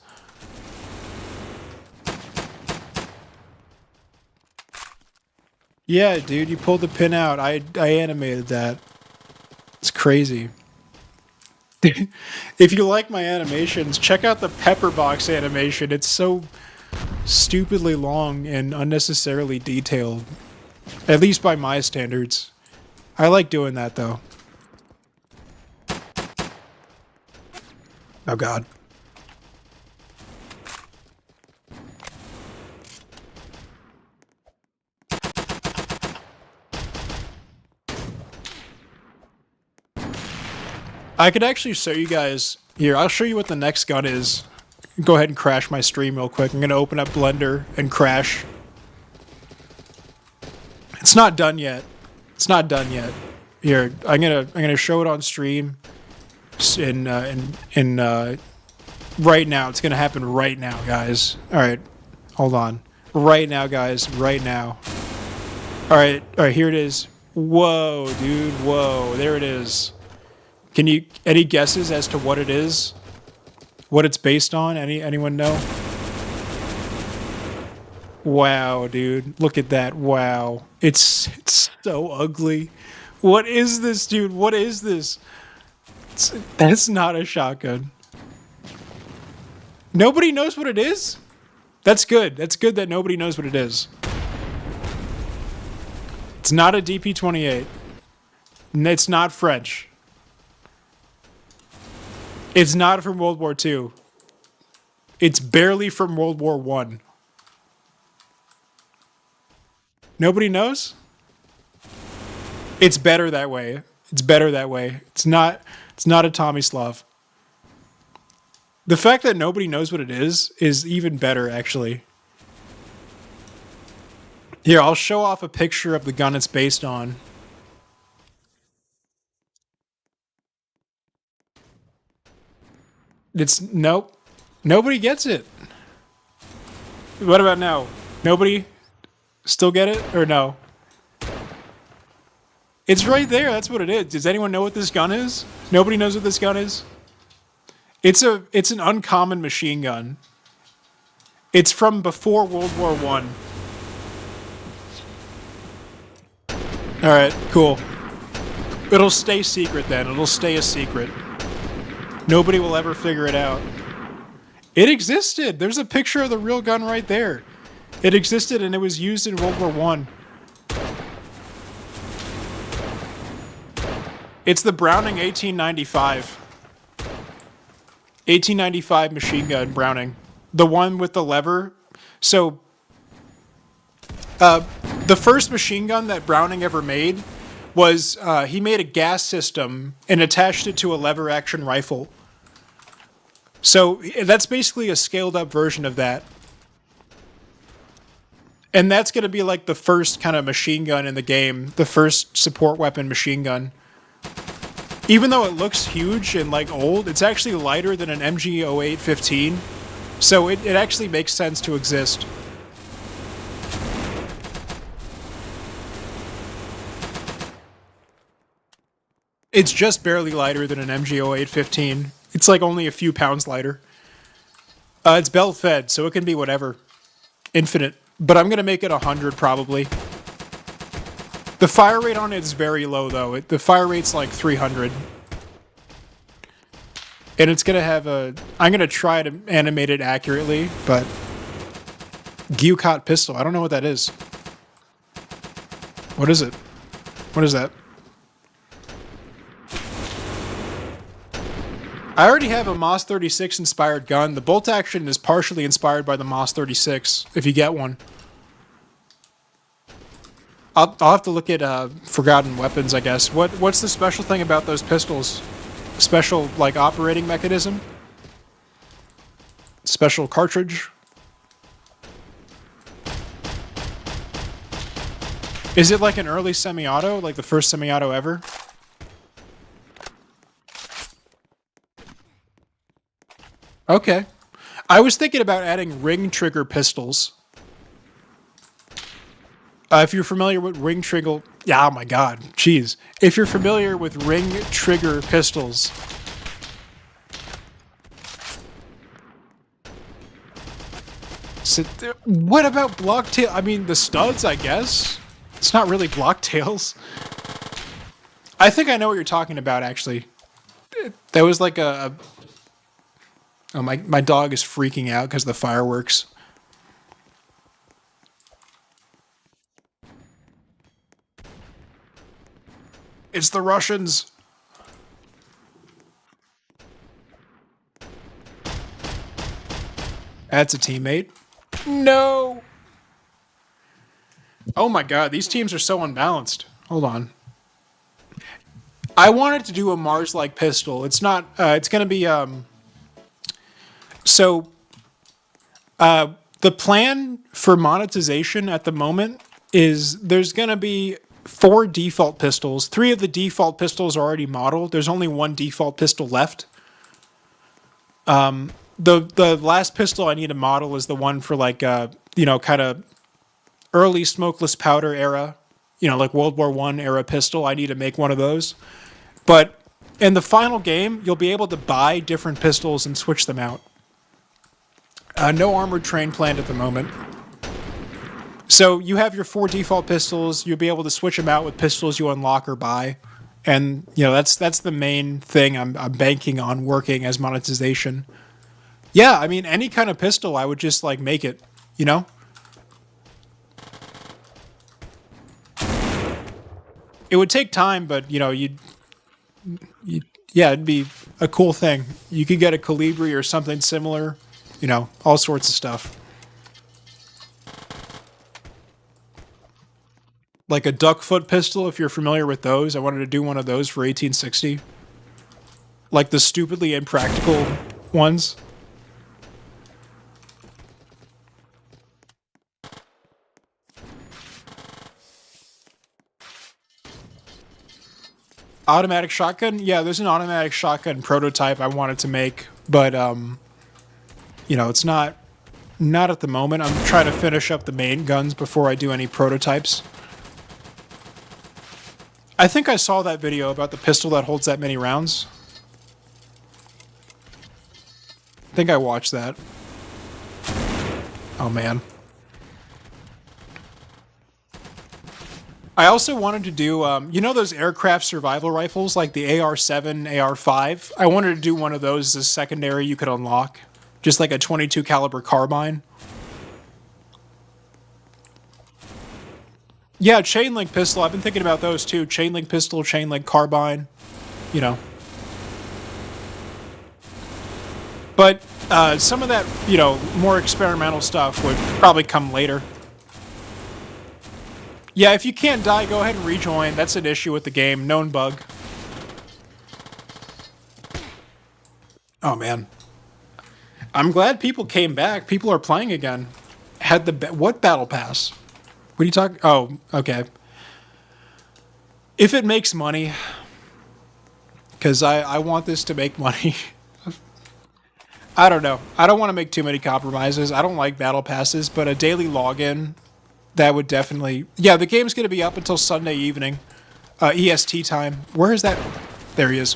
A: Yeah, dude, you pulled the pin out. I animated that. It's crazy. If you like my animations, check out the Pepperbox animation. It's so stupidly long and unnecessarily detailed. At least by my standards. I like doing that, though. Oh, God. I could actually show you guys. Here, I'll show you what the next gun is. Go ahead and crash my stream real quick. I'm going to open up Blender and crash. It's not done yet. It's not done yet. Here, I'm gonna show it on stream. In right now. It's gonna happen right now, guys. All right, hold on. Right now, guys. Right now. All right. Here it is. Whoa, dude. Whoa. There it is. Any guesses as to what it is? What it's based on? Anyone know? Wow, dude. Look at that. Wow. It's so ugly. What is this, dude? What is this? That's not a shotgun. Nobody knows what it is? That's good. That's good that nobody knows what it is. It's not a DP-28. It's not French. It's not from World War II. It's barely from World War One. Nobody knows? It's better that way. It's better that way. It's not a Tommy Slav. The fact that nobody knows what it is even better actually. Here, I'll show off a picture of the gun it's based on. It's nope. Nobody gets it. What about now? Nobody still get it or no? It's right there. That's what it is. Does anyone know what this gun is? Nobody knows what this gun is. It's an uncommon machine gun. It's from before World War One. All right, cool. It'll stay secret then. It'll stay a secret. Nobody will ever figure it out. It existed. There's a picture of the real gun right there. It existed and it was used in World War One. It's the Browning 1895. 1895 machine gun Browning. The one with the lever. So, the first machine gun that Browning ever made was he made a gas system and attached it to a lever action rifle. So that's basically a scaled up version of that. And that's going to be like the first kind of machine gun in the game, the first support weapon machine gun. Even though it looks huge and like old, it's actually lighter than an MG0815. So it actually makes sense to exist. It's just barely lighter than an MG0815. It's like only a few pounds lighter. It's belt fed, so it can be whatever. Infinite. But I'm going to make it 100 probably. The fire rate on it is very low though. The fire rate's like 300. And it's going to have a... I'm going to try to animate it accurately, but... Gyukat pistol. I don't know what that is. What is it? What is that? I already have a MOS 36 inspired gun. The bolt action is partially inspired by the MOS 36, if you get one. I'll have to look at Forgotten Weapons, I guess. What's the special thing about those pistols? Special, like, operating mechanism? Special cartridge? Is it like an early semi-auto? Like the first semi-auto ever? Okay. I was thinking about adding ring trigger pistols. If you're familiar with ring trigger... Yeah, oh my god. Jeez. If you're familiar with ring trigger pistols... What about block tail? I mean, the studs, I guess. It's not really block tails. I think I know what you're talking about, actually. That was like a... Oh, my dog is freaking out because of the fireworks. It's the Russians. That's a teammate. No. Oh my god, these teams are so unbalanced. Hold on. I wanted to do a Mars-like pistol. It's not, it's gonna be, So, the plan for monetization at the moment is there's going to be 4 default pistols. 3 of the default pistols are already modeled. There's only 1 default pistol left. The last pistol I need to model is the one for like, you know, kind of early smokeless powder era, you know, like World War I era pistol. I need to make one of those. But in the final game, you'll be able to buy different pistols and switch them out. No armored train planned at the moment. So you have your 4 default pistols. You'll be able to switch them out with pistols you unlock or buy, and you know that's the main thing I'm banking on working as monetization. Yeah, I mean any kind of pistol, I would just like make it. You know. It would take time, but you know you'd. You, yeah, it'd be a cool thing. You could get a Calibri or something similar. You know, all sorts of stuff. Like a duck foot pistol, if you're familiar with those. I wanted to do one of those for 1860. Like the stupidly impractical ones. Automatic shotgun? Yeah, there's an automatic shotgun prototype I wanted to make, but you know, it's not at the moment. I'm trying to finish up the main guns before I do any prototypes. I think I saw that video about the pistol that holds that many rounds. I think I watched that. Oh man. I also wanted to do, you know those aircraft survival rifles, like the AR-7, AR-5? I wanted to do one of those as a secondary you could unlock. Just like a 22 caliber carbine. Yeah, chain link pistol. I've been thinking about those too. Chain link pistol, chain link carbine. You know. But some of that, you know, more experimental stuff would probably come later. Yeah, if you can't die, go ahead and rejoin. That's an issue with the game. Known bug. Oh, man. I'm glad people came back. People are playing again. Had the... What battle pass? What are you talking... Oh, okay. If it makes money... Because I want this to make money. I don't know. I don't want to make too many compromises. I don't like battle passes, but a daily login... That would definitely... Yeah, the game's going to be up until Sunday evening. EST time. Where is that? There he is.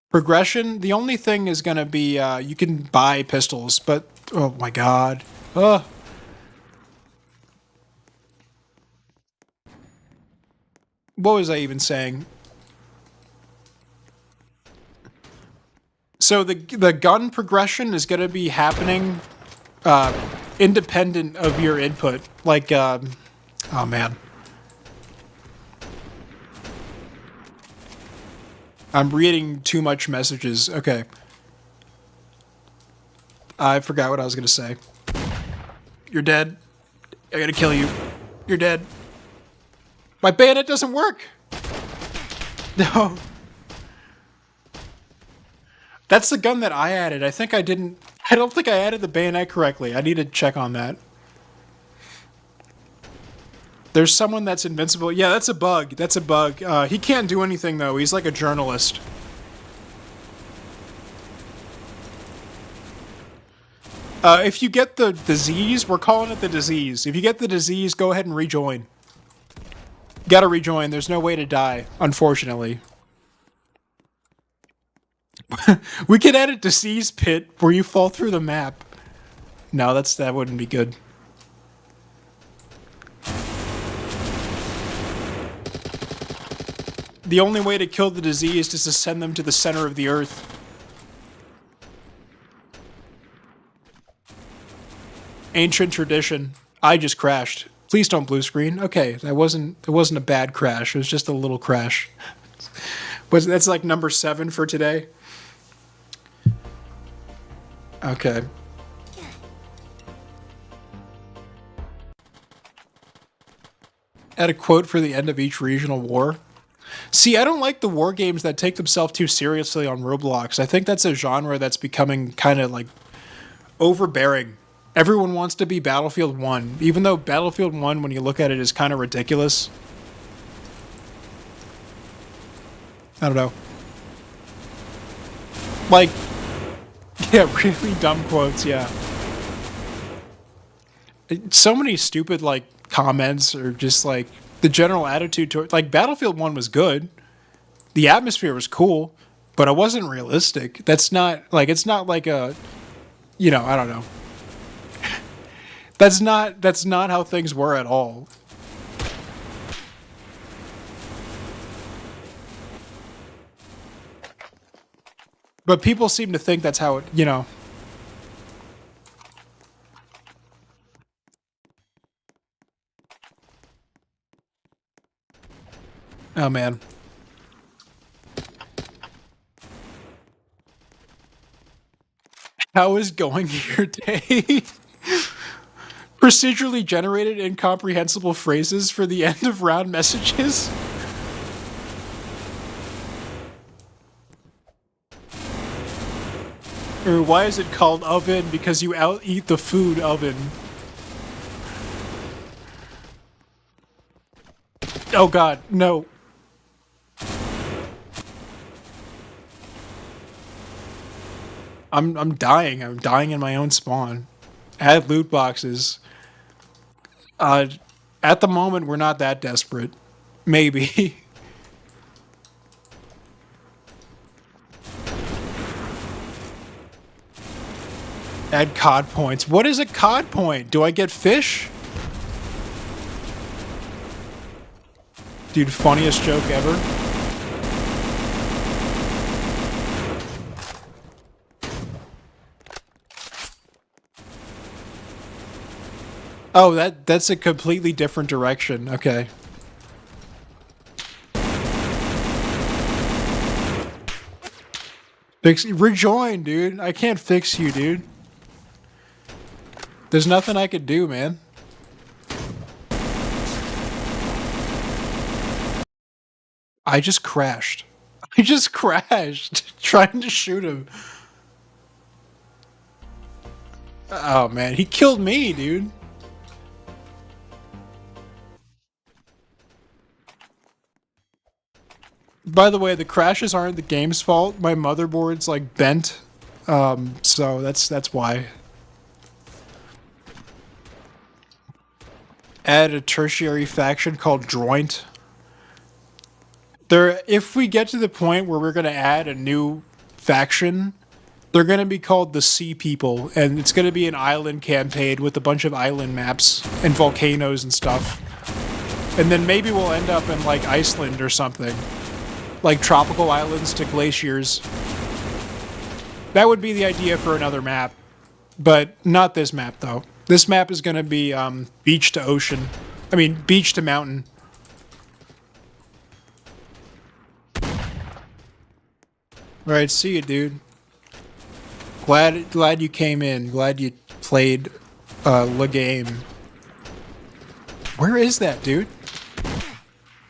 A: Progression, the only thing is going to be you can buy pistols, but... Oh my god. Ugh. What was I even saying? So the gun progression is going to be happening independent of your input. Like, oh man. I'm reading too much messages. Okay. I forgot what I was going to say. You're dead. I gotta kill you. You're dead. My bayonet doesn't work. No. That's the gun that I added. I think I didn't... I don't think I added the bayonet correctly. I need to check on that. There's someone that's invincible. Yeah, that's a bug. That's a bug. He can't do anything, though. He's like a journalist. If you get the disease, we're calling it the disease. If you get the disease, go ahead and rejoin. Gotta rejoin. There's no way to die, unfortunately. We could add a disease pit where you fall through the map. No, that wouldn't be good. The only way to kill the disease is to send them to the center of the earth. Ancient tradition. I just crashed. Please don't blue screen. Okay, it wasn't a bad crash. It was just a little crash. That's like number 7 for today. Okay. Add a quote for the end of each regional war. See, I don't like the war games that take themselves too seriously on Roblox. I think that's a genre that's becoming kind of like overbearing. Everyone wants to be Battlefield 1, even though Battlefield 1, when you look at it, is kind of ridiculous. I don't know. Like, yeah, really dumb quotes, yeah. So many stupid, like, comments or just, like, the general attitude toward... Like, Battlefield 1 was good. The atmosphere was cool, but it wasn't realistic. That's not, like, it's not like a... You know, I don't know. That's not how things were at all. But people seem to think that's how it, you know. Oh, man. How is going your day? Procedurally generated incomprehensible phrases for the end of round messages? Or why is it called oven? Because you out-eat the food oven. Oh god, no. I'm dying. I'm dying in my own spawn. Add loot boxes. Uh, at the moment, we're not that desperate. Maybe. Add COD points. What is a COD point? Do I get fish? Dude, funniest joke ever. Oh, that's a completely different direction. Okay. Rejoin, dude. I can't fix you, dude. There's nothing I could do, man. I just crashed. I just crashed trying to shoot him. Oh man, he killed me, dude. By the way, the crashes aren't the game's fault. My motherboard's like bent. So that's why. Add a tertiary faction called Droint. If we get to the point where we're gonna add a new faction, they're gonna be called the Sea People, and it's gonna be an island campaign with a bunch of island maps and volcanoes and stuff. And then maybe we'll end up in like Iceland or something. Like tropical islands to glaciers. That would be the idea for another map. But not this map, though. This map is going to be beach to ocean. I mean, beach to mountain. Alright, see you, dude. Glad you came in. Glad you played the game. Where is that, dude?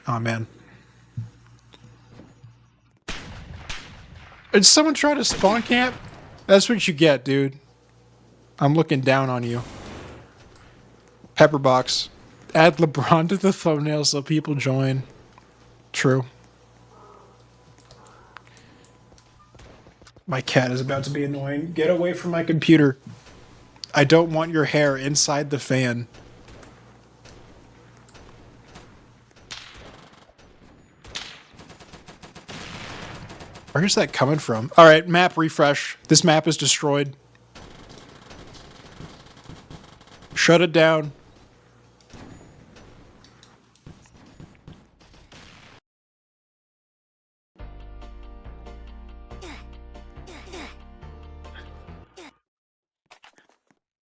A: Oh, man. Did someone try to spawn camp? That's what you get, dude. I'm looking down on you. Pepperbox. Add LeBron to the thumbnail so people join. True. My cat is about to be annoying. Get away from my computer. I don't want your hair inside the fan. Where's that coming from? All right, map refresh. This map is destroyed. Shut it down.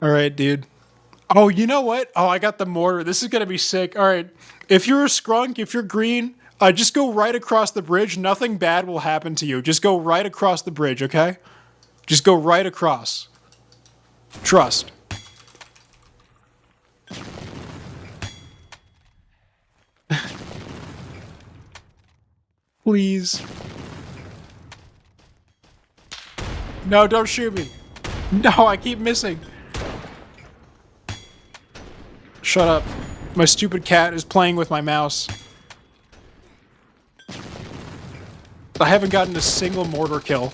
A: All right, dude. Oh, you know what? Oh, I got the mortar. This is going to be sick. All right. If you're a skunk, if you're green, just go right across the bridge. Nothing bad will happen to you. Just go right across the bridge, okay? Just go right across. Trust. Please. No, don't shoot me. No, I keep missing. Shut up. My stupid cat is playing with my mouse. I haven't gotten a single mortar kill.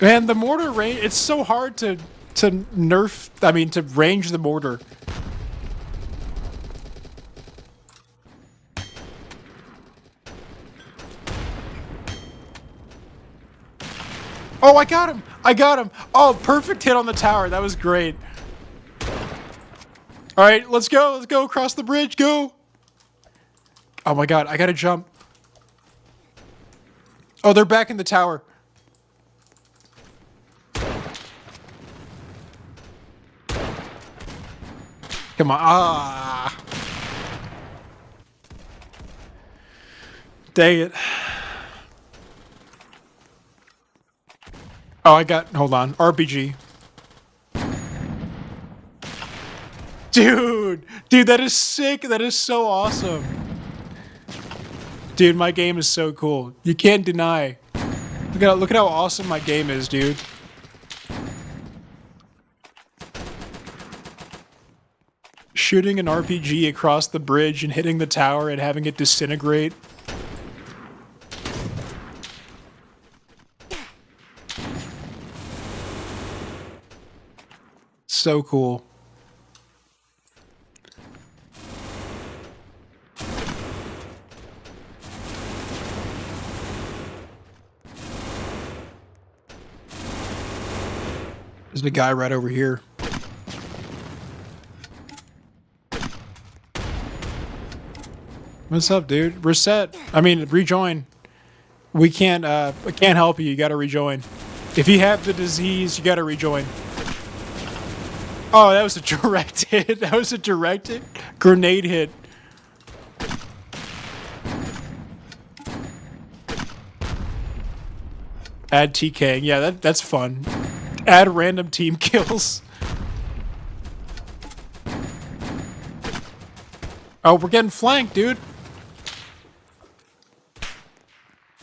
A: Man, the mortar range, it's so hard to to range the mortar. Oh, I got him! I got him! Oh, perfect hit on the tower. That was great. All right, let's go. Let's go across the bridge. Go. Oh my god, I gotta jump. Oh, they're back in the tower. Come on. Ah. Dang it. Oh, hold on. RPG. Dude, that is sick. That is so awesome. Dude, my game is so cool. You can't deny. Look at how awesome my game is, dude. Shooting an RPG across the bridge and hitting the tower and having it disintegrate. So cool. There's a guy right over here. What's up, dude? Reset. I mean, rejoin. We can't help you. You gotta rejoin. If you have the disease, you gotta rejoin. Oh, that was a direct hit. That was a direct hit. Grenade hit. Add TK. Yeah, that's fun. Add random team kills. Oh, we're getting flanked, dude.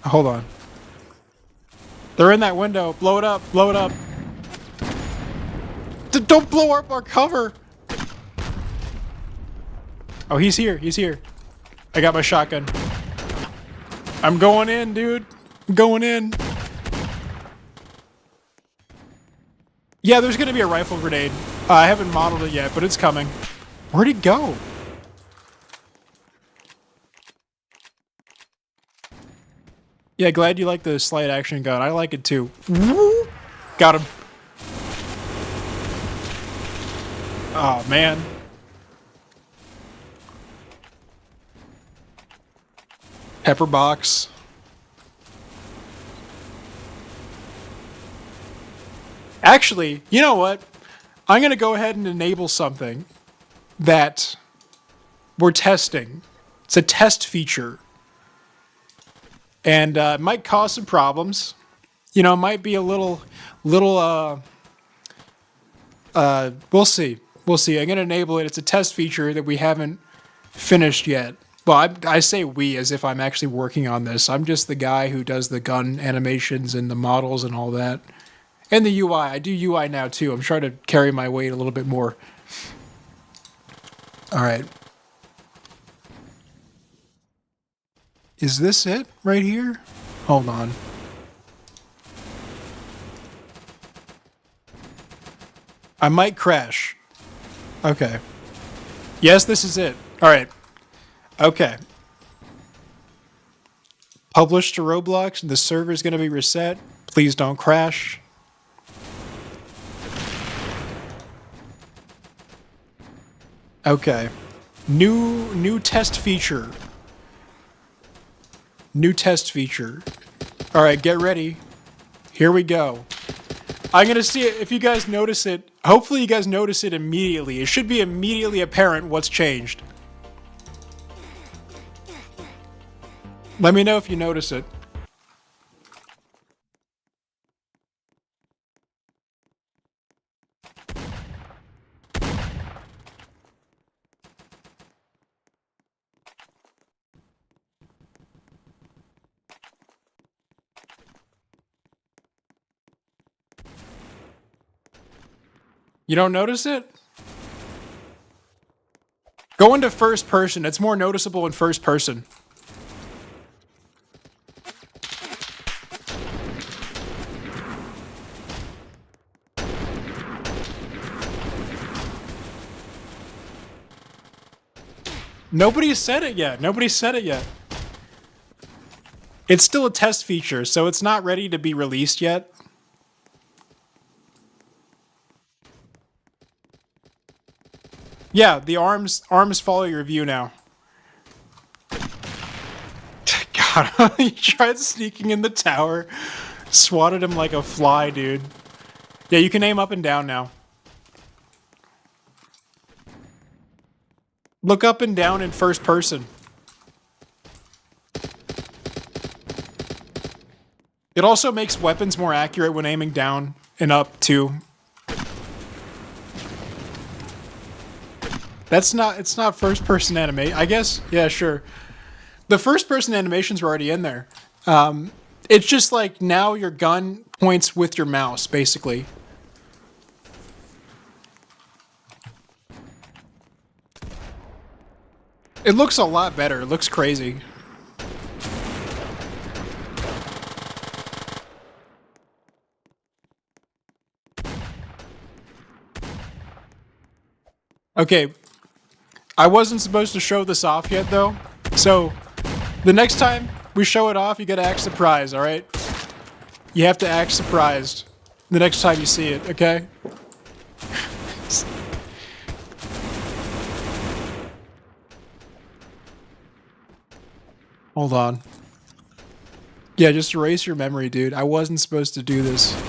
A: Hold on. They're in that window. Blow it up. Blow it up. Don't blow up our cover. Oh, he's here. He's here. I got my shotgun. I'm going in, dude. I'm going in. Yeah, there's gonna be a rifle grenade. I haven't modeled it yet, but it's coming. Where'd he go? Yeah, glad you like the slight action gun. I like it too. Got him. Oh, man. Pepper box. Actually, you know what? I'm going to go ahead and enable something that we're testing. It's a test feature. And it might cause some problems. You know, it might be a little, we'll see. We'll see. I'm going to enable it. It's a test feature that we haven't finished yet. Well, I say we as if I'm actually working on this. I'm just the guy who does the gun animations and the models and all that. And the UI. I do UI now, too. I'm trying to carry my weight a little bit more. All right. Is this it right here? Hold on. I might crash. Okay. Yes, this is it. All right. Okay. Publish to Roblox. The server is going to be reset. Please don't crash. Okay. New test feature. New test feature. All right, get ready. Here we go. I'm going to see it. If you guys notice it, hopefully you guys notice it immediately. It should be immediately apparent what's changed. Let me know if you notice it. You don't notice it? Go into first person. It's more noticeable in first person. Nobody said it yet. Nobody said it yet. It's still a test feature, so it's not ready to be released yet. Yeah, the arms follow your view now. God, he tried sneaking in the tower. Swatted him like a fly, dude. Yeah, you can aim up and down now. Look up and down in first person. It also makes weapons more accurate when aiming down and up too. It's not first person animation. I guess, yeah, sure. The first person animations were already in there. It's just like now your gun points with your mouse, basically. It looks a lot better. It looks crazy. Okay, I wasn't supposed to show this off yet, though. So, the next time we show it off, you gotta act surprised, alright? You have to act surprised the next time you see it, okay? Hold on. Yeah, just erase your memory, dude. I wasn't supposed to do this.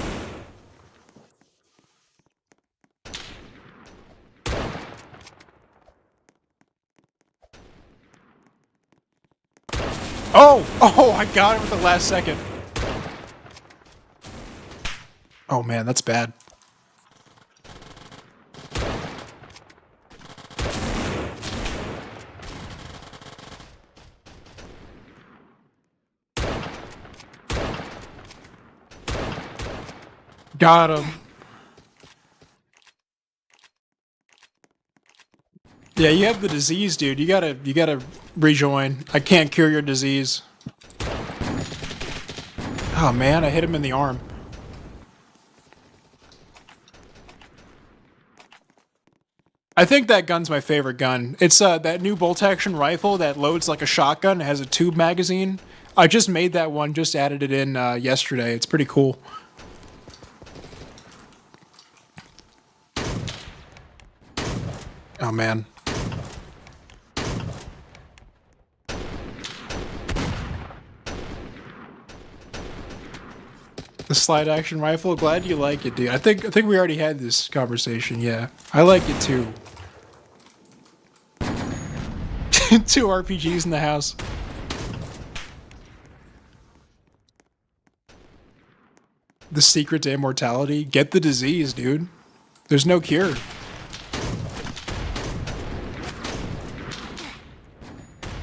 A: Oh! Oh, I got it with the last second. Oh man, that's bad. Got him. Yeah, you have the disease, dude. You gotta rejoin. I can't cure your disease. Oh man, I hit him in the arm. I think that gun's my favorite gun. It's that new bolt action rifle that loads like a shotgun. It has a tube magazine. I just made that one, just added it in yesterday. It's pretty cool. Oh man. The slide action rifle, glad you like it, dude. I think we already had this conversation, yeah. I like it too. 2 RPGs in the house. The secret to immortality? Get the disease, dude. There's no cure.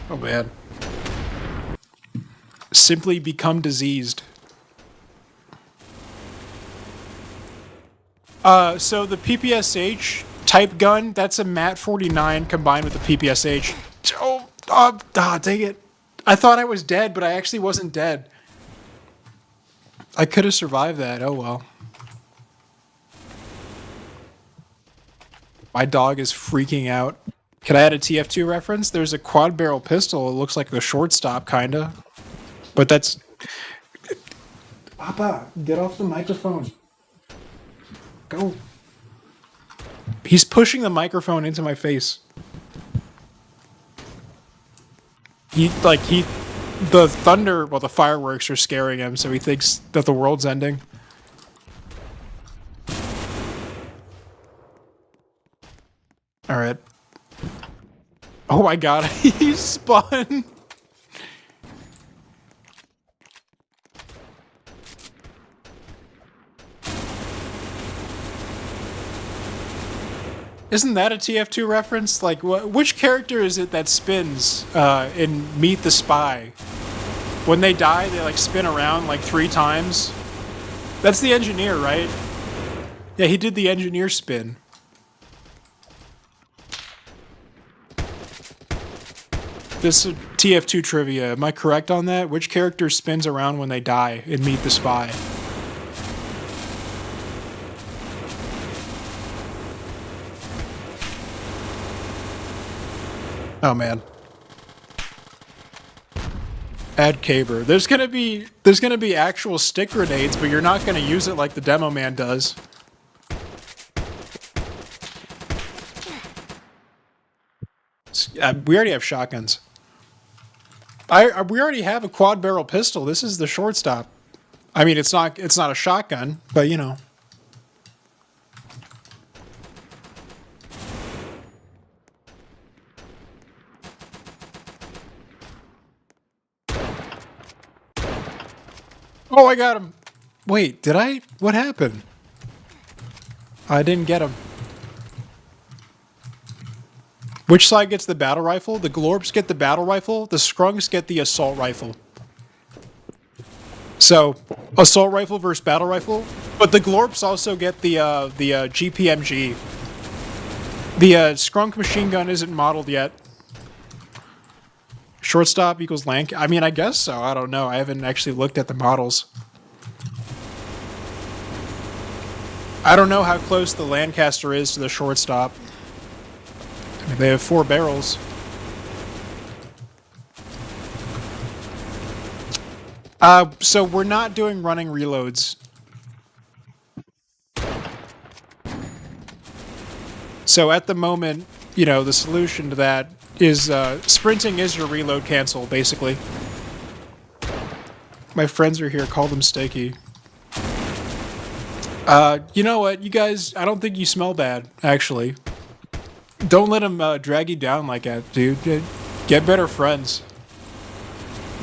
A: Oh man. Simply become diseased. So the PPSH type gun, that's a MAT 49 combined with the PPSH. Oh, dang it. I thought I was dead, but I actually wasn't dead. I could have survived that. Oh well. My dog is freaking out. Can I add a TF2 reference? There's a quad barrel pistol. It looks like a shortstop, kinda. But that's... Papa, get off the microphone. Go. He's pushing the microphone into my face. The thunder, well, the fireworks are scaring him, so he thinks that the world's ending. Alright. Oh my god, he spun! Isn't that a TF2 reference? Like, which character is it that spins in Meet the Spy? When they die, they like spin around like 3 times. That's the engineer, right? Yeah, he did the engineer spin. This is TF2 trivia. Am I correct on that? Which character spins around when they die in Meet the Spy? Oh man. Add caber. There's gonna be actual stick grenades, but you're not gonna use it like the demo man does. We already have shotguns. We already have a quad barrel pistol. This is the shortstop. I mean, it's not a shotgun, but you know. Oh, I got him. Wait, did I? What happened? I didn't get him. Which side gets the battle rifle? The Glorps get the battle rifle. The Skrunks get the assault rifle. So, assault rifle versus battle rifle. But the Glorps also get the GPMG. The Skrunk machine gun isn't modeled yet. Shortstop equals Lank. I mean, I guess so. I don't know. I haven't actually looked at the models. I don't know how close the Lancaster is to the shortstop. I mean, they have 4 barrels. So we're not doing running reloads. So at the moment, you know, the solution to that is sprinting is your reload cancel, basically. My friends are here. Call them Stakey. You know what, you guys, I don't think you smell bad, actually. Don't let him drag you down like that, dude. Get better friends.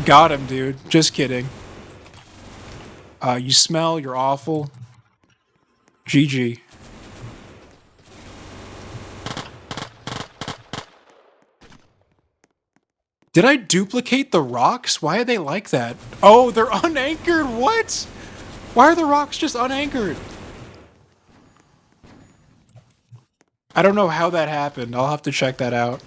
A: Got him, dude. Just kidding. You smell, you're awful. GG. Did I duplicate the rocks? Why are they like that? Oh, they're unanchored? What? Why are the rocks just unanchored? I don't know how that happened. I'll have to check that out.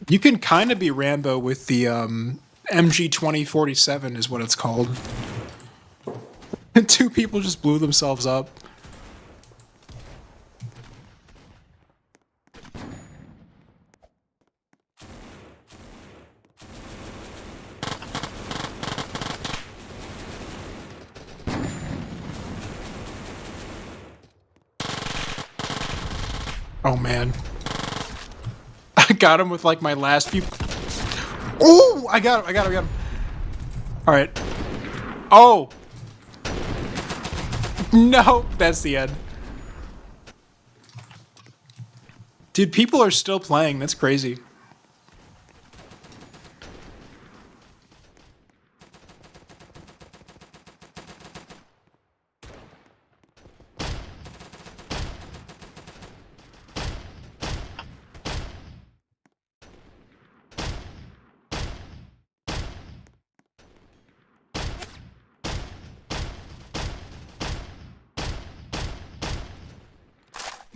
A: You can kind of be Rambo with the MG 2047 is what it's called. 2 people just blew themselves up. Oh man. I got him with like my last few. Oh, I got him. All right. Oh. No, that's the end. Dude, people are still playing. That's crazy.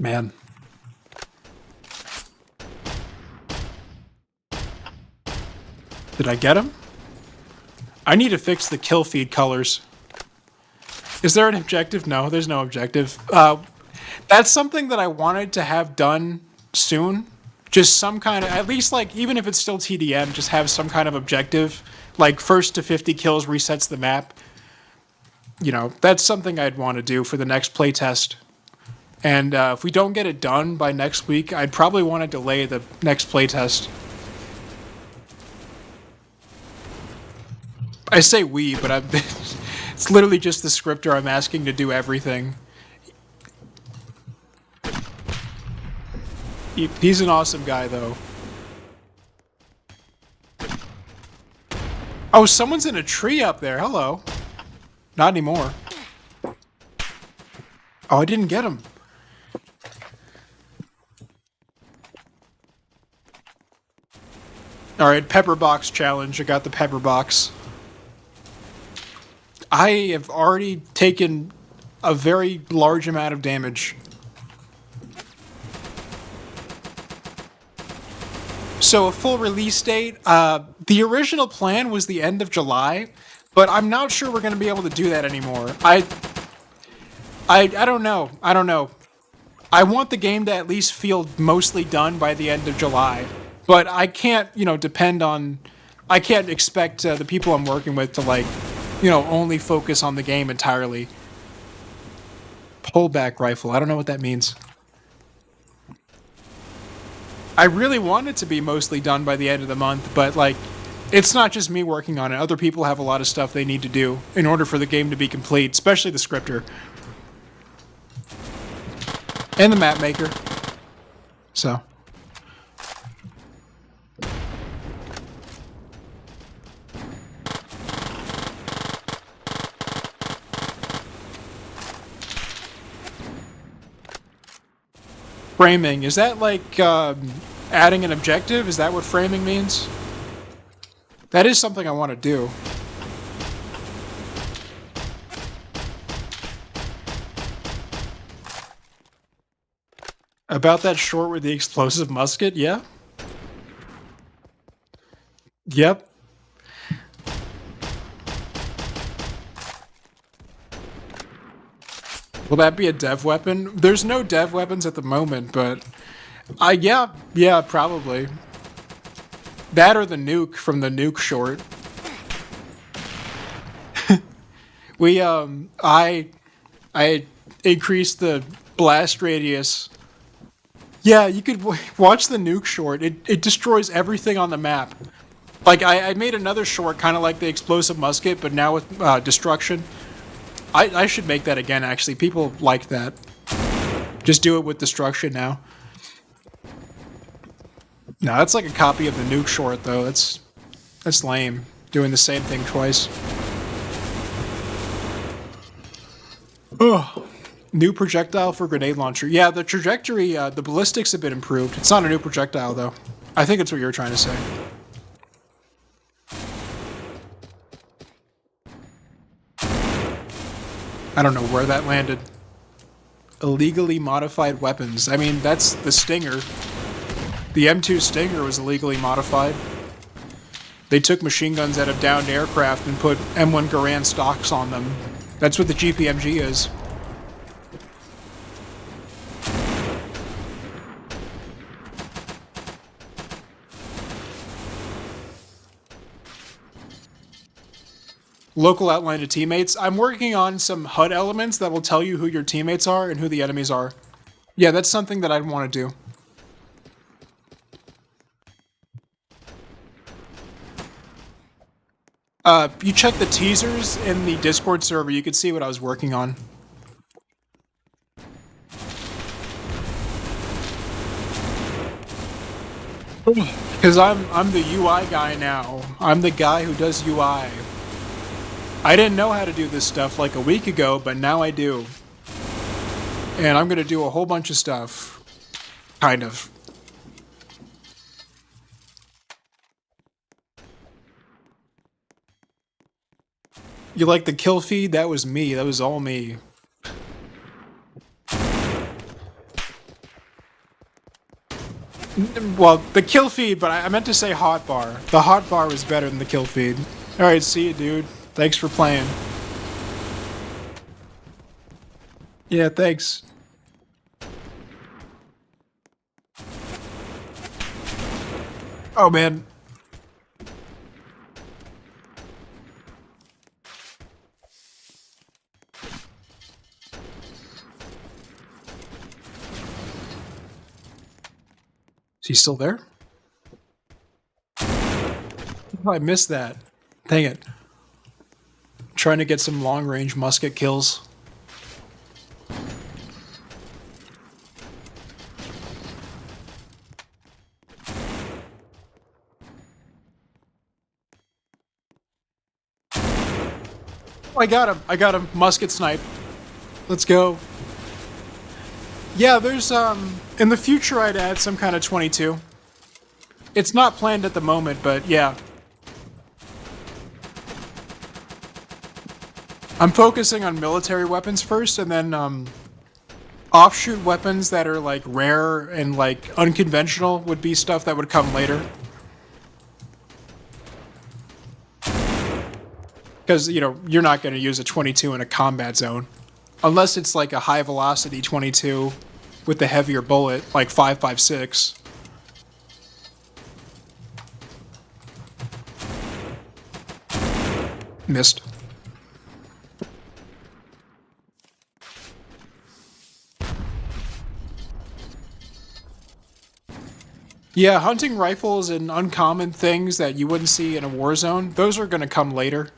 A: Man. Did I get him? I need to fix the kill feed colors. Is there an objective? No, there's no objective. That's something that I wanted to have done soon. Just some kind of, at least like, even if it's still TDM, just have some kind of objective. Like first to 50 kills resets the map. You know, that's something I'd want to do for the next playtest. And if we don't get it done by next week, I'd probably want to delay the next playtest. I say we, but it's literally just the scripter I'm asking to do everything. He's an awesome guy, though. Oh, someone's in a tree up there. Hello. Not anymore. Oh, I didn't get him. Alright, pepper box challenge. I got the pepper box. I have already taken a very large amount of damage. So a full release date, the original plan was the end of July, but I'm not sure we're going to be able to do that anymore. I don't know. I don't know. I want the game to at least feel mostly done by the end of July, but I can't, you know, depend on, I can't expect the people I'm working with to like, you know, only focus on the game entirely. Pullback rifle. I don't know what that means. I really want it to be mostly done by the end of the month, but like, it's not just me working on it. Other people have a lot of stuff they need to do in order for the game to be complete, especially the scripter. And the map maker. So. Framing, is that like adding an objective? Is that what framing means? That is something I want to do. About that short with the explosive musket, yeah? Yep. Will that be a dev weapon? There's no dev weapons at the moment, but yeah, probably. That or the nuke from the nuke short. I increased the blast radius. Yeah, you could watch the nuke short. It destroys everything on the map. Like I made another short, kind of like the explosive musket, but now with destruction. I should make that again. Actually, people like that. Just do it with destruction now. No, that's like a copy of the nuke short, though. That's lame. Doing the same thing twice. Ugh. New projectile for grenade launcher. Yeah, the trajectory, the ballistics have been improved. It's not a new projectile, though. I think it's what you're trying to say. I don't know where that landed. Illegally modified weapons. I mean, that's the Stinger. The M2 Stinger was illegally modified. They took machine guns out of downed aircraft and put M1 Garand stocks on them. That's what the GPMG is. Local outline to teammates. I'm working on some HUD elements that will tell you who your teammates are and who the enemies are. Yeah, that's something that I'd want to do. You check the teasers in the Discord server, you could see what I was working on. Because I'm the UI guy now. I'm the guy who does UI. I didn't know how to do this stuff like a week ago, but now I do. And I'm gonna do a whole bunch of stuff. Kind of. You like the kill feed? That was me. That was all me. Well, the kill feed, but I meant to say hotbar. The hotbar was better than the kill feed. Alright, see you, dude. Thanks for playing. Yeah, thanks. Oh, man. Is he still there? Oh, I missed that. Dang it. Trying to get some long-range musket kills. Oh, I got him. I got him. Musket snipe. Let's go. Yeah, there's, in the future I'd add some kind of 22. It's not planned at the moment, but yeah. I'm focusing on military weapons first, and then, offshoot weapons that are, like, rare and, like, unconventional would be stuff that would come later. Because, you know, you're not going to use a 22 in a combat zone. Unless it's, like, a high-velocity 22 with the heavier bullet, like 5.56. Missed. Yeah, hunting rifles and uncommon things that you wouldn't see in a war zone, those are going to come later.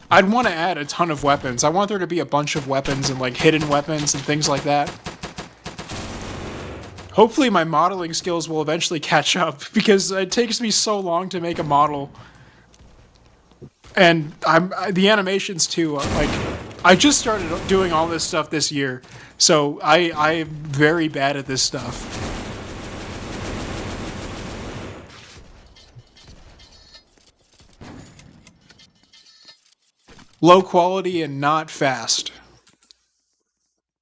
A: I'd want to add a ton of weapons. I want there to be a bunch of weapons and like hidden weapons and things like that. Hopefully my modeling skills will eventually catch up because it takes me so long to make a model. And the animations too, like I just started doing all this stuff this year, so I'm very bad at this stuff. Low quality and not fast.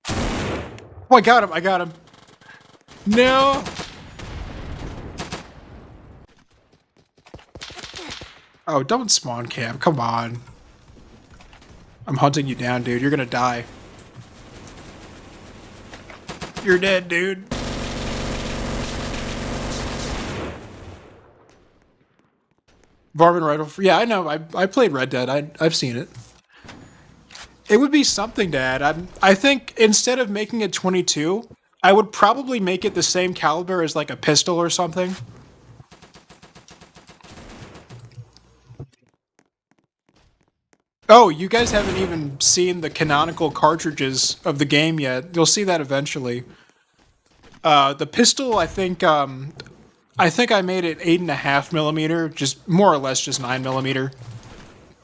A: Oh, I got him! I got him! No! Oh, don't spawn camp. Come on. I'm hunting you down, dude. You're gonna die. You're dead, dude. Varmint rifle. Yeah, I know. I played Red Dead. I've seen it. It would be something to add. I think instead of making it 22, I would probably make it the same caliber as like a pistol or something. Oh, you guys haven't even seen the canonical cartridges of the game yet. You'll see that eventually. The pistol, I think I made it 8.5 millimeter, just more or less just 9 millimeter,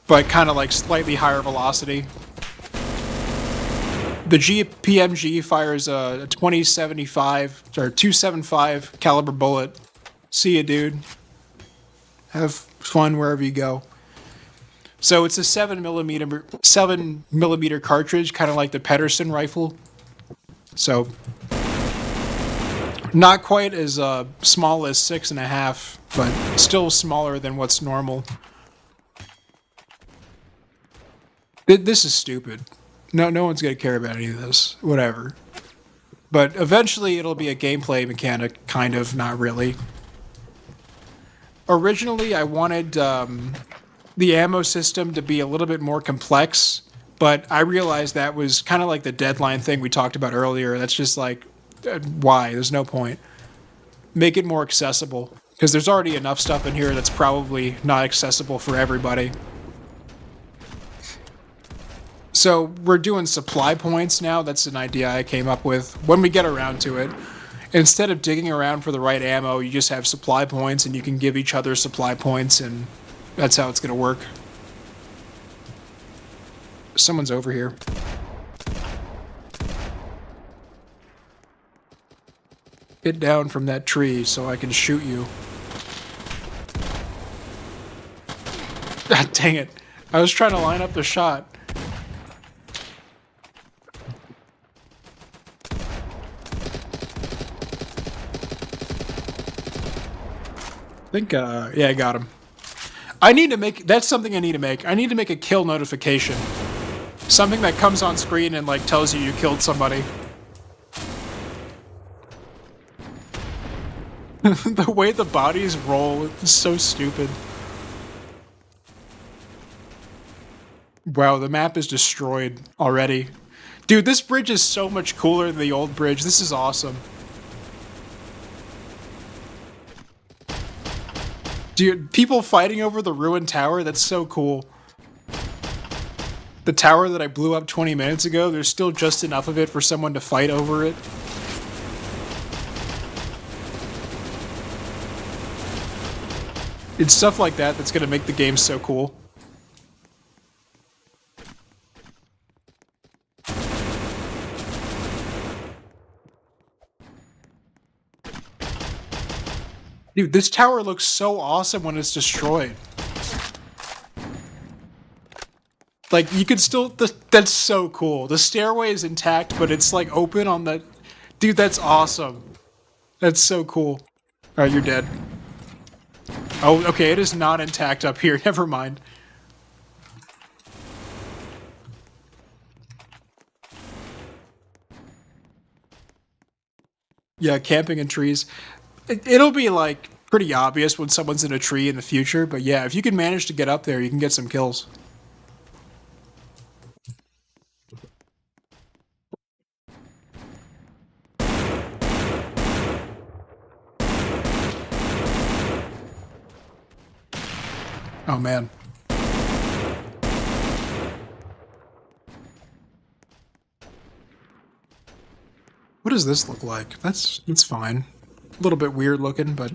A: but kind of like slightly higher velocity. The GPMG fires a 2075 or 275 caliber bullet. See ya, dude. Have fun wherever you go. So it's a 7 millimeter cartridge, kind of like the Pedersen rifle. So not quite as small as 6.5, but still smaller than what's normal. This is stupid. No one's gonna care about any of this. Whatever. But eventually it'll be a gameplay mechanic, kind of, not really. Originally, I wanted the ammo system to be a little bit more complex, but I realized that was kind of like the deadline thing we talked about earlier. That's just like, why? There's no point. Make it more accessible, because there's already enough stuff in here that's probably not accessible for everybody. So we're doing supply points now. That's an idea I came up with when we get around to it. Instead of digging around for the right ammo, you just have supply points and you can give each other supply points, and that's how it's going to work. Someone's over here. Get down from that tree so I can shoot you. God dang it. I was trying to line up the shot. I think, yeah, I got him. I need to make, that's something I need to make. I need to make a kill notification. Something that comes on screen and, like, tells you killed somebody. The way the bodies roll is so stupid. Wow, the map is destroyed already. Dude, this bridge is so much cooler than the old bridge. This is awesome. Dude, people fighting over the ruined tower, that's so cool. The tower that I blew up 20 minutes ago, there's still just enough of it for someone to fight over it. It's stuff like that that's gonna make the game so cool. Dude, this tower looks so awesome when it's destroyed. Like, you can still... That's so cool. The stairway is intact, but it's, like, open on the... Dude, that's awesome. That's so cool. Alright, you're dead. Oh, okay, it is not intact up here. Never mind. Yeah, camping in trees. It'll be, like, pretty obvious when someone's in a tree in the future, but yeah, if you can manage to get up there, you can get some kills. Oh, man. What does this look like? That's fine. A little bit weird looking, but...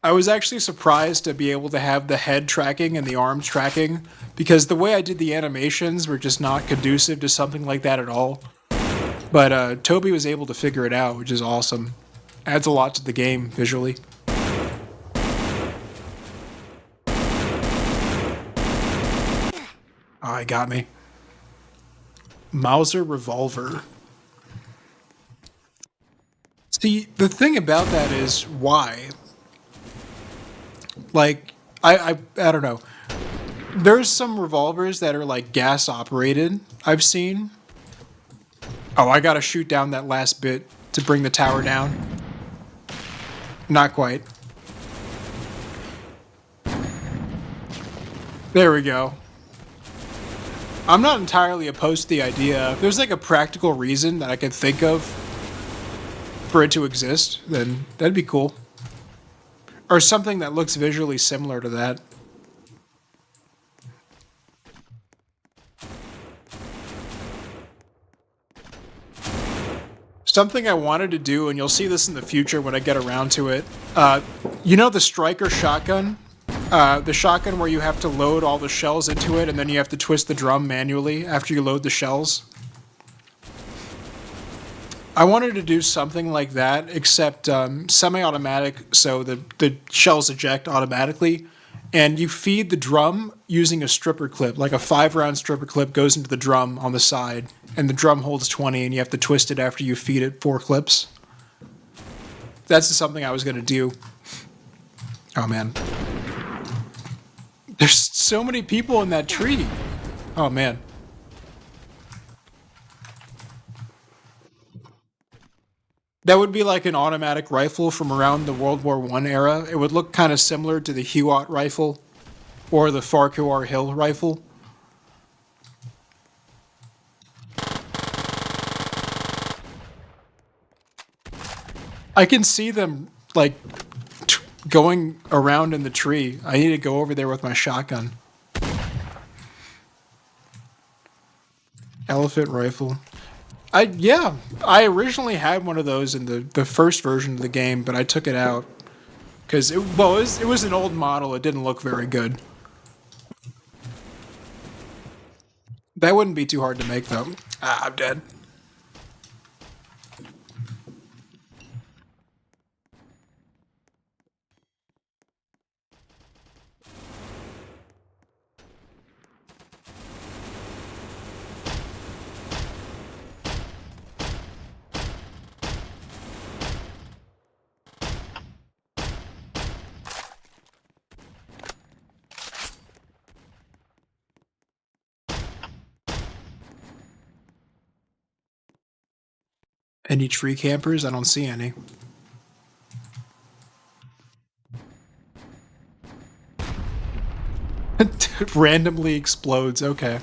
A: I was actually surprised to be able to have the head tracking and the arms tracking because the way I did the animations were just not conducive to something like that at all. But Toby was able to figure it out, which is awesome. Adds a lot to the game visually. Oh, he got me. Mauser revolver. See, the thing about that is why. Like, I don't know. There's some revolvers that are like gas operated, I've seen. Oh, I gotta shoot down that last bit to bring the tower down. Not quite. There we go. I'm not entirely opposed to the idea. If there's like a practical reason that I could think of for it to exist, then that'd be cool. Or something that looks visually similar to that. Something I wanted to do, and you'll see this in the future when I get around to it. You know the striker shotgun? The shotgun where you have to load all the shells into it and then you have to twist the drum manually after you load the shells. I wanted to do something like that, except semi-automatic, so the shells eject automatically, and you feed the drum using a stripper clip, like a 5-round stripper clip goes into the drum on the side, and the drum holds 20, and you have to twist it after you feed it 4 clips. That's something I was going to do. Oh, man. There's so many people in that tree. Oh, man. That would be like an automatic rifle from around the World War I era. It would look kind of similar to the Huot rifle or the Farquhar Hill rifle. I can see them, like, going around in the tree. I need to go over there with my shotgun. Elephant rifle. I originally had one of those in the first version of the game, but I took it out because it was an old model. It didn't look very good. That wouldn't be too hard to make though. Ah, I'm dead. Any tree campers? I don't see any. Randomly explodes. Okay.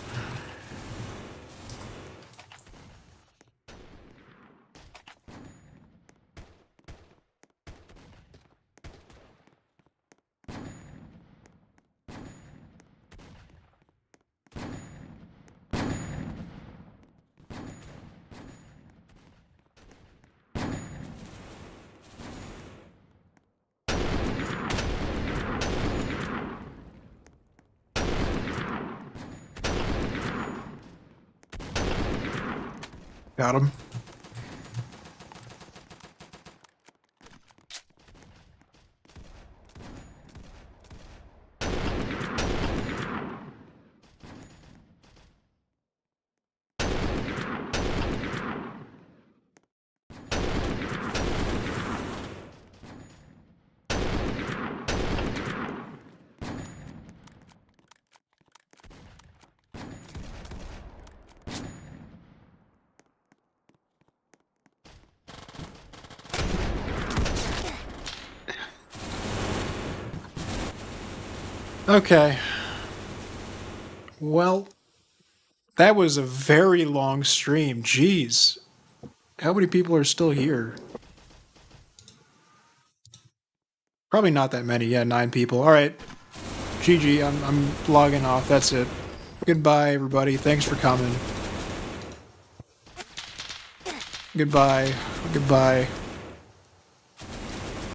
A: Got him. Okay. Well, that was a very long stream. Jeez. How many people are still here? Probably not that many. Yeah, 9 people. All right. GG. I'm logging off. That's it. Goodbye, everybody. Thanks for coming. Goodbye. Goodbye.